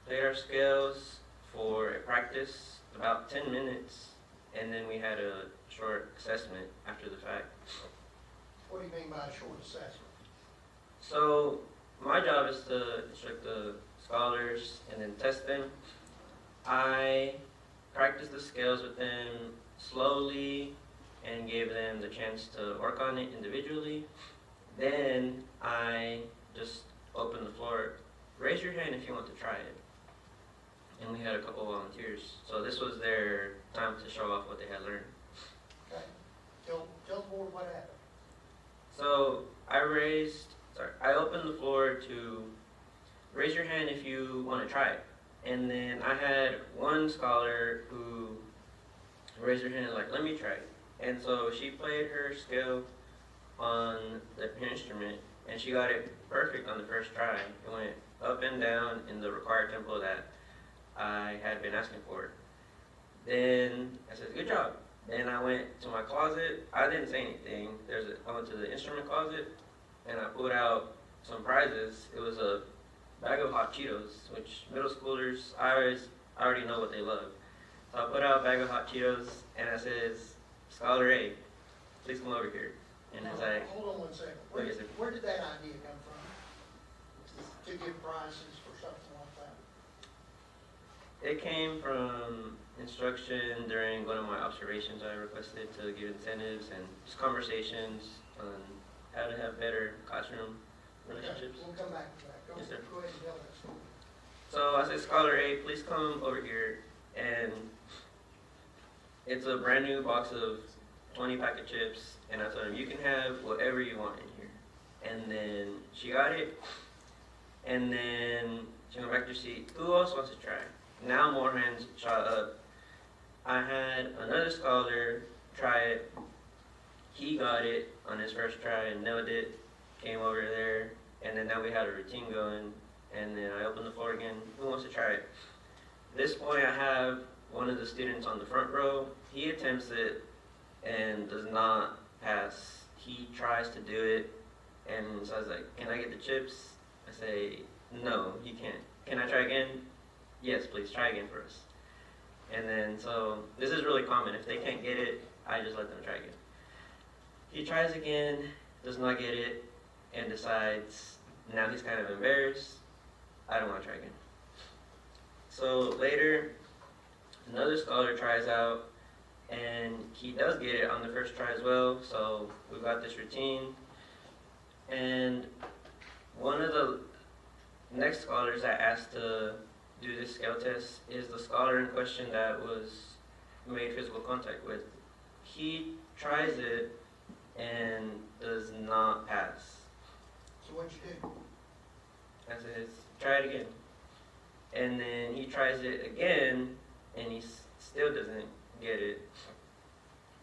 played our scales for a practice, about 10 minutes, and then we had a short assessment after the fact. What do you mean by a short assessment? So my job is to instruct the scholars and then test them. I practiced the scales with them slowly and gave them the chance to work on it individually. Then I just opened the floor. Raise your hand if you want to try it. And we had a couple volunteers. So this was their time to show off what they had learned. Okay. Tell the board what happened. So I opened the floor to raise your hand if you want to try it. And then I had one scholar who raised her hand like, let me try it. And so she played her scale on the instrument, and she got it perfect on the first try. It went up and down in the required tempo that I had been asking for. Then I said, good job. Then I went to my closet. I didn't say anything. I went to the instrument closet, and I pulled out some prizes. It was a bag of hot Cheetos, which middle schoolers, I already know what they love. So I put out a bag of hot Cheetos, and I says, Scholar A, please come over here. And it's like, hold on one second. Where did that idea come from? To give prizes for something like that? It came from instruction during one of my observations. I requested to give incentives and just conversations on how to have better classroom relationships. Okay, we'll come back to that. Yes, sir. Go ahead and tell that story. So I said, Scholar A, please come over here. And it's a brand new box of 20 pack of chips. And I told him, you can have whatever you want in here. And then she got it. And then she went back to her seat. Who else wants to try? Now more hands shot up. I had another scholar try it. He got it on his first try and nailed it. Came over there. And then now we had a routine going. And then I opened the floor again. Who wants to try it? At this point, I have one of the students on the front row. He attempts it and does not pass. He tries to do it. And so I was like, can I get the chips? I say, no, you can't. Can I try again? Yes, please, try again for us. And then, so, this is really common. If they can't get it, I just let them try again. He tries again, does not get it, and decides, now he's kind of embarrassed, I don't want to try again. So later, another scholar tries out, and he does get it on the first try as well, so we've got this routine. And one of the next scholars I asked to do this scale test is the scholar in question that was made physical contact with. he tries it and does not pass. So what'd you do? I said, try it again. And then he tries it again, and he still doesn't get it.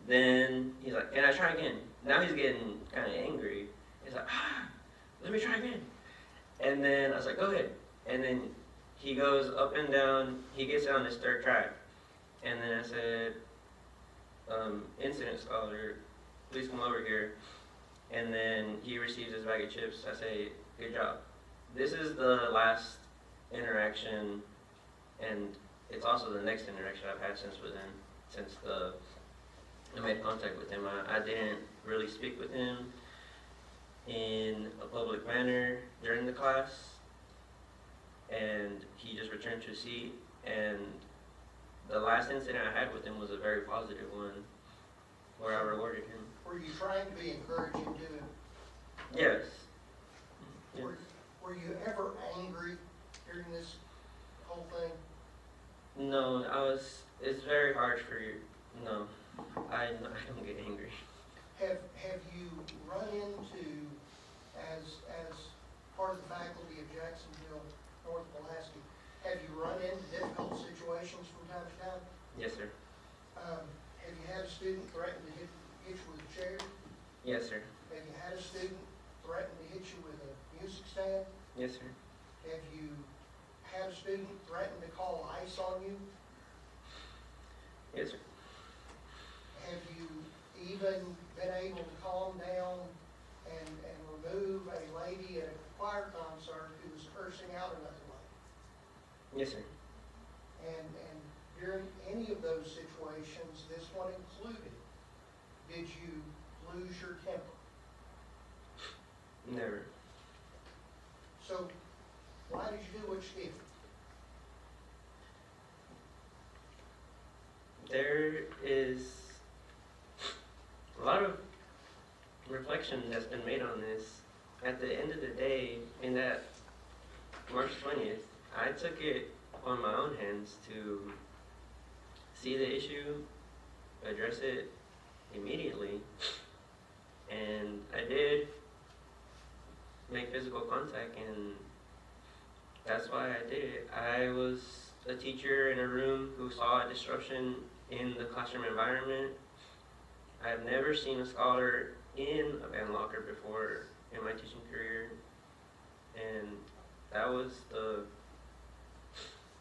Then he's like, can I try again? Now he's getting kind of angry. He's like, let me try again. And then I was like, go ahead. And then he goes up and down. He gets on his third try. And then I said, incident scholar, please come over here. And then he receives his bag of chips. I say, good job. This is the last interaction, and it's also the next interaction I've had since I made contact with him. I didn't really speak with him in a public manner during the class, and he just returned to his seat. And the last incident I had with him was a very positive one, where I rewarded him. Were you trying to be encouraging to him? Yes. Yes. Were you ever angry during this whole thing? No, it's very hard for you. No, I don't get angry. Have you run into, as part of the faculty of Jacksonville North Pulaski, have you run into difficult situations from time to time? Yes, sir. Have you had a student threaten to hit you with a chair? Yes, sir. Have you had a student threaten to hit you with a music stand? Yes, sir. Have you had a student threaten to call ICE on you? Yes, sir. Have you even been able to calm down and remove a lady at a choir concert who was cursing out another lady? Yes, sir. And during any of those situations, this one included, did you lose your temper? Never. So why did you do what you did? There is a lot of reflection that's been made on this. At the end of the day, in that March 20th, I took it on my own hands to see the issue, address it immediately, and I did make physical contact, and that's why I did it. I was a teacher in a room who saw a disruption in the classroom environment. I've never seen a scholar in a band locker before in my teaching career, and that was the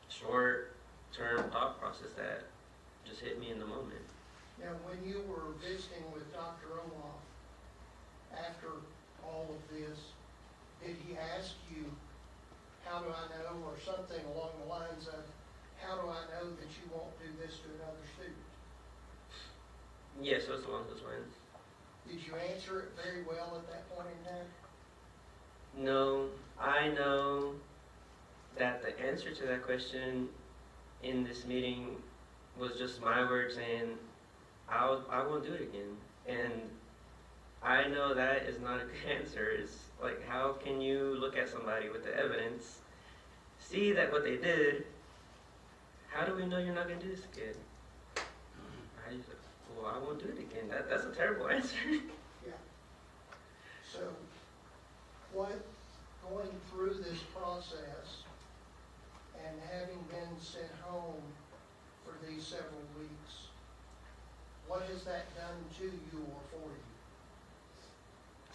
short-term thought process that just hit me in the moment. Now, when you were visiting with Dr. Olaf after all of this, did he ask you, how do I know, or something along the lines of, how do I know that you won't do this to another student? Yes, it was along those lines. Did you answer it very well at that point in time? No, I know that the answer to that question in this meeting was just my word saying, I won't do it again. And I know that is not a good answer. It's like, how can you look at somebody with the evidence, see that what they did, how do we know you're not going to do this again? I won't do it again. That's a terrible answer. Yeah. So, what, going through this process and having been sent home for these several weeks, what has that done to you or for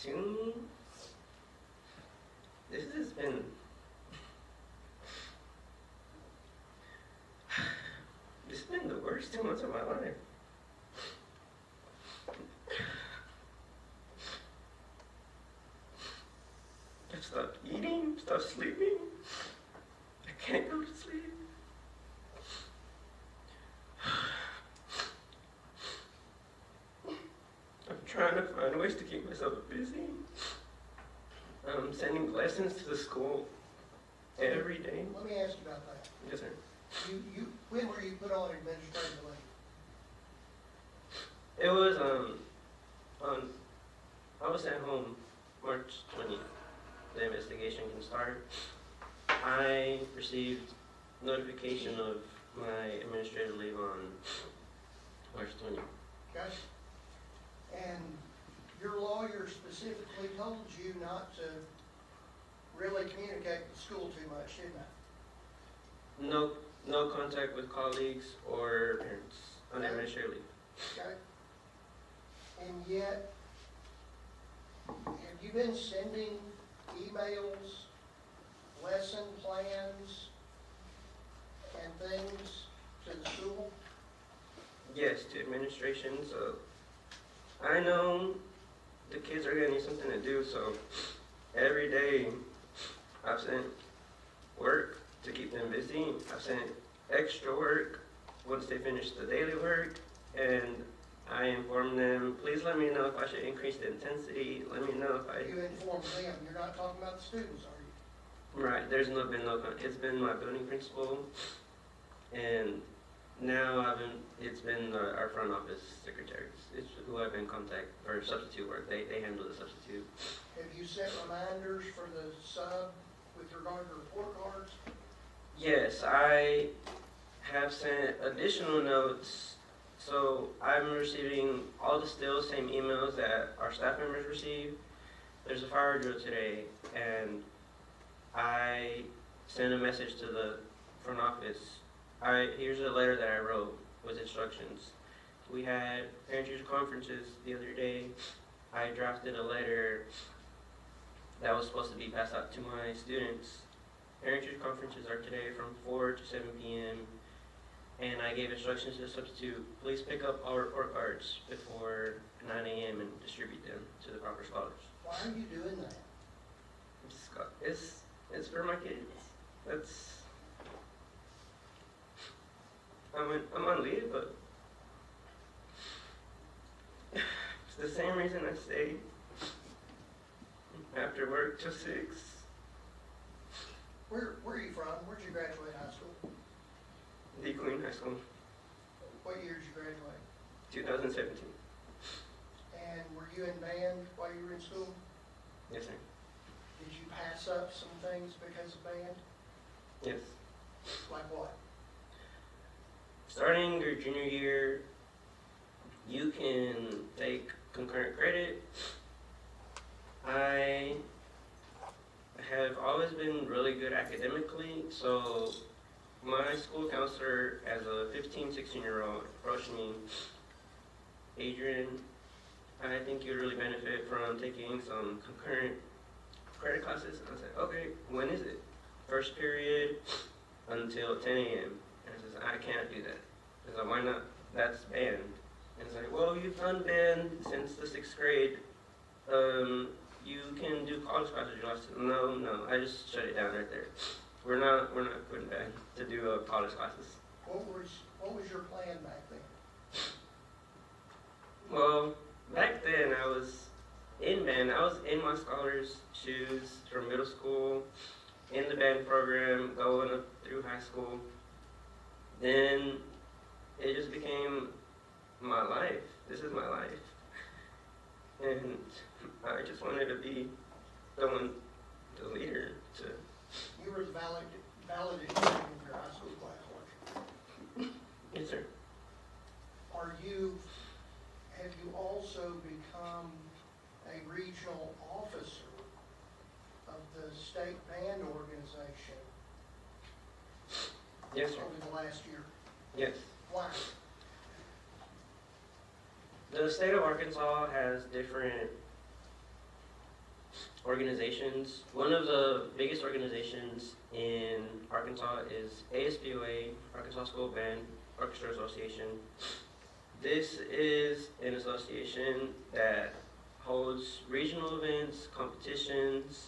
you? To me, this has been the worst 2 months of my life. I stopped eating, stopped sleeping. I can't go to sleep. I'm trying to find ways to keep myself busy. I'm sending lessons to the school every day. Let me ask you about that. Yes, sir. When were you put on administrative leave? It was I was sent home March 20th. The investigation can start. I received notification of my administrative leave on March 20th. Okay. And your lawyer specifically told you not to really communicate with the school too much, didn't it? No contact with colleagues or parents on administrative leave. Okay? And yet, have you been sending emails, lesson plans, and things to the school? Yes, to administration, so I know the kids are gonna need something to do, so every day I've sent work to keep them busy. I've sent extra work once they finish the daily work, and I inform them, please let me know if I should increase the intensity, let me know if I... You inform them, you're not talking about the students, are you? Right, there's been no, it's been my building principal, and now it's been our front office secretaries, it's who I've been in contact, or substitute work, they handle the substitute. Have you set reminders for the sub with regard to report cards? Yes, I have sent additional notes, so I'm receiving all the same emails that our staff members receive. There's a fire drill today, and I sent a message to the front office. Here's a letter that I wrote with instructions. We had parent-teacher conferences the other day. I drafted a letter that was supposed to be passed out to my students. Parent-teacher conferences are today from 4 to 7 p.m. And I gave instructions to the substitute, please pick up all report cards before 9 a.m. and distribute them to the proper scholars. Why are you doing that? It's for my kids. I'm on leave, but it's the same reason I stay after work till 6. Where are you from? Where'd you graduate high school? The Queen High School, What year did you graduate? 2017. And were you in band while you were in school? Yes, sir. Did you pass up some things because of band? Yes. Like what? Starting your junior year, you can take concurrent credit. I have always been really good academically, so my school counselor as a 15, 16-year-old approached me, Adrian, I think you'd really benefit from taking some concurrent credit classes. And I said, okay, when is it? First period until 10 a.m. And I said, I can't do that. I said, why not? That's band. And it's like, well, you've done band since the 6th grade. You can do college classes. No, I just shut it down right there. We're not putting band to do college classes. What was your plan back then? Well, back then I was in band. I was in my scholar's shoes from middle school, in the band program, going up through high school. Then it just became my life. This is my life. And I just wanted to be the leader to... You were the valedictorian in your high school class, weren't you? Yes, sir. Have you also become a regional officer of the state band organization? Yes, sir. Over the last year? Yes. Why? The state of Arkansas has different organizations. One of the biggest organizations in Arkansas is ASBOA, Arkansas School Band Orchestra Association. This is an association that holds regional events, competitions,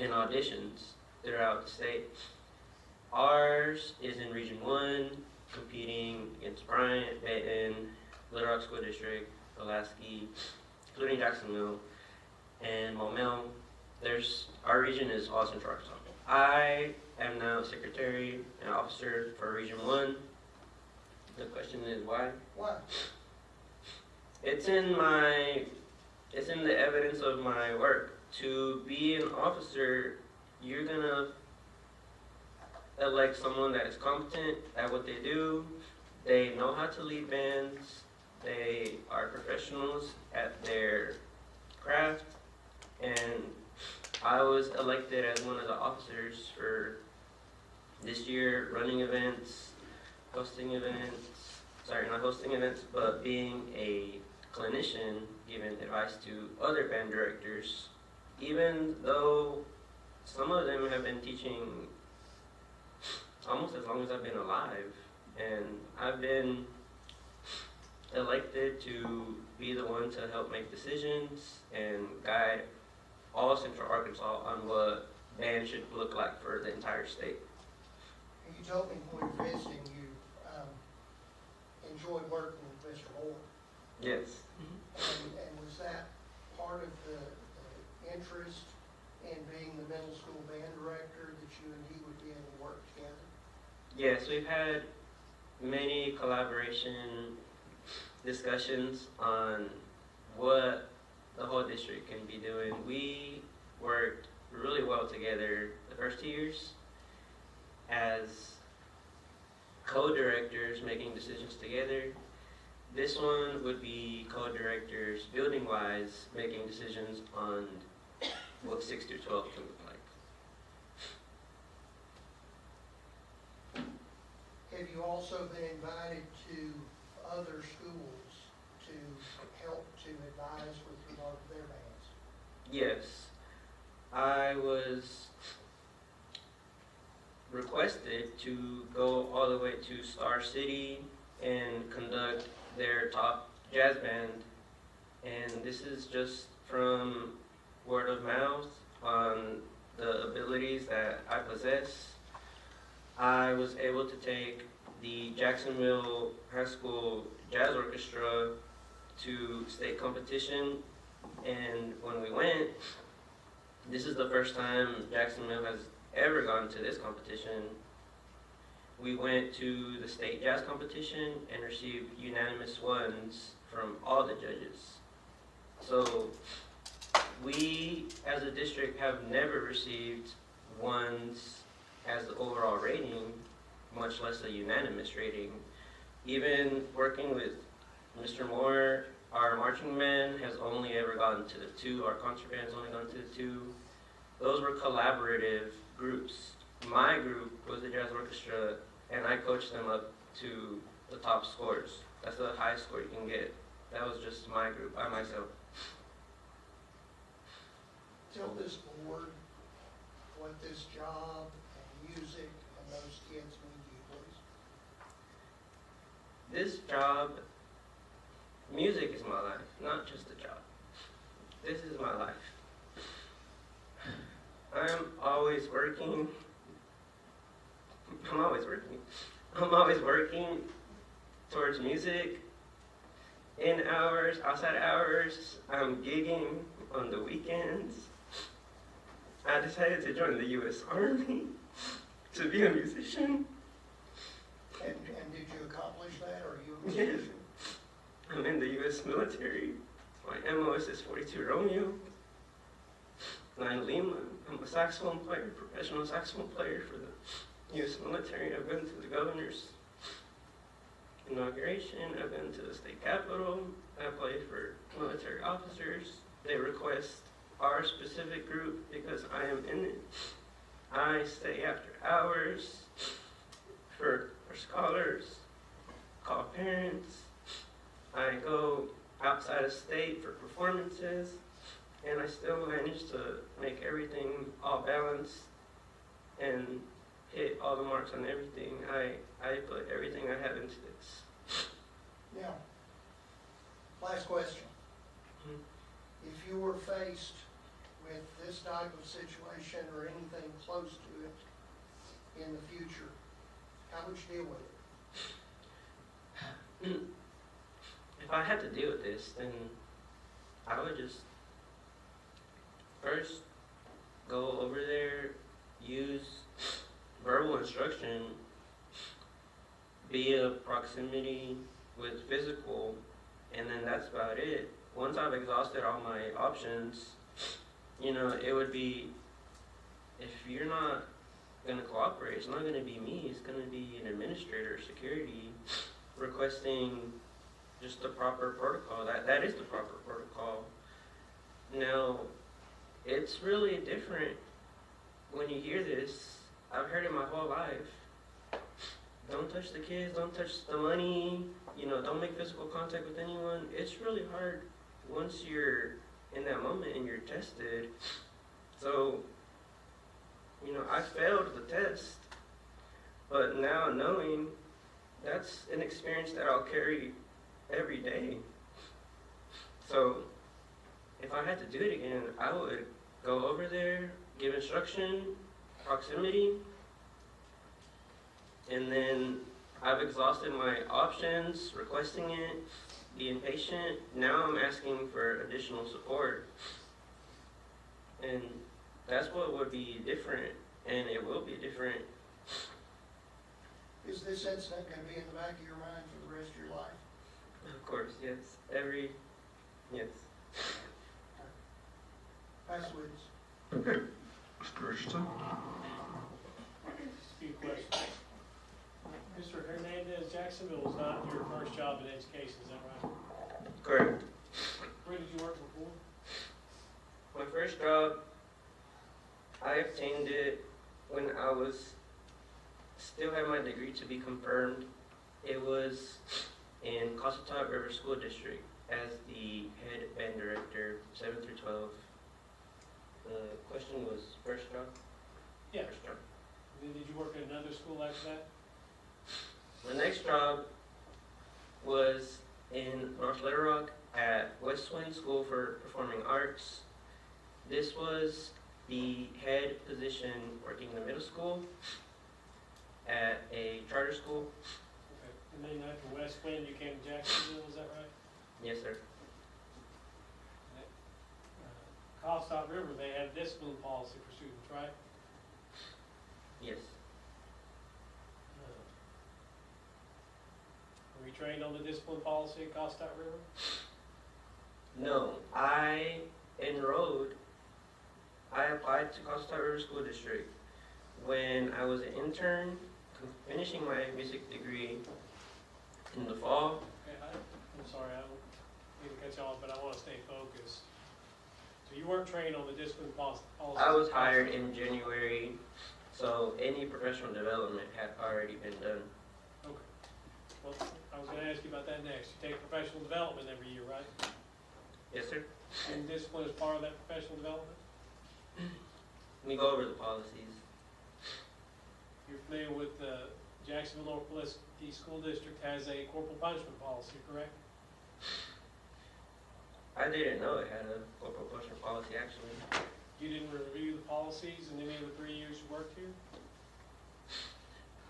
and auditions throughout the state. Ours is in Region 1, competing against Bryant, Benton, Little Rock School District, Pulaski, including Jacksonville, and Maumelle. Our region is all Central Arkansas. I am now secretary and officer for Region 1. The question is why? Why? It's in the evidence of my work. To be an officer, you're gonna elect someone that is competent at what they do. They know how to lead bands. They are professionals at their craft, and I was elected as one of the officers for this year, running events, hosting events, sorry, not hosting events, but being a clinician, giving advice to other band directors, even though some of them have been teaching almost as long as I've been alive. And I've been elected to be the one to help make decisions and guide all Central Arkansas on what band should look like for the entire state. You told me when we were visiting you enjoyed working with Mr. Moore. Yes. And was that part of the interest in being the middle school band director, that you and he would be able to work together? Yes, we've had many collaboration discussions on what the whole district can be doing. We worked really well together the first 2 years as co-directors making decisions together. This one would be co-directors building-wise making decisions on what 6 through 12 can look like. Have you also been invited to other schools to help to advise with regard to their bands? Yes, I was requested to go all the way to Star City and conduct their top jazz band, and this is just from word of mouth on the abilities that I possess. I was able to take the Jacksonville High School Jazz Orchestra to state competition, and when we went, this is the first time Jacksonville has ever gone to this competition. We went to the state jazz competition and received unanimous ones from all the judges. So we as a district have never received ones as the overall rating, much less a unanimous rating. Even working with Mr. Moore, our marching band has only ever gotten to the 2, our concert band has only gone to the 2. Those were collaborative groups. My group was the jazz orchestra, and I coached them up to the top scores. That's the highest score you can get. That was just my group, by myself. Tell this board what this job and music and those kids mean to you, please. This job, music is my life, not just a job. This is my life. I'm always working. I'm always working towards music. In hours, outside hours, I'm gigging on the weekends. I decided to join the U.S. Army to be a musician. And did you accomplish that, or are you a Yes. musician? I'm in the U.S. military. My MOS is 42 Romeo, 9 Lima. I'm a saxophone player, professional saxophone player for the U.S. military. I've been to the governor's inauguration. I've been to the state capitol. I play for military officers. They request our specific group because I am in it. I stay after hours for scholars, call parents. I go outside of state for performances, and I still manage to make everything all balanced and hit all the marks on everything. I put everything I have into this. Now, last question. If you were faced with this type of situation or anything close to it in the future, how would you deal with it? If I had to deal with this, then I would just first go over there, use verbal instruction, be a proximity with physical, and then that's about it. Once I've exhausted all my options, it would be, if you're not going to cooperate, it's not going to be me, it's going to be an administrator, security, requesting just the proper protocol. That is the proper protocol. Now, it's really different when you hear this. I've heard it my whole life. Don't touch the kids, don't touch the money, you know, don't make physical contact with anyone. It's really hard once you're in that moment and you're tested. So, you know, I failed the test, but now knowing that's an experience that I'll carry every day. So, if I had to do it again, I would go over there, give instruction, proximity, and then I've exhausted my options, requesting it, being patient. Now I'm asking for additional support. And that's what would be different, and it will be different. Is this incident going to be in the back of your mind for the rest of your life? Of course, yes. Yes. Pass the witness. Okay. Mr. Richardson? Just a few questions. Mr. Hernandez, Jacksonville was not your first job in education, is that right? Correct. Where did you work before? My first job, I obtained it when I still had my degree to be confirmed. It was in Cossatot River School District as the head band director, 7 through 12. The question was first job? Yeah. First job. Then did you work at another school after that? My next job was in North Little Rock at Westwind School for Performing Arts. This was the head position working in the middle school at a charter school. Okay. And then after Westwind, you came to Jacksonville, is that right? Yes, sir. Cossatot River, they have a discipline policy for students, right? Yes. Were you trained on the discipline policy at Cossatot River? No, I applied to Cossatot River School District when I was an intern, finishing my music degree in the fall. Okay, I'm sorry, I don't mean to cut you off, but I want to stay focused. So you weren't trained on the discipline policy? I was hired in January, so any professional development had already been done. Okay. Well, I was going to ask you about that next. You take professional development every year, right? Yes, sir. And discipline is part of that professional development? We go over the policies. You're familiar with the Jacksonville North Pulaski School District has a corporal punishment policy, correct? I didn't know it had a corporal punishment policy, actually. You didn't review the policies in any of the 3 years you worked here?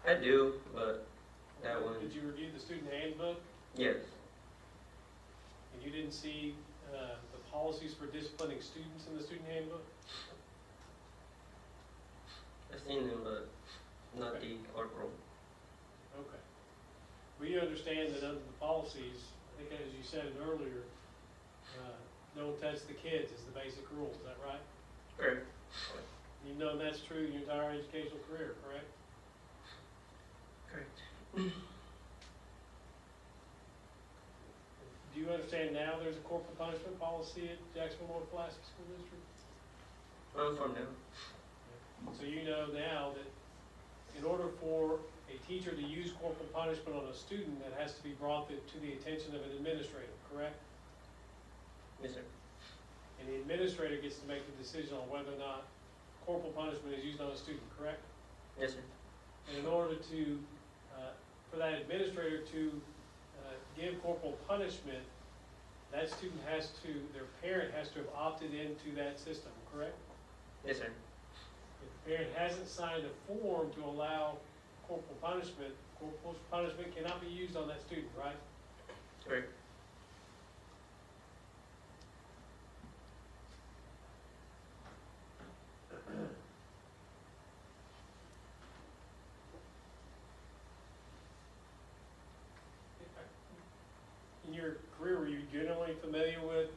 I do, but that one. Did you review the student handbook? Yes. And you didn't see the policies for disciplining students in the student handbook? I've seen them, but not the corporal. Okay. Well, you understand that under the policies, I think as you said it earlier, don't touch the kids is the basic rule, is that right? Correct. You've known that's true your entire educational career, correct? Correct. Do you understand now there's a corporal punishment policy at Jacksonville North Pulaski School District? I'm from now. So you know now that in order for a teacher to use corporal punishment on a student, that has to be brought to the attention of an administrator, correct? Yes, sir. And the administrator gets to make the decision on whether or not corporal punishment is used on a student, correct? Yes, sir. And in order to, for that administrator to give corporal punishment, that student has to, their parent has to have opted into that system, correct? Yes, sir. If the parent hasn't signed a form to allow corporal punishment cannot be used on that student, right? Correct. In your career, were you generally familiar with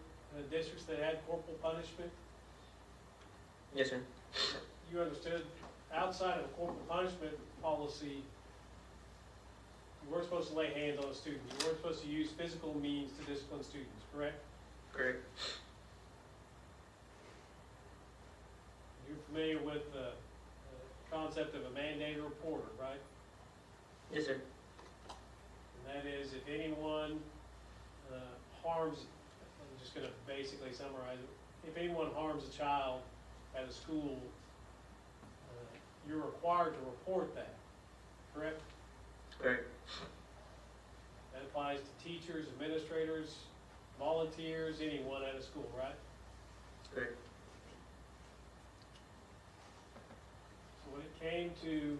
districts that had corporal punishment? Yes, sir. You understood outside of a corporal punishment policy, you weren't supposed to lay hands on a student. You weren't supposed to use physical means to discipline students, correct? Correct. You're familiar with the concept of a mandated reporter, right? Yes, sir. And that is, if anyone harms, I'm just going to basically summarize it. If anyone harms a child at a school, you're required to report that, correct? Correct. That applies to teachers, administrators, volunteers, anyone at a school, right? Correct. So when it came to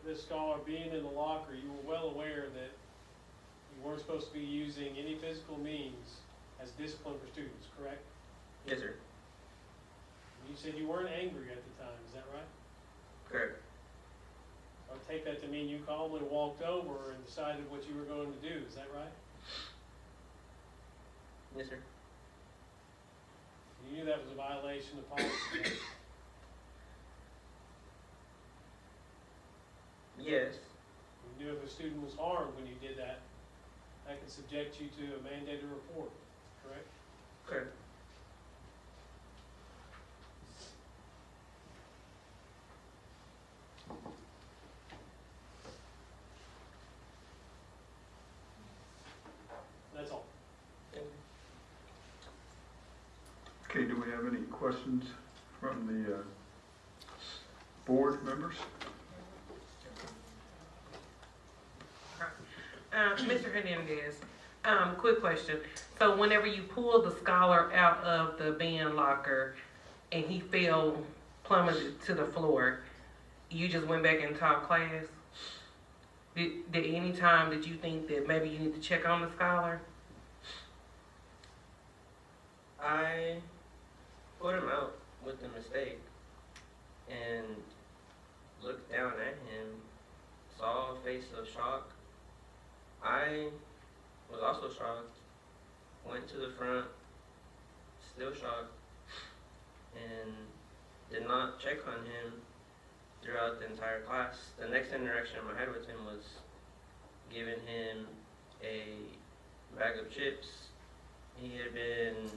this scholar being in the locker, you were well aware that you weren't supposed to be using any physical means as discipline for students, correct? Yes, sir. You said you weren't angry at the time, is that right? Correct. I would take that to mean you calmly walked over and decided what you were going to do, is that right? Yes, sir. You knew that was a violation of policy, right? Yes. You knew if a student was harmed when you did that, that could subject you to a mandated report, correct? Correct. That's all. Okay, do we have any questions from the board members? Mr. Hernandez, quick question. So whenever you pulled the scholar out of the band locker and he fell plummeted to the floor, you just went back and taught class? Did any time did you think that maybe you need to check on the scholar? I put him out with the mistake and looked down at him, saw a face of shock. I was also shocked, went to the front, still shocked, and did not check on him throughout the entire class. The next interaction I had with him was giving him a bag of chips. He had been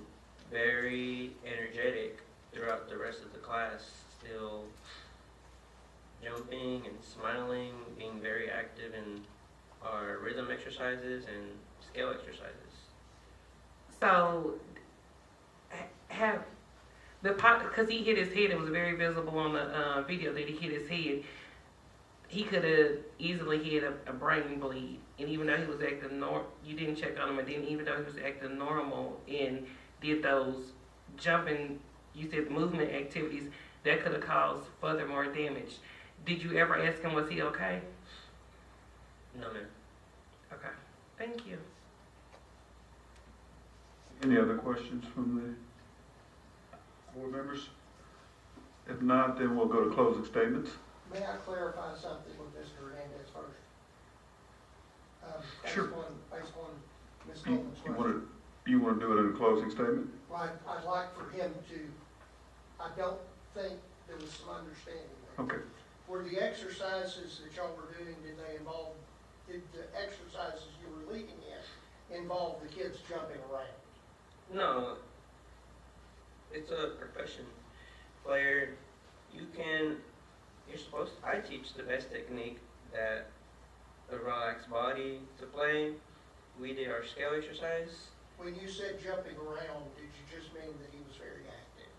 very energetic throughout the rest of the class, still jumping and smiling, being very active in our rhythm exercises and scale exercises. So, have the because he hit his head, it was very visible on the video that he hit his head. He could have easily had a brain bleed, and even though he was acting you didn't check on him, and then even though he was acting normal and did those jumping, you said movement activities, that could have caused further more damage. Did you ever ask him, was he okay? No, ma'am. Okay, thank you. Any other questions from the board members? If not, then we'll go to closing statements. May I clarify something with Mr. Hernandez first? Sure. Based on Ms. Coleman's question. You want to do it in a closing statement? Right, I'd like for him to, I don't think there was some understanding there. Okay. Were the exercises that y'all were doing, did the exercises you were leading in involve the kids jumping around? No, it's a profession where I teach the best technique that a relaxed body to play. We did our scale exercise. When you said jumping around, did you just mean that he was very active?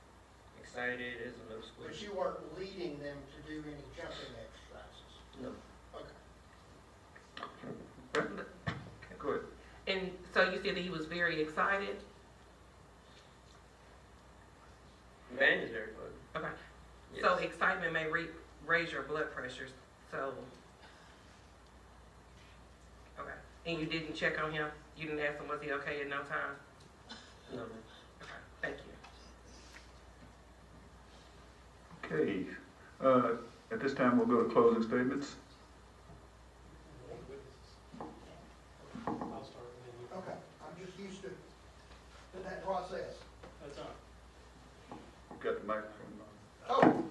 Excited as a middle schooler. But you weren't leading them to do any jumping exercises? No. Okay. Good. And so you said that he was very excited? Band is very fun. Okay. Yes. So excitement may raise your blood pressure, so. Okay. And you didn't check on him? You didn't ask him, was he okay in no time? No. Okay, thank you. Okay. At this time, we'll go to closing statements. I'll start and then you. Okay, I'm just used to that process. That's all right. You've got the microphone. Oh.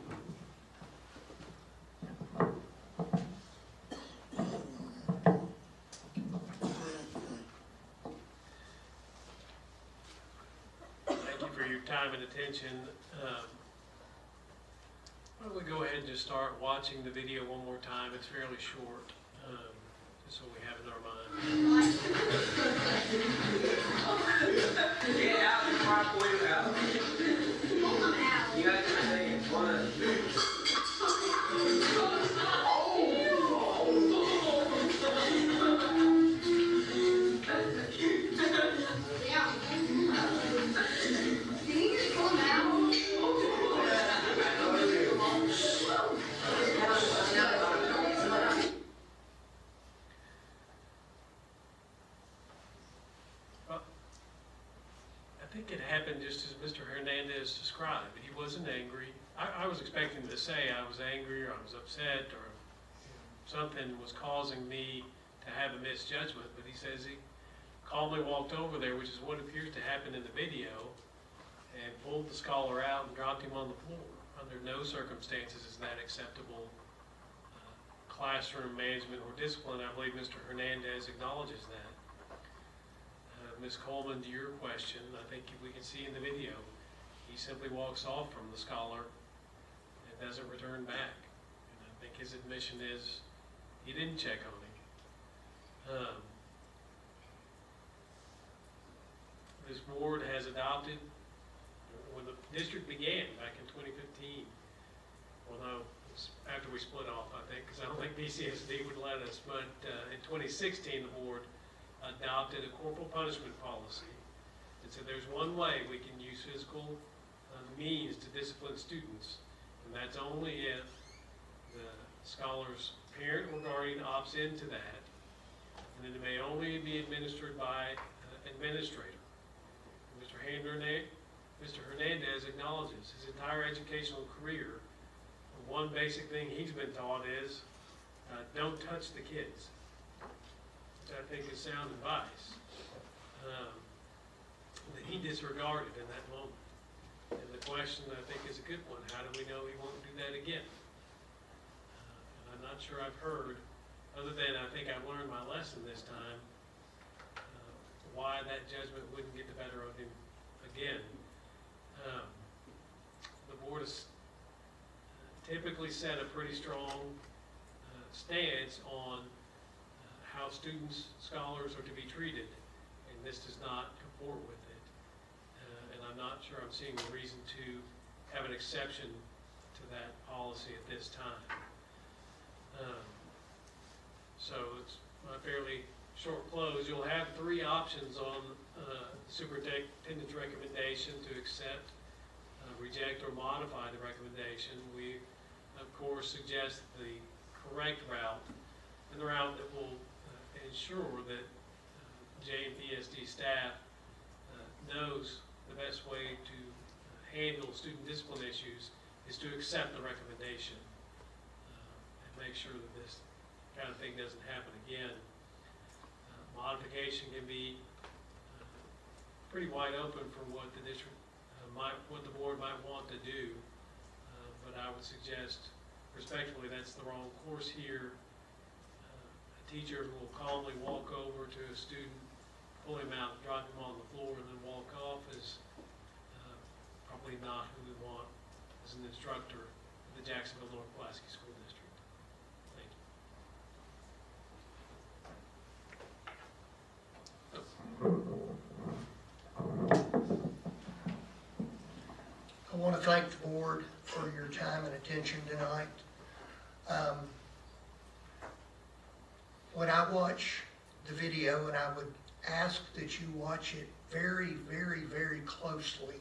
time and attention. Why don't we go ahead and just start watching the video one more time? It's fairly short, just so we have it in our mind. Get out and walk way out. You guys are saying 1, 2. I think it happened just as Mr. Hernandez described. He wasn't angry. I was expecting him to say I was angry or I was upset or something was causing me to have a misjudgment, but he says he calmly walked over there, which is what appears to happen in the video, and pulled the scholar out and dropped him on the floor. Under no circumstances is that acceptable classroom management or discipline. I believe Mr. Hernandez acknowledges that. Ms. Coleman, to your question, I think we can see in the video, he simply walks off from the scholar and doesn't return back. And I think his admission is he didn't check on him. This board has adopted, when the district began back in 2015, well, no, it was after we split off, I think, because I don't think BCSD would let us, but in 2016, the board adopted a corporal punishment policy that said there's one way we can use physical means to discipline students, and that's only if the scholar's parent or guardian opts into that, and then it may only be administered by an administrator. Mr. Hernandez acknowledges his entire educational career, one basic thing he's been taught is don't touch the kids. I think is sound advice that he disregarded in that moment. And the question, I think, is a good one. How do we know he won't do that again? And I'm not sure I've heard, other than I think I've learned my lesson this time, why that judgment wouldn't get the better of him again. The board has typically set a pretty strong stance on how students, scholars are to be treated, and this does not comport with it. And I'm not sure I'm seeing a reason to have an exception to that policy at this time. So it's a fairly short close. You'll have 3 options on the superintendent's recommendation to accept, reject, or modify the recommendation. We, of course, suggest the correct route, and the route that will ensure that JNPSD staff knows the best way to handle student discipline issues is to accept the recommendation and make sure that this kind of thing doesn't happen again. Modification can be pretty wide open for what the district what the board might want to do, but I would suggest respectfully that's the wrong course here. Teacher will calmly walk over to a student, pull him out, drop him on the floor, and then walk off is probably not who we want as an instructor at the Jacksonville North Pulaski School District. I want to thank the board for your time and attention tonight. When I watch the video, and I would ask that you watch it very, very, very closely,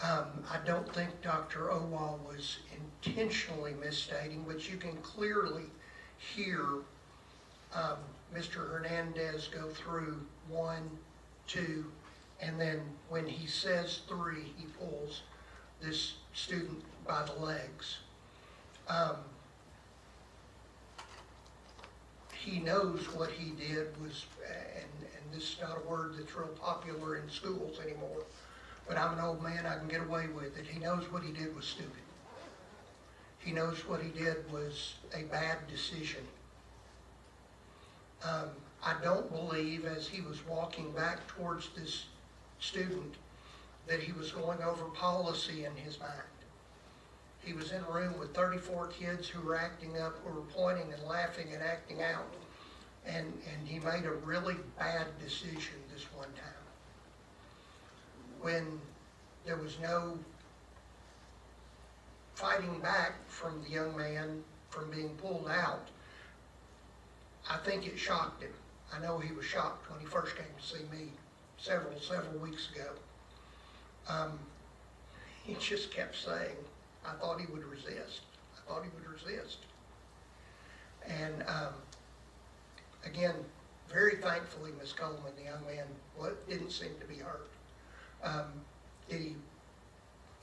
I don't think Dr. Owa was intentionally misstating, but you can clearly hear Mr. Hernandez go through 1, 2, and then when he says 3, he pulls this student by the legs. He knows what he did was, and this is not a word that's real popular in schools anymore, but I'm an old man, I can get away with it. He knows what he did was stupid. He knows what he did was a bad decision. I don't believe as he was walking back towards this student that he was going over policy in his mind. He was in a room with 34 kids who were acting up, who were pointing and laughing and acting out. And he made a really bad decision this one time. When there was no fighting back from the young man from being pulled out, I think it shocked him. I know he was shocked when he first came to see me several weeks ago. He just kept saying, I thought he would resist. I thought he would resist. And again, very thankfully, Ms. Coleman, the young man, didn't seem to be hurt. Did he,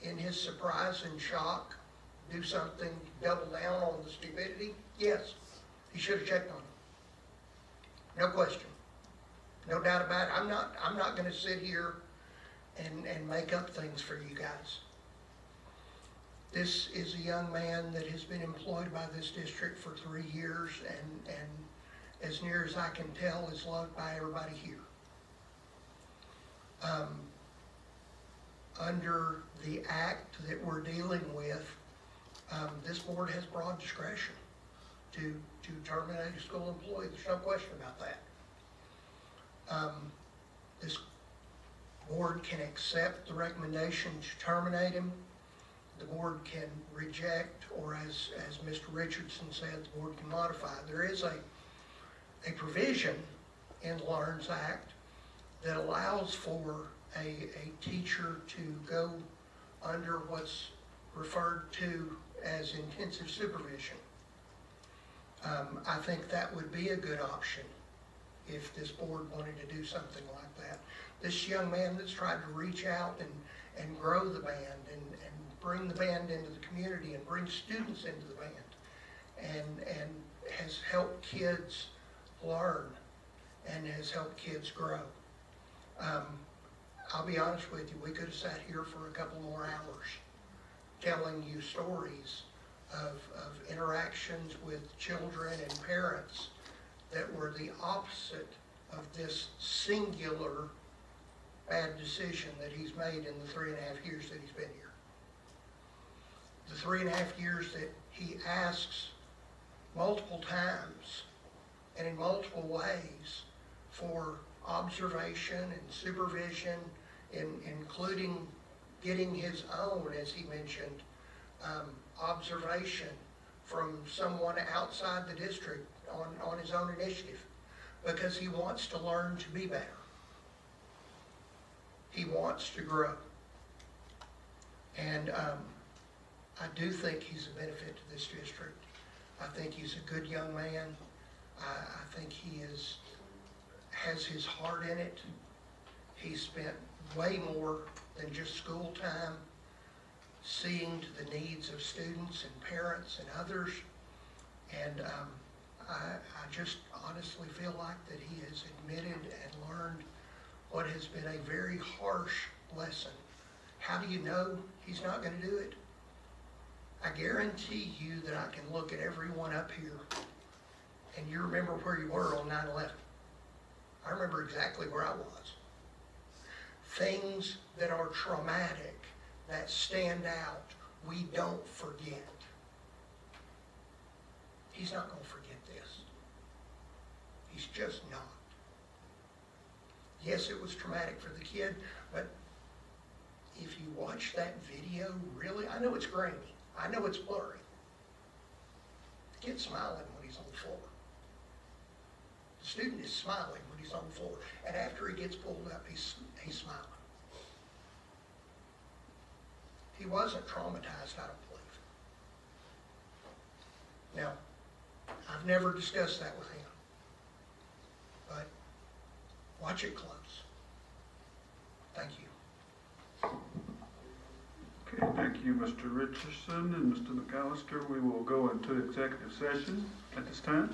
in his surprise and shock, do something, double down on the stupidity? Yes. He should have checked on him. No question. No doubt about it. I'm not going to sit here and make up things for you guys. This is a young man that has been employed by this district for 3 years and as near as I can tell is loved by everybody here. Under the act that we're dealing with, this board has broad discretion to terminate a school employee. There's no question about that. This board can accept the recommendation to terminate him. The board can reject, or as Mr. Richardson said, the board can modify. There is a provision in the LEARNS Act that allows for a teacher to go under what's referred to as intensive supervision. I think that would be a good option if this board wanted to do something like that. This young man that's tried to reach out and grow the band and bring the band into the community and bring students into the band and has helped kids learn and has helped kids grow. I'll be honest with you, we could have sat here for a couple more hours telling you stories of interactions with children and parents that were the opposite of this singular bad decision that he's made in the 3.5 years that he's been here. The 3.5 years that he asks multiple times and in multiple ways for observation and supervision, including getting his own, as he mentioned, observation from someone outside the district on his own initiative, because he wants to learn to be better. He wants to grow. And I do think he's a benefit to this district. I think he's a good young man. I think he has his heart in it. He spent way more than just school time seeing to the needs of students and parents and others. And I just honestly feel like that he has admitted and learned what has been a very harsh lesson. How do you know he's not going to do it? I guarantee you that I can look at everyone up here and you remember where you were on 9/11. I remember exactly where I was. Things that are traumatic, that stand out, we don't forget. He's not going to forget this. He's just not. Yes, it was traumatic for the kid, but if you watch that video, really, I know it's grainy. I know it's blurry. The kid's smiling when he's on the floor. The student is smiling when he's on the floor. And after he gets pulled up, he's smiling. He wasn't traumatized, I don't believe. Now, I've never discussed that with him. But watch it close. Thank you. Okay, thank you, Mr. Richardson and Mr. McAllister. We will go into executive session at this time.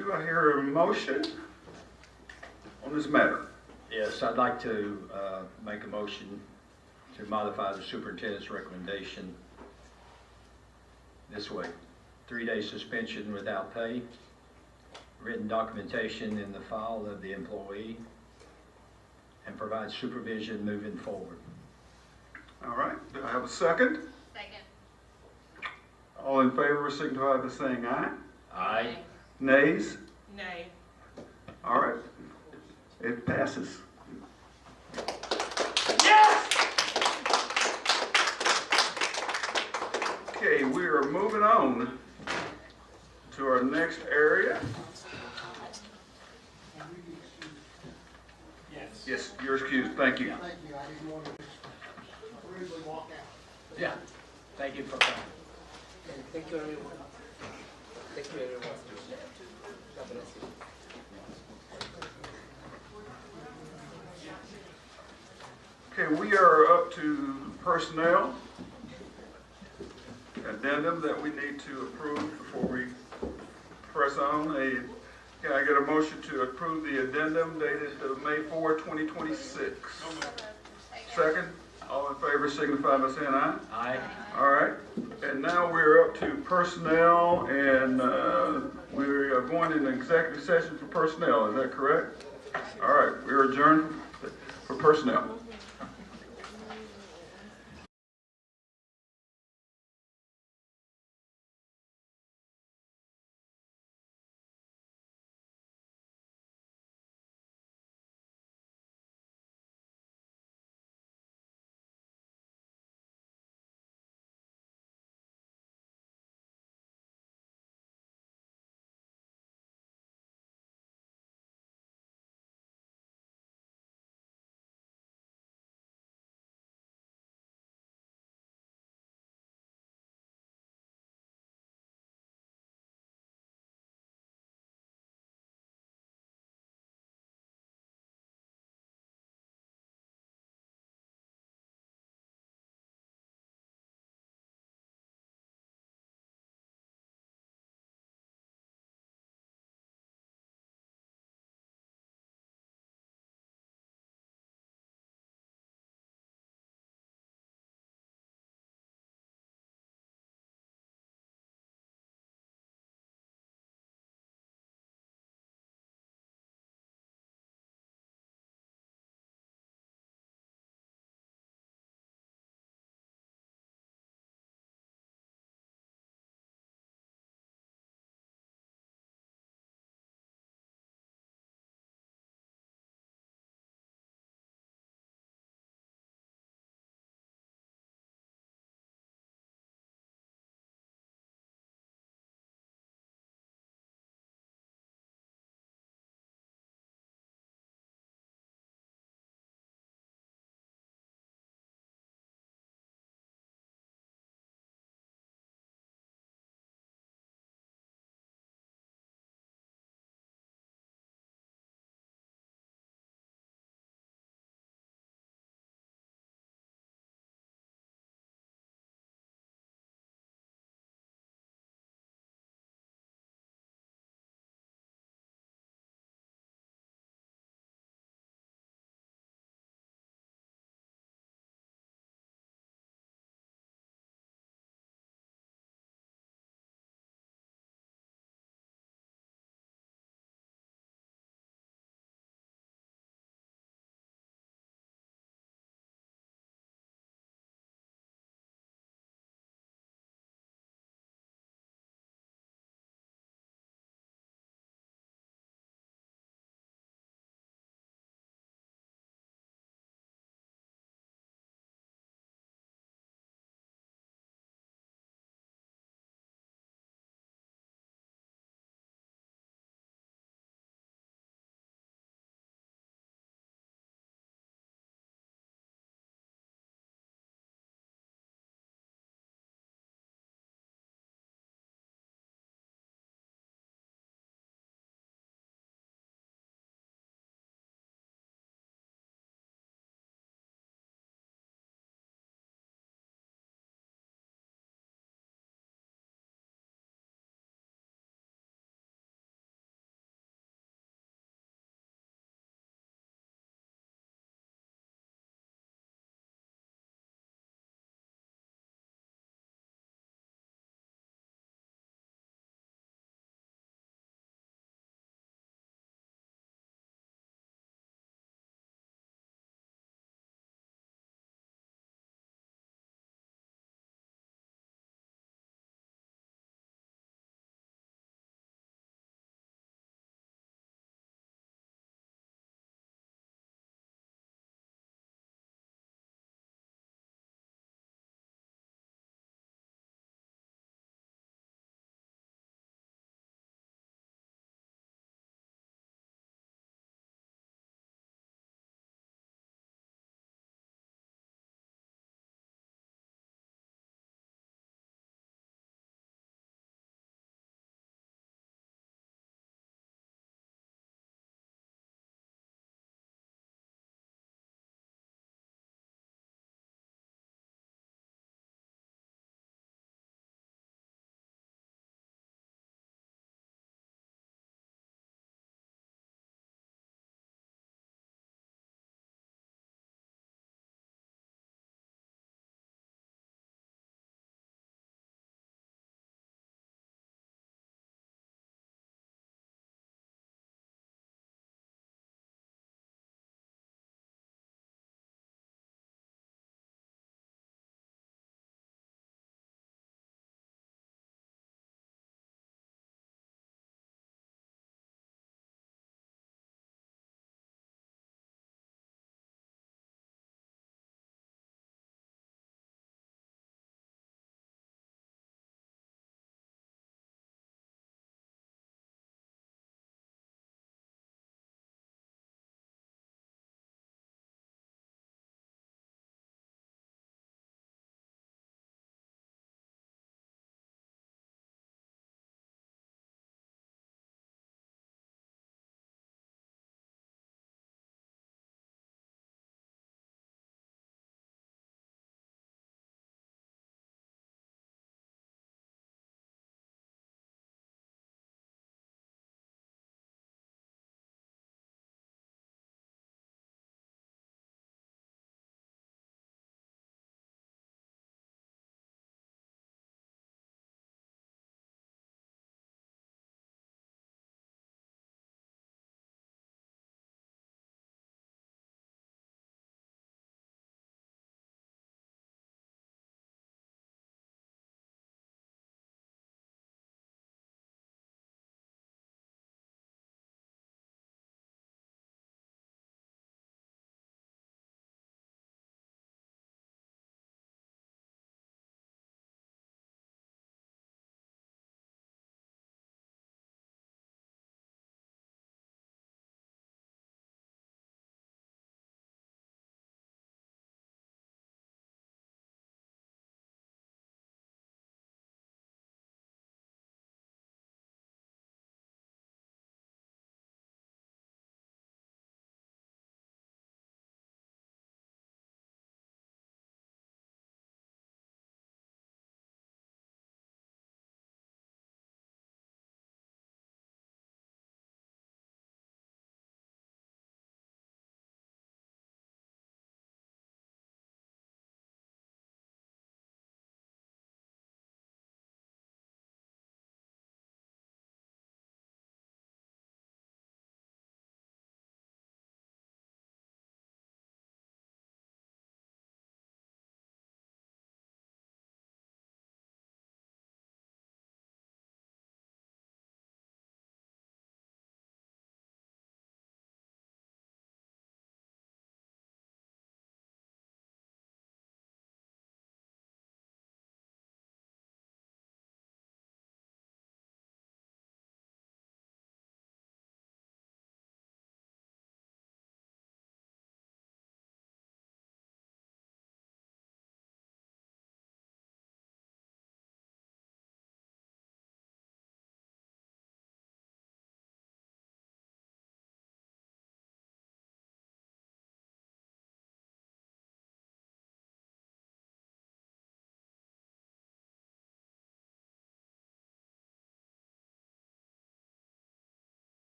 Do I hear a motion on this matter? Yes, I'd like to make a motion to modify the superintendent's recommendation this way. 3-day suspension without pay, written documentation in the file of the employee, and provide supervision moving forward. All right, do I have a second? Second. All in favor signify by saying aye. Aye. Nays? Nay. All right, it passes. Okay, we are moving on to our next area. Yes, you're excused. Thank you. Thank you, I didn't want to rudely walk out. Yeah, thank you for coming. Thank you, everyone. Thank you, everyone. God bless you. Okay, we are up to personnel addendum that we need to approve before we press on. Can I get a motion to approve the addendum dated May 4, 2026? Second, all in favor signify by saying aye. Aye. All right, and now we're up to personnel, and we are going into executive session for personnel, is that correct? All right, we're adjourned for personnel.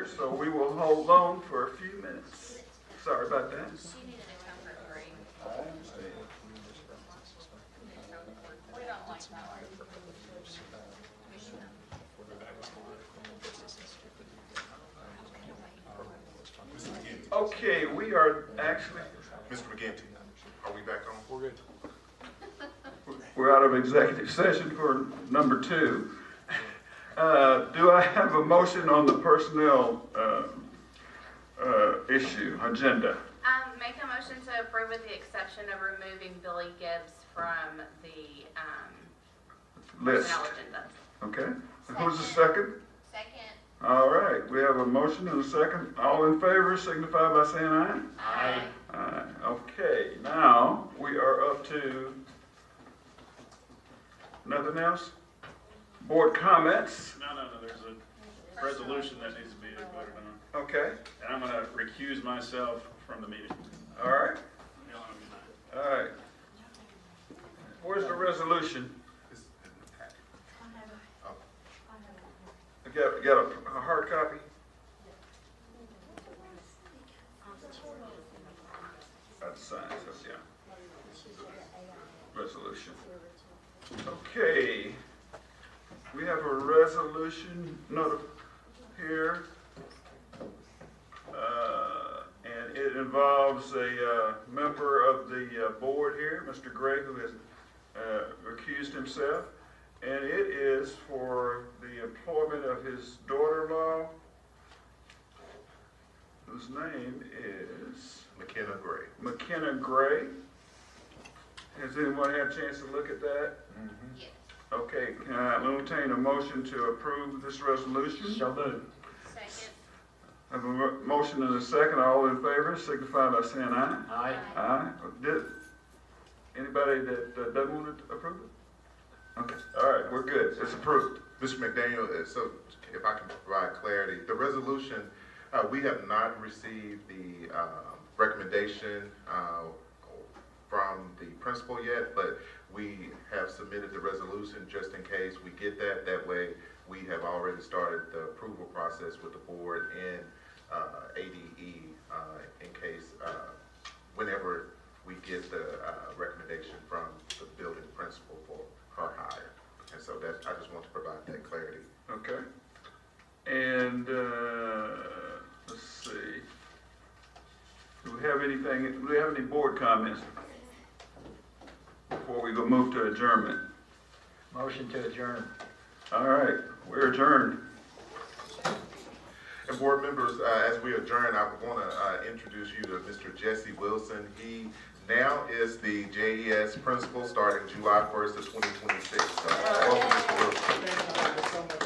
So we will hold on for a few minutes. Sorry about that. Okay, we are actually, Mr. McGinty, are we back on? We're good. we're out of executive session for number 2. Do I have a motion on the personnel issue, agenda? Make a motion to approve with the exception of removing Billy Gibbs from the List. personnel agenda. Okay, and who's the second? Second. All right, we have a motion and a second. All in favor signify by saying aye. Aye. Aye. Okay, now we are up to nothing else? Board comments? No, there's a resolution that needs to be voted on. Okay, And I'm gonna recuse myself from the meeting. all right, Y'all have a good night. all right. Where's the resolution? Got a hard copy? That's signed, so yeah. Resolution. Okay. We have a resolution here. And it involves a member of the board here, Mr. Gray, who has recused himself. And it is for the employment of his daughter-in-law, whose name is McKenna Gray. McKenna Gray. Has anyone had a chance to look at that? Yes. Okay, can I entertain a motion to approve this resolution? So moved. Second. I have a motion and a second. All in favor signify by saying aye. Aye. Aye. Anybody that doesn't want to approve it? Okay, all right, we're good. It's approved. Mr. McDaniel, so if I can provide clarity, the resolution, we have not received the recommendation from the principal yet, but we have submitted the resolution just in case we get that. That way, we have already started the approval process with the board and ADE in case, whenever we get the recommendation from the building principal for her hire. And so that, I just want to provide that clarity. Okay. And let's see. Do we have any board comments before we go move to adjournment? Motion to adjourn. All right, we're adjourned. And board members, as we adjourn, I want to introduce you to Mr. Jesse Wilson. He now is the JES principal starting July 1st of 2026. So welcome, Mr. Wilson.